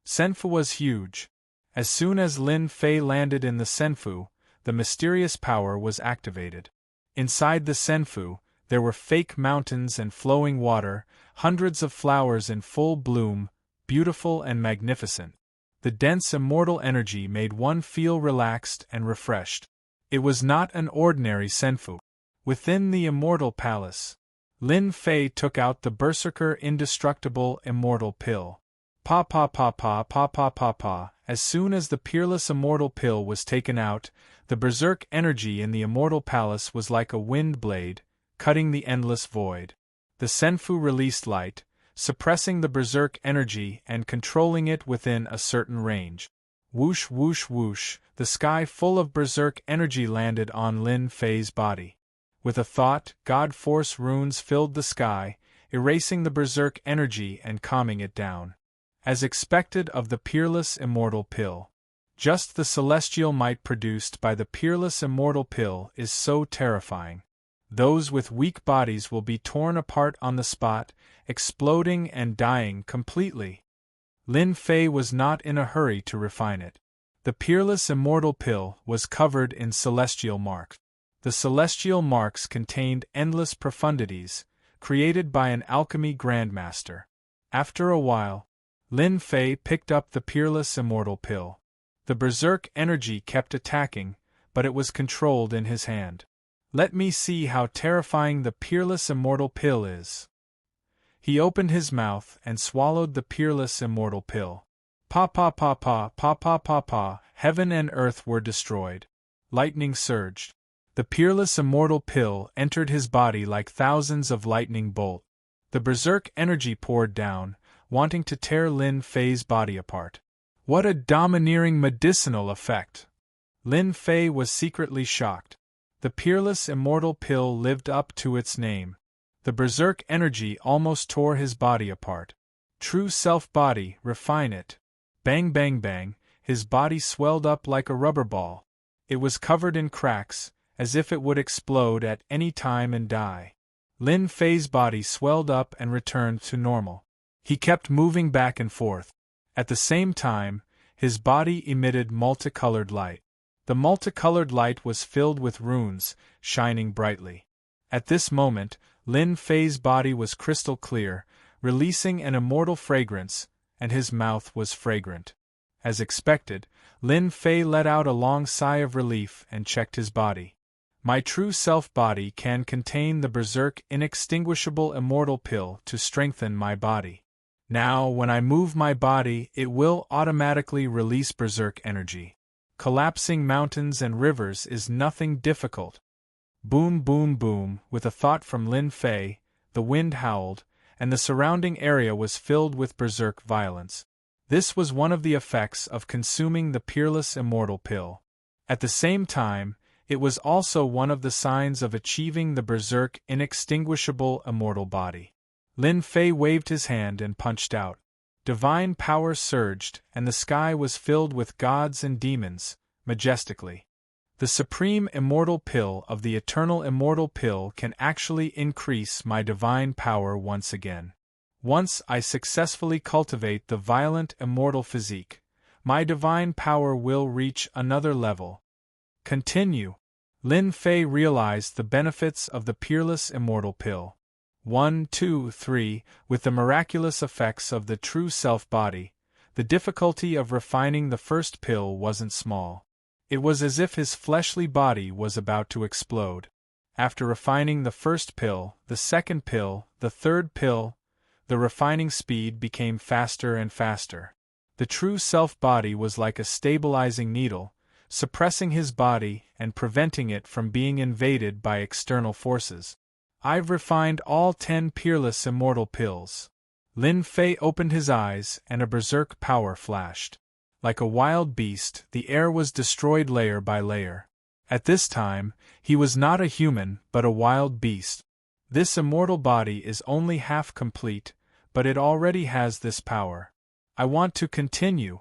Senfu was huge. As soon as Lin Fei landed in the senfu, the mysterious power was activated. Inside the senfu, there were fake mountains and flowing water, hundreds of flowers in full bloom, beautiful and magnificent. The dense immortal energy made one feel relaxed and refreshed. It was not an ordinary senfu. Within the immortal palace, Lin Fei took out the Berserker Indestructible Immortal Pill. Pa pa pa pa pa pa pa pa. As soon as the peerless immortal pill was taken out, the berserk energy in the immortal palace was like a wind blade, cutting the endless void. The senfu released light, suppressing the berserk energy and controlling it within a certain range. Whoosh whoosh whoosh, the sky full of berserk energy landed on Lin Fei's body. With a thought, God Force runes filled the sky, erasing the berserk energy and calming it down. As expected of the peerless immortal pill. Just the celestial might produced by the peerless immortal pill is so terrifying. Those with weak bodies will be torn apart on the spot, exploding and dying completely. Lin Fei was not in a hurry to refine it. The peerless immortal pill was covered in celestial marks. The celestial marks contained endless profundities, created by an alchemy grandmaster. After a while, Lin Fei picked up the peerless immortal pill. The berserk energy kept attacking, but it was controlled in his hand. Let me see how terrifying the peerless immortal pill is. He opened his mouth and swallowed the peerless immortal pill. Pa pa pa pa pa pa pa pa, heaven and earth were destroyed. Lightning surged. The peerless immortal pill entered his body like thousands of lightning bolts. The berserk energy poured down, wanting to tear Lin Fei's body apart. What a domineering medicinal effect! Lin Fei was secretly shocked. The peerless immortal pill lived up to its name. The berserk energy almost tore his body apart. True self-body, refine it. Bang bang bang, his body swelled up like a rubber ball. It was covered in cracks, as if it would explode at any time and die. Lin Fei's body swelled up and returned to normal. He kept moving back and forth. At the same time, his body emitted multicolored light. The multicolored light was filled with runes, shining brightly. At this moment, Lin Fei's body was crystal clear, releasing an immortal fragrance, and his mouth was fragrant. As expected, Lin Fei let out a long sigh of relief and checked his body. My true self-body can contain the berserk inextinguishable immortal pill to strengthen my body. Now, when I move my body, it will automatically release berserk energy. Collapsing mountains and rivers is nothing difficult. Boom boom boom, with a thought from Lin Fei, the wind howled, and the surrounding area was filled with berserk violence. This was one of the effects of consuming the peerless immortal pill. At the same time, it was also one of the signs of achieving the berserk inextinguishable immortal body. Lin Fei waved his hand and punched out. Divine power surged, and the sky was filled with gods and demons, majestically. The supreme immortal pill of the eternal immortal pill can actually increase my divine power once again. Once I successfully cultivate the violent immortal physique, my divine power will reach another level. Continue. Lin Fei realized the benefits of the peerless immortal pill. 1, 2, 3, with the miraculous effects of the true self-body, the difficulty of refining the first pill wasn't small. It was as if his fleshly body was about to explode. After refining the first pill, the second pill, the third pill, the refining speed became faster and faster. The true self-body was like a stabilizing needle, suppressing his body and preventing it from being invaded by external forces. I've refined all 10 peerless immortal pills. Lin Fei opened his eyes and a berserk power flashed. Like a wild beast, the air was destroyed layer by layer. At this time, he was not a human, but a wild beast. This immortal body is only half complete, but it already has this power. I want to continue.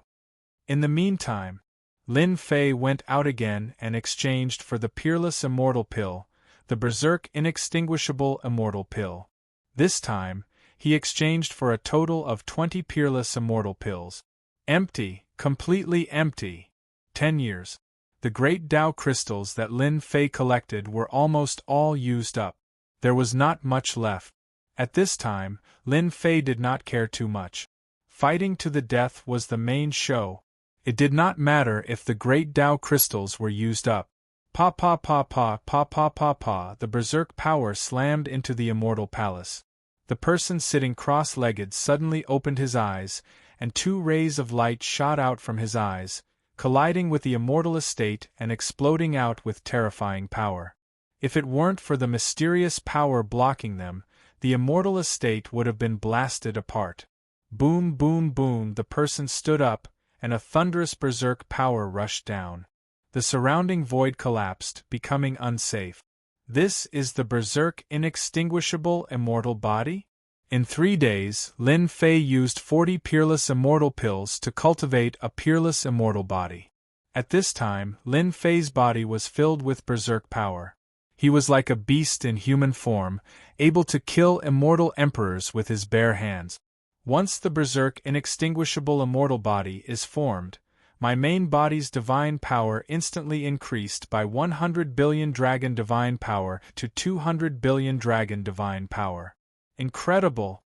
In the meantime, Lin Fei went out again and exchanged for the peerless immortal pill, the berserk inextinguishable immortal pill. This time, he exchanged for a total of 20 peerless immortal pills. Empty, completely empty. 10 years. The great Tao crystals that Lin Fei collected were almost all used up. There was not much left. At this time, Lin Fei did not care too much. Fighting to the death was the main show. It did not matter if the great Tao crystals were used up. Pa pa pa pa pa pa pa pa, the berserk power slammed into the immortal palace. The person sitting cross-legged suddenly opened his eyes, and 2 rays of light shot out from his eyes, colliding with the immortal estate and exploding out with terrifying power. If it weren't for the mysterious power blocking them, the immortal estate would have been blasted apart. Boom boom boom, the person stood up, and a thunderous berserk power rushed down. The surrounding void collapsed, becoming unsafe. This is the berserk inextinguishable immortal body? In 3 days, Lin Fei used 40 peerless immortal pills to cultivate a peerless immortal body. At this time, Lin Fei's body was filled with berserk power. He was like a beast in human form, able to kill immortal emperors with his bare hands. Once the berserk inextinguishable immortal body is formed, my main body's divine power instantly increased by 100 billion dragon divine power to 200 billion dragon divine power. Incredible!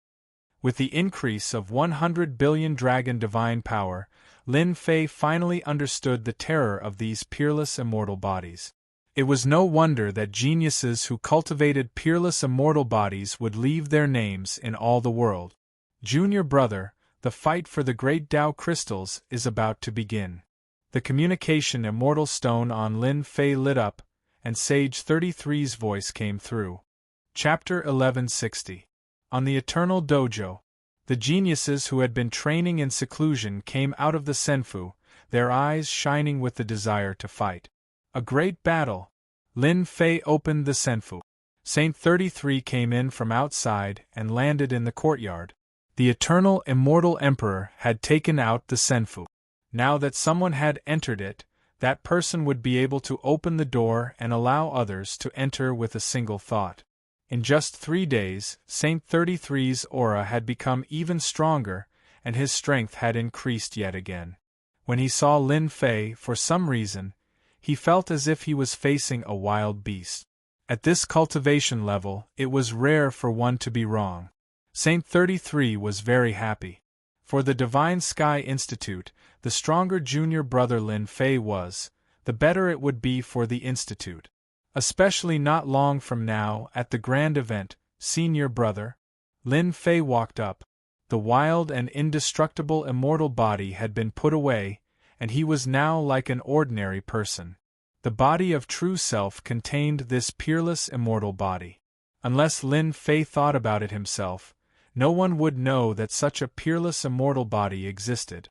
With the increase of 100 billion dragon divine power, Lin Fei finally understood the terror of these peerless immortal bodies. It was no wonder that geniuses who cultivated peerless immortal bodies would leave their names in all the world. Junior brother, the fight for the great Tao crystals is about to begin. The communication immortal stone on Lin Fei lit up, and Sage 33's voice came through. Chapter 1160. On the Eternal Dojo. The geniuses who had been training in seclusion came out of the senfu, their eyes shining with the desire to fight. A great battle! Lin Fei opened the senfu. Saint 33 came in from outside and landed in the courtyard. The eternal immortal emperor had taken out the senfu. Now that someone had entered it, that person would be able to open the door and allow others to enter with a single thought. In just 3 days, Saint 33's aura had become even stronger, and his strength had increased yet again. When he saw Lin Fei, for some reason, he felt as if he was facing a wild beast. At this cultivation level, it was rare for one to be wrong. Saint 33 was very happy. For the Divine Sky Institute, the stronger junior brother Lin Fei was, the better it would be for the Institute. Especially not long from now, at the grand event, senior brother. Lin Fei walked up. The wild and indestructible immortal body had been put away, and he was now like an ordinary person. The body of true self contained this peerless immortal body. Unless Lin Fei thought about it himself, no one would know that such a peerless immortal body existed.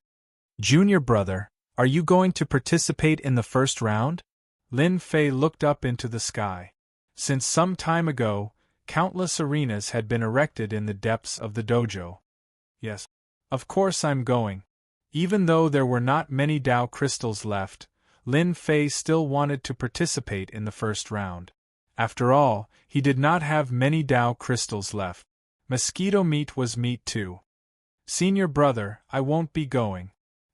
Junior brother, are you going to participate in the first round? Lin Fei looked up into the sky. Since some time ago, countless arenas had been erected in the depths of the dojo. Yes, of course I'm going. Even though there were not many Tao crystals left, Lin Fei still wanted to participate in the first round. After all, he did not have many Tao crystals left. Mosquito meat was meat too. Senior brother, I won't be going.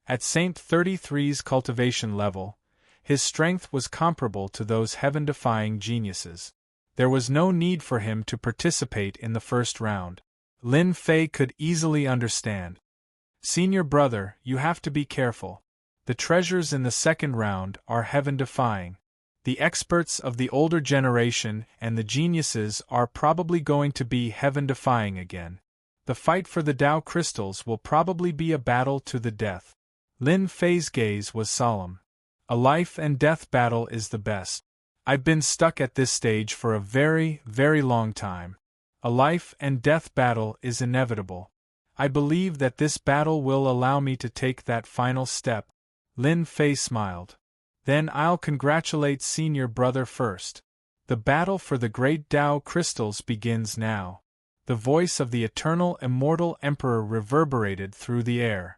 At Saint 33's cultivation level, his strength was comparable to those heaven-defying geniuses. There was no need for him to participate in the first round. Lin Fei could easily understand. Senior brother, you have to be careful. The treasures in the second round are heaven-defying. The experts of the older generation and the geniuses are probably going to be heaven-defying again. The fight for the Tao crystals will probably be a battle to the death. Lin Fei's gaze was solemn. A life and death battle is the best. I've been stuck at this stage for a very, very long time. A life and death battle is inevitable. I believe that this battle will allow me to take that final step. Lin Fei smiled. Then I'll congratulate senior brother first. The battle for the great Tao crystals begins now. The voice of the eternal immortal emperor reverberated through the air.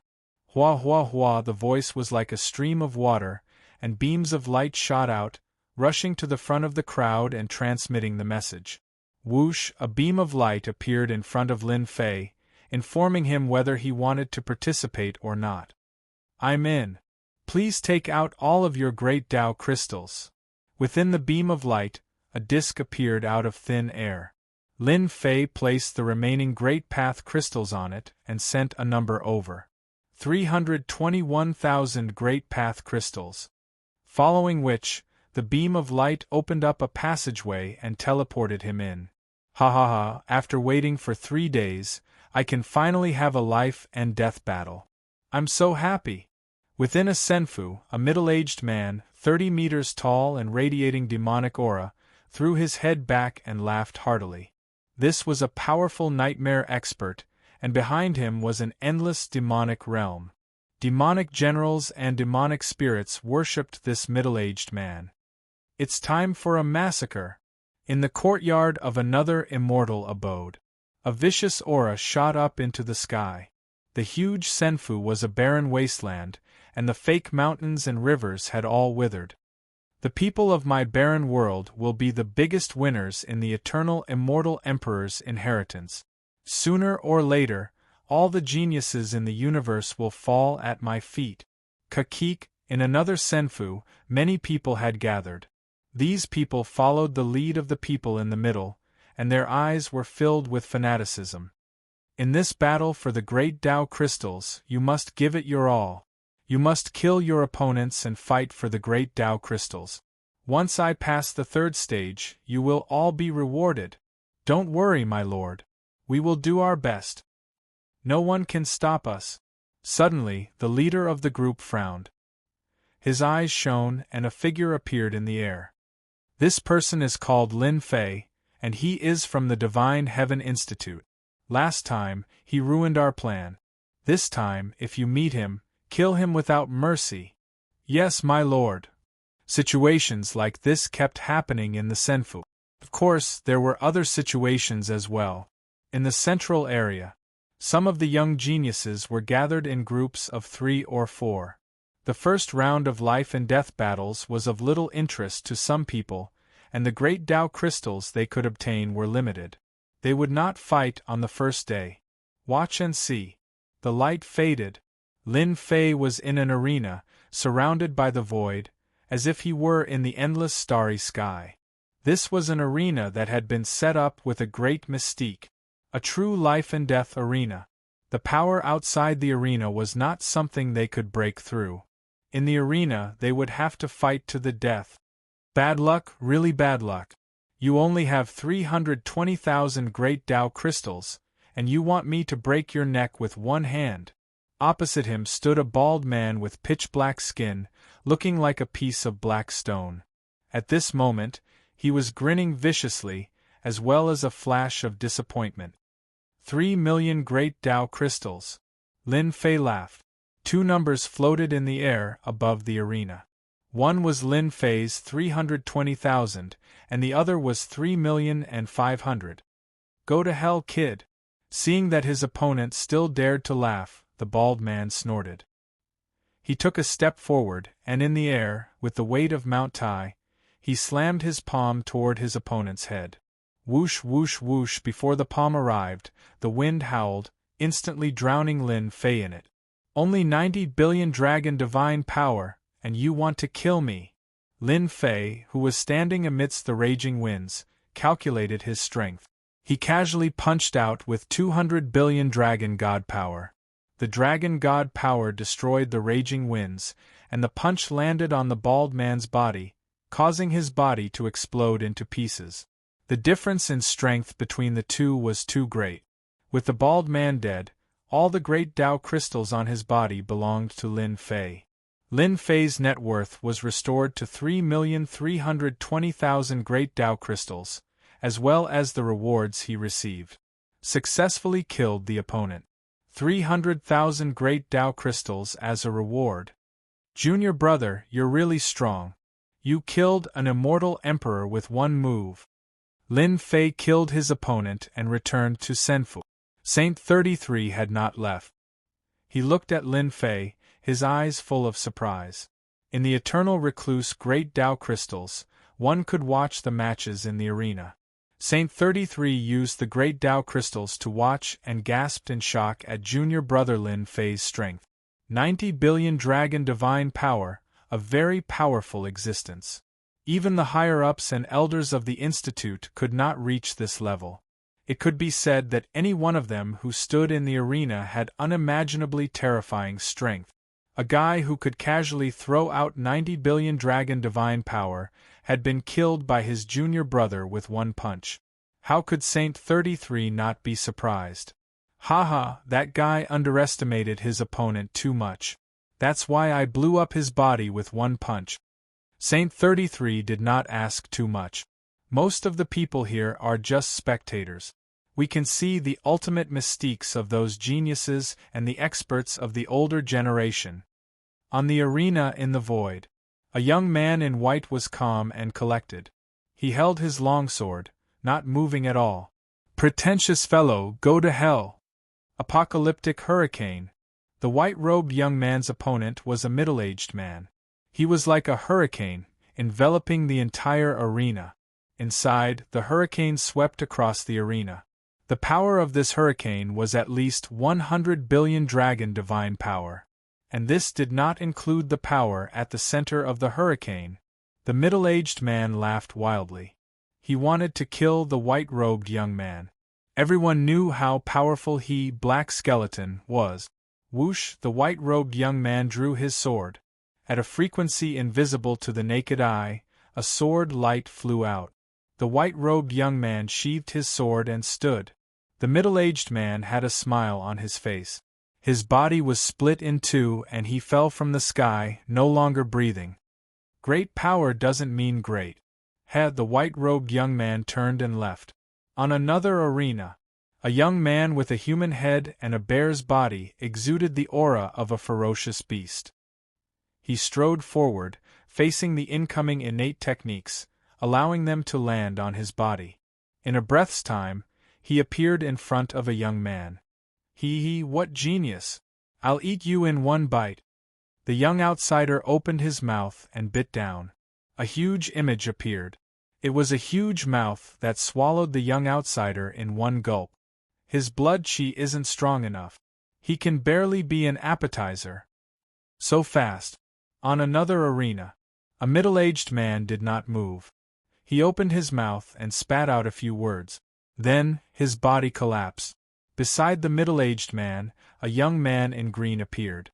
Hua hua hua, the voice was like a stream of water, and beams of light shot out, rushing to the front of the crowd and transmitting the message. Whoosh, a beam of light appeared in front of Lin Fei, informing him whether he wanted to participate or not. I'm in. Please take out all of your great Tao crystals. Within the beam of light, a disk appeared out of thin air. Lin Fei placed the remaining Great Path crystals on it and sent a number over. 321,000 Great Path crystals. Following which, the beam of light opened up a passageway and teleported him in. Ha ha ha, after waiting for 3 days, I can finally have a life and death battle. I'm so happy. Within a senfu, a middle-aged man, 30 meters tall and radiating demonic aura, threw his head back and laughed heartily. This was a powerful nightmare expert, and behind him was an endless demonic realm. Demonic generals and demonic spirits worshipped this middle-aged man. It's time for a massacre. In the courtyard of another immortal abode, a vicious aura shot up into the sky. The huge senfu was a barren wasteland, and the fake mountains and rivers had all withered. The people of my barren world will be the biggest winners in the eternal immortal emperor's inheritance. Sooner or later, all the geniuses in the universe will fall at my feet. Kakik, in another senfu, many people had gathered. These people followed the lead of the people in the middle, and their eyes were filled with fanaticism. In this battle for the great Tao crystals, you must give it your all. You must kill your opponents and fight for the great Tao crystals. Once I pass the third stage, you will all be rewarded. Don't worry, my lord. We will do our best. No one can stop us. Suddenly, the leader of the group frowned. His eyes shone, and a figure appeared in the air. This person is called Lin Fei, and he is from the Divine Heaven Institute. Last time, he ruined our plan. This time, if you meet him, kill him without mercy. Yes, my lord. Situations like this kept happening in the Senfu. Of course, there were other situations as well. In the central area, some of the young geniuses were gathered in groups of 3 or 4. The first round of life and death battles was of little interest to some people, and the great Tao crystals they could obtain were limited. They would not fight on the first day. Watch and see. The light faded. Lin Fei was in an arena, surrounded by the void, as if he were in the endless starry sky. This was an arena that had been set up with a great mystique. A true life and death arena. The power outside the arena was not something they could break through. In the arena they would have to fight to the death. Bad luck, really bad luck. You only have 320,000 great Tao crystals, and you want me to break your neck with one hand. Opposite him stood a bald man with pitch-black skin, looking like a piece of black stone. At this moment, he was grinning viciously, as well as a flash of disappointment. 3 million great Tao crystals. Lin Fei laughed. 2 numbers floated in the air above the arena. One was Lin Fei's 320,000, and the other was 3,500,000. Go to hell, kid. Seeing that his opponent still dared to laugh, the bald man snorted. He took a step forward, and in the air, with the weight of Mount Tai, he slammed his palm toward his opponent's head. Whoosh, whoosh, whoosh. Before the palm arrived, the wind howled, instantly drowning Lin Fei in it. Only 90 billion dragon divine power, and you want to kill me? Lin Fei, who was standing amidst the raging winds, calculated his strength. He casually punched out with 200 billion dragon god power. The dragon god power destroyed the raging winds, and the punch landed on the bald man's body, causing his body to explode into pieces. The difference in strength between the two was too great. With the bald man dead, all the great Tao crystals on his body belonged to Lin Fei. Lin Fei's net worth was restored to 3,320,000 great Tao crystals, as well as the rewards he received. Successfully killed the opponent. 300,000 great Tao crystals as a reward. Junior brother, you're really strong. You killed an immortal emperor with one move. Lin Fei killed his opponent and returned to Senfu. Saint 33 had not left. He looked at Lin Fei, his eyes full of surprise. In the eternal recluse great Tao crystals, one could watch the matches in the arena. Saint 33 used the great Tao crystals to watch and gasped in shock at junior brother Lin Fei's strength. 90 billion dragon divine power, a very powerful existence. Even the higher-ups and elders of the Institute could not reach this level. It could be said that any one of them who stood in the arena had unimaginably terrifying strength. A guy who could casually throw out 90 billion dragon divine power had been killed by his junior brother with one punch. How could Saint 33 not be surprised? Haha, that guy underestimated his opponent too much. That's why I blew up his body with one punch. Saint 33 did not ask too much. Most of the people here are just spectators. We can see the ultimate mystiques of those geniuses and the experts of the older generation. On the arena in the void, a young man in white was calm and collected. He held his longsword, not moving at all. Pretentious fellow, go to hell! Apocalyptic hurricane. The white-robed young man's opponent was a middle-aged man. He was like a hurricane, enveloping the entire arena. Inside, the hurricane swept across the arena. The power of this hurricane was at least 100 billion dragon divine power. And this did not include the power at the center of the hurricane. The middle-aged man laughed wildly. He wanted to kill the white-robed young man. Everyone knew how powerful he, Black Skeleton, was. Whoosh, the white-robed young man drew his sword. At a frequency invisible to the naked eye, a sword light flew out. The white-robed young man sheathed his sword and stood. The middle-aged man had a smile on his face. His body was split in two and he fell from the sky, no longer breathing. Great power doesn't mean great. The white-robed young man turned and left. On another arena, A young man with a human head and a bear's body exuded the aura of a ferocious beast. He strode forward, facing the incoming innate techniques, allowing them to land on his body. In a breath's time, he appeared in front of a young man. What genius! I'll eat you in one bite. The young outsider opened his mouth and bit down. A huge image appeared. It was a huge mouth that swallowed the young outsider in one gulp. His blood chi isn't strong enough. He can barely be an appetizer. So fast. On another arena, a middle-aged man did not move. He opened his mouth and spat out a few words. Then, his body collapsed. Beside the middle-aged man, a young man in green appeared.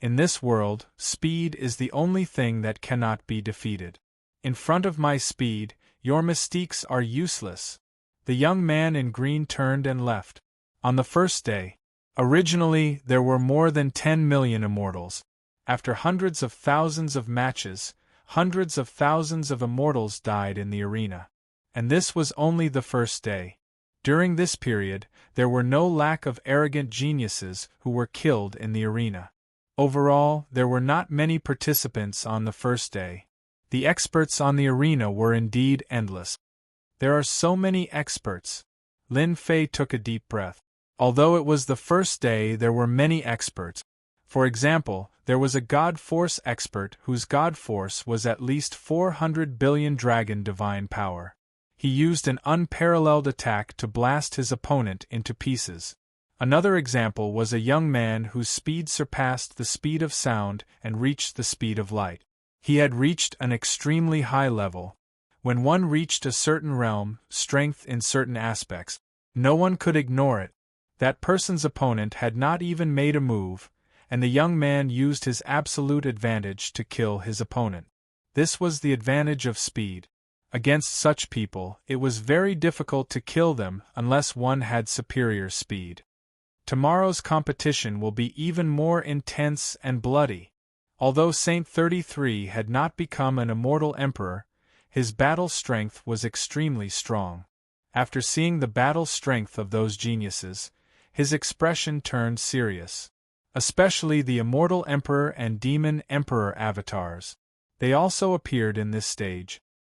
In this world, speed is the only thing that cannot be defeated. In front of my speed, your mystiques are useless. The young man in green turned and left. On the first day, originally there were more than 10 million immortals. After hundreds of thousands of matches, hundreds of thousands of immortals died in the arena. And this was only the first day. During this period, there were no lack of arrogant geniuses who were killed in the arena. Overall, there were not many participants on the first day. The experts on the arena were indeed endless. There are so many experts. Lin Fei took a deep breath. Although it was the first day, there were many experts. For example, there was a God Force expert whose God Force was at least 400 billion dragon divine power. He used an unparalleled attack to blast his opponent into pieces. Another example was a young man whose speed surpassed the speed of sound and reached the speed of light. He had reached an extremely high level. When one reached a certain realm, strength in certain aspects, no one could ignore it. That person's opponent had not even made a move, and the young man used his absolute advantage to kill his opponent. This was the advantage of speed. Against such people, it was very difficult to kill them unless one had superior speed. Tomorrow's competition will be even more intense and bloody. Although Saint 33 had not become an immortal emperor, his battle strength was extremely strong. After seeing the battle strength of those geniuses, his expression turned serious. Especially the immortal emperor and demon emperor avatars. They also appeared in this stage.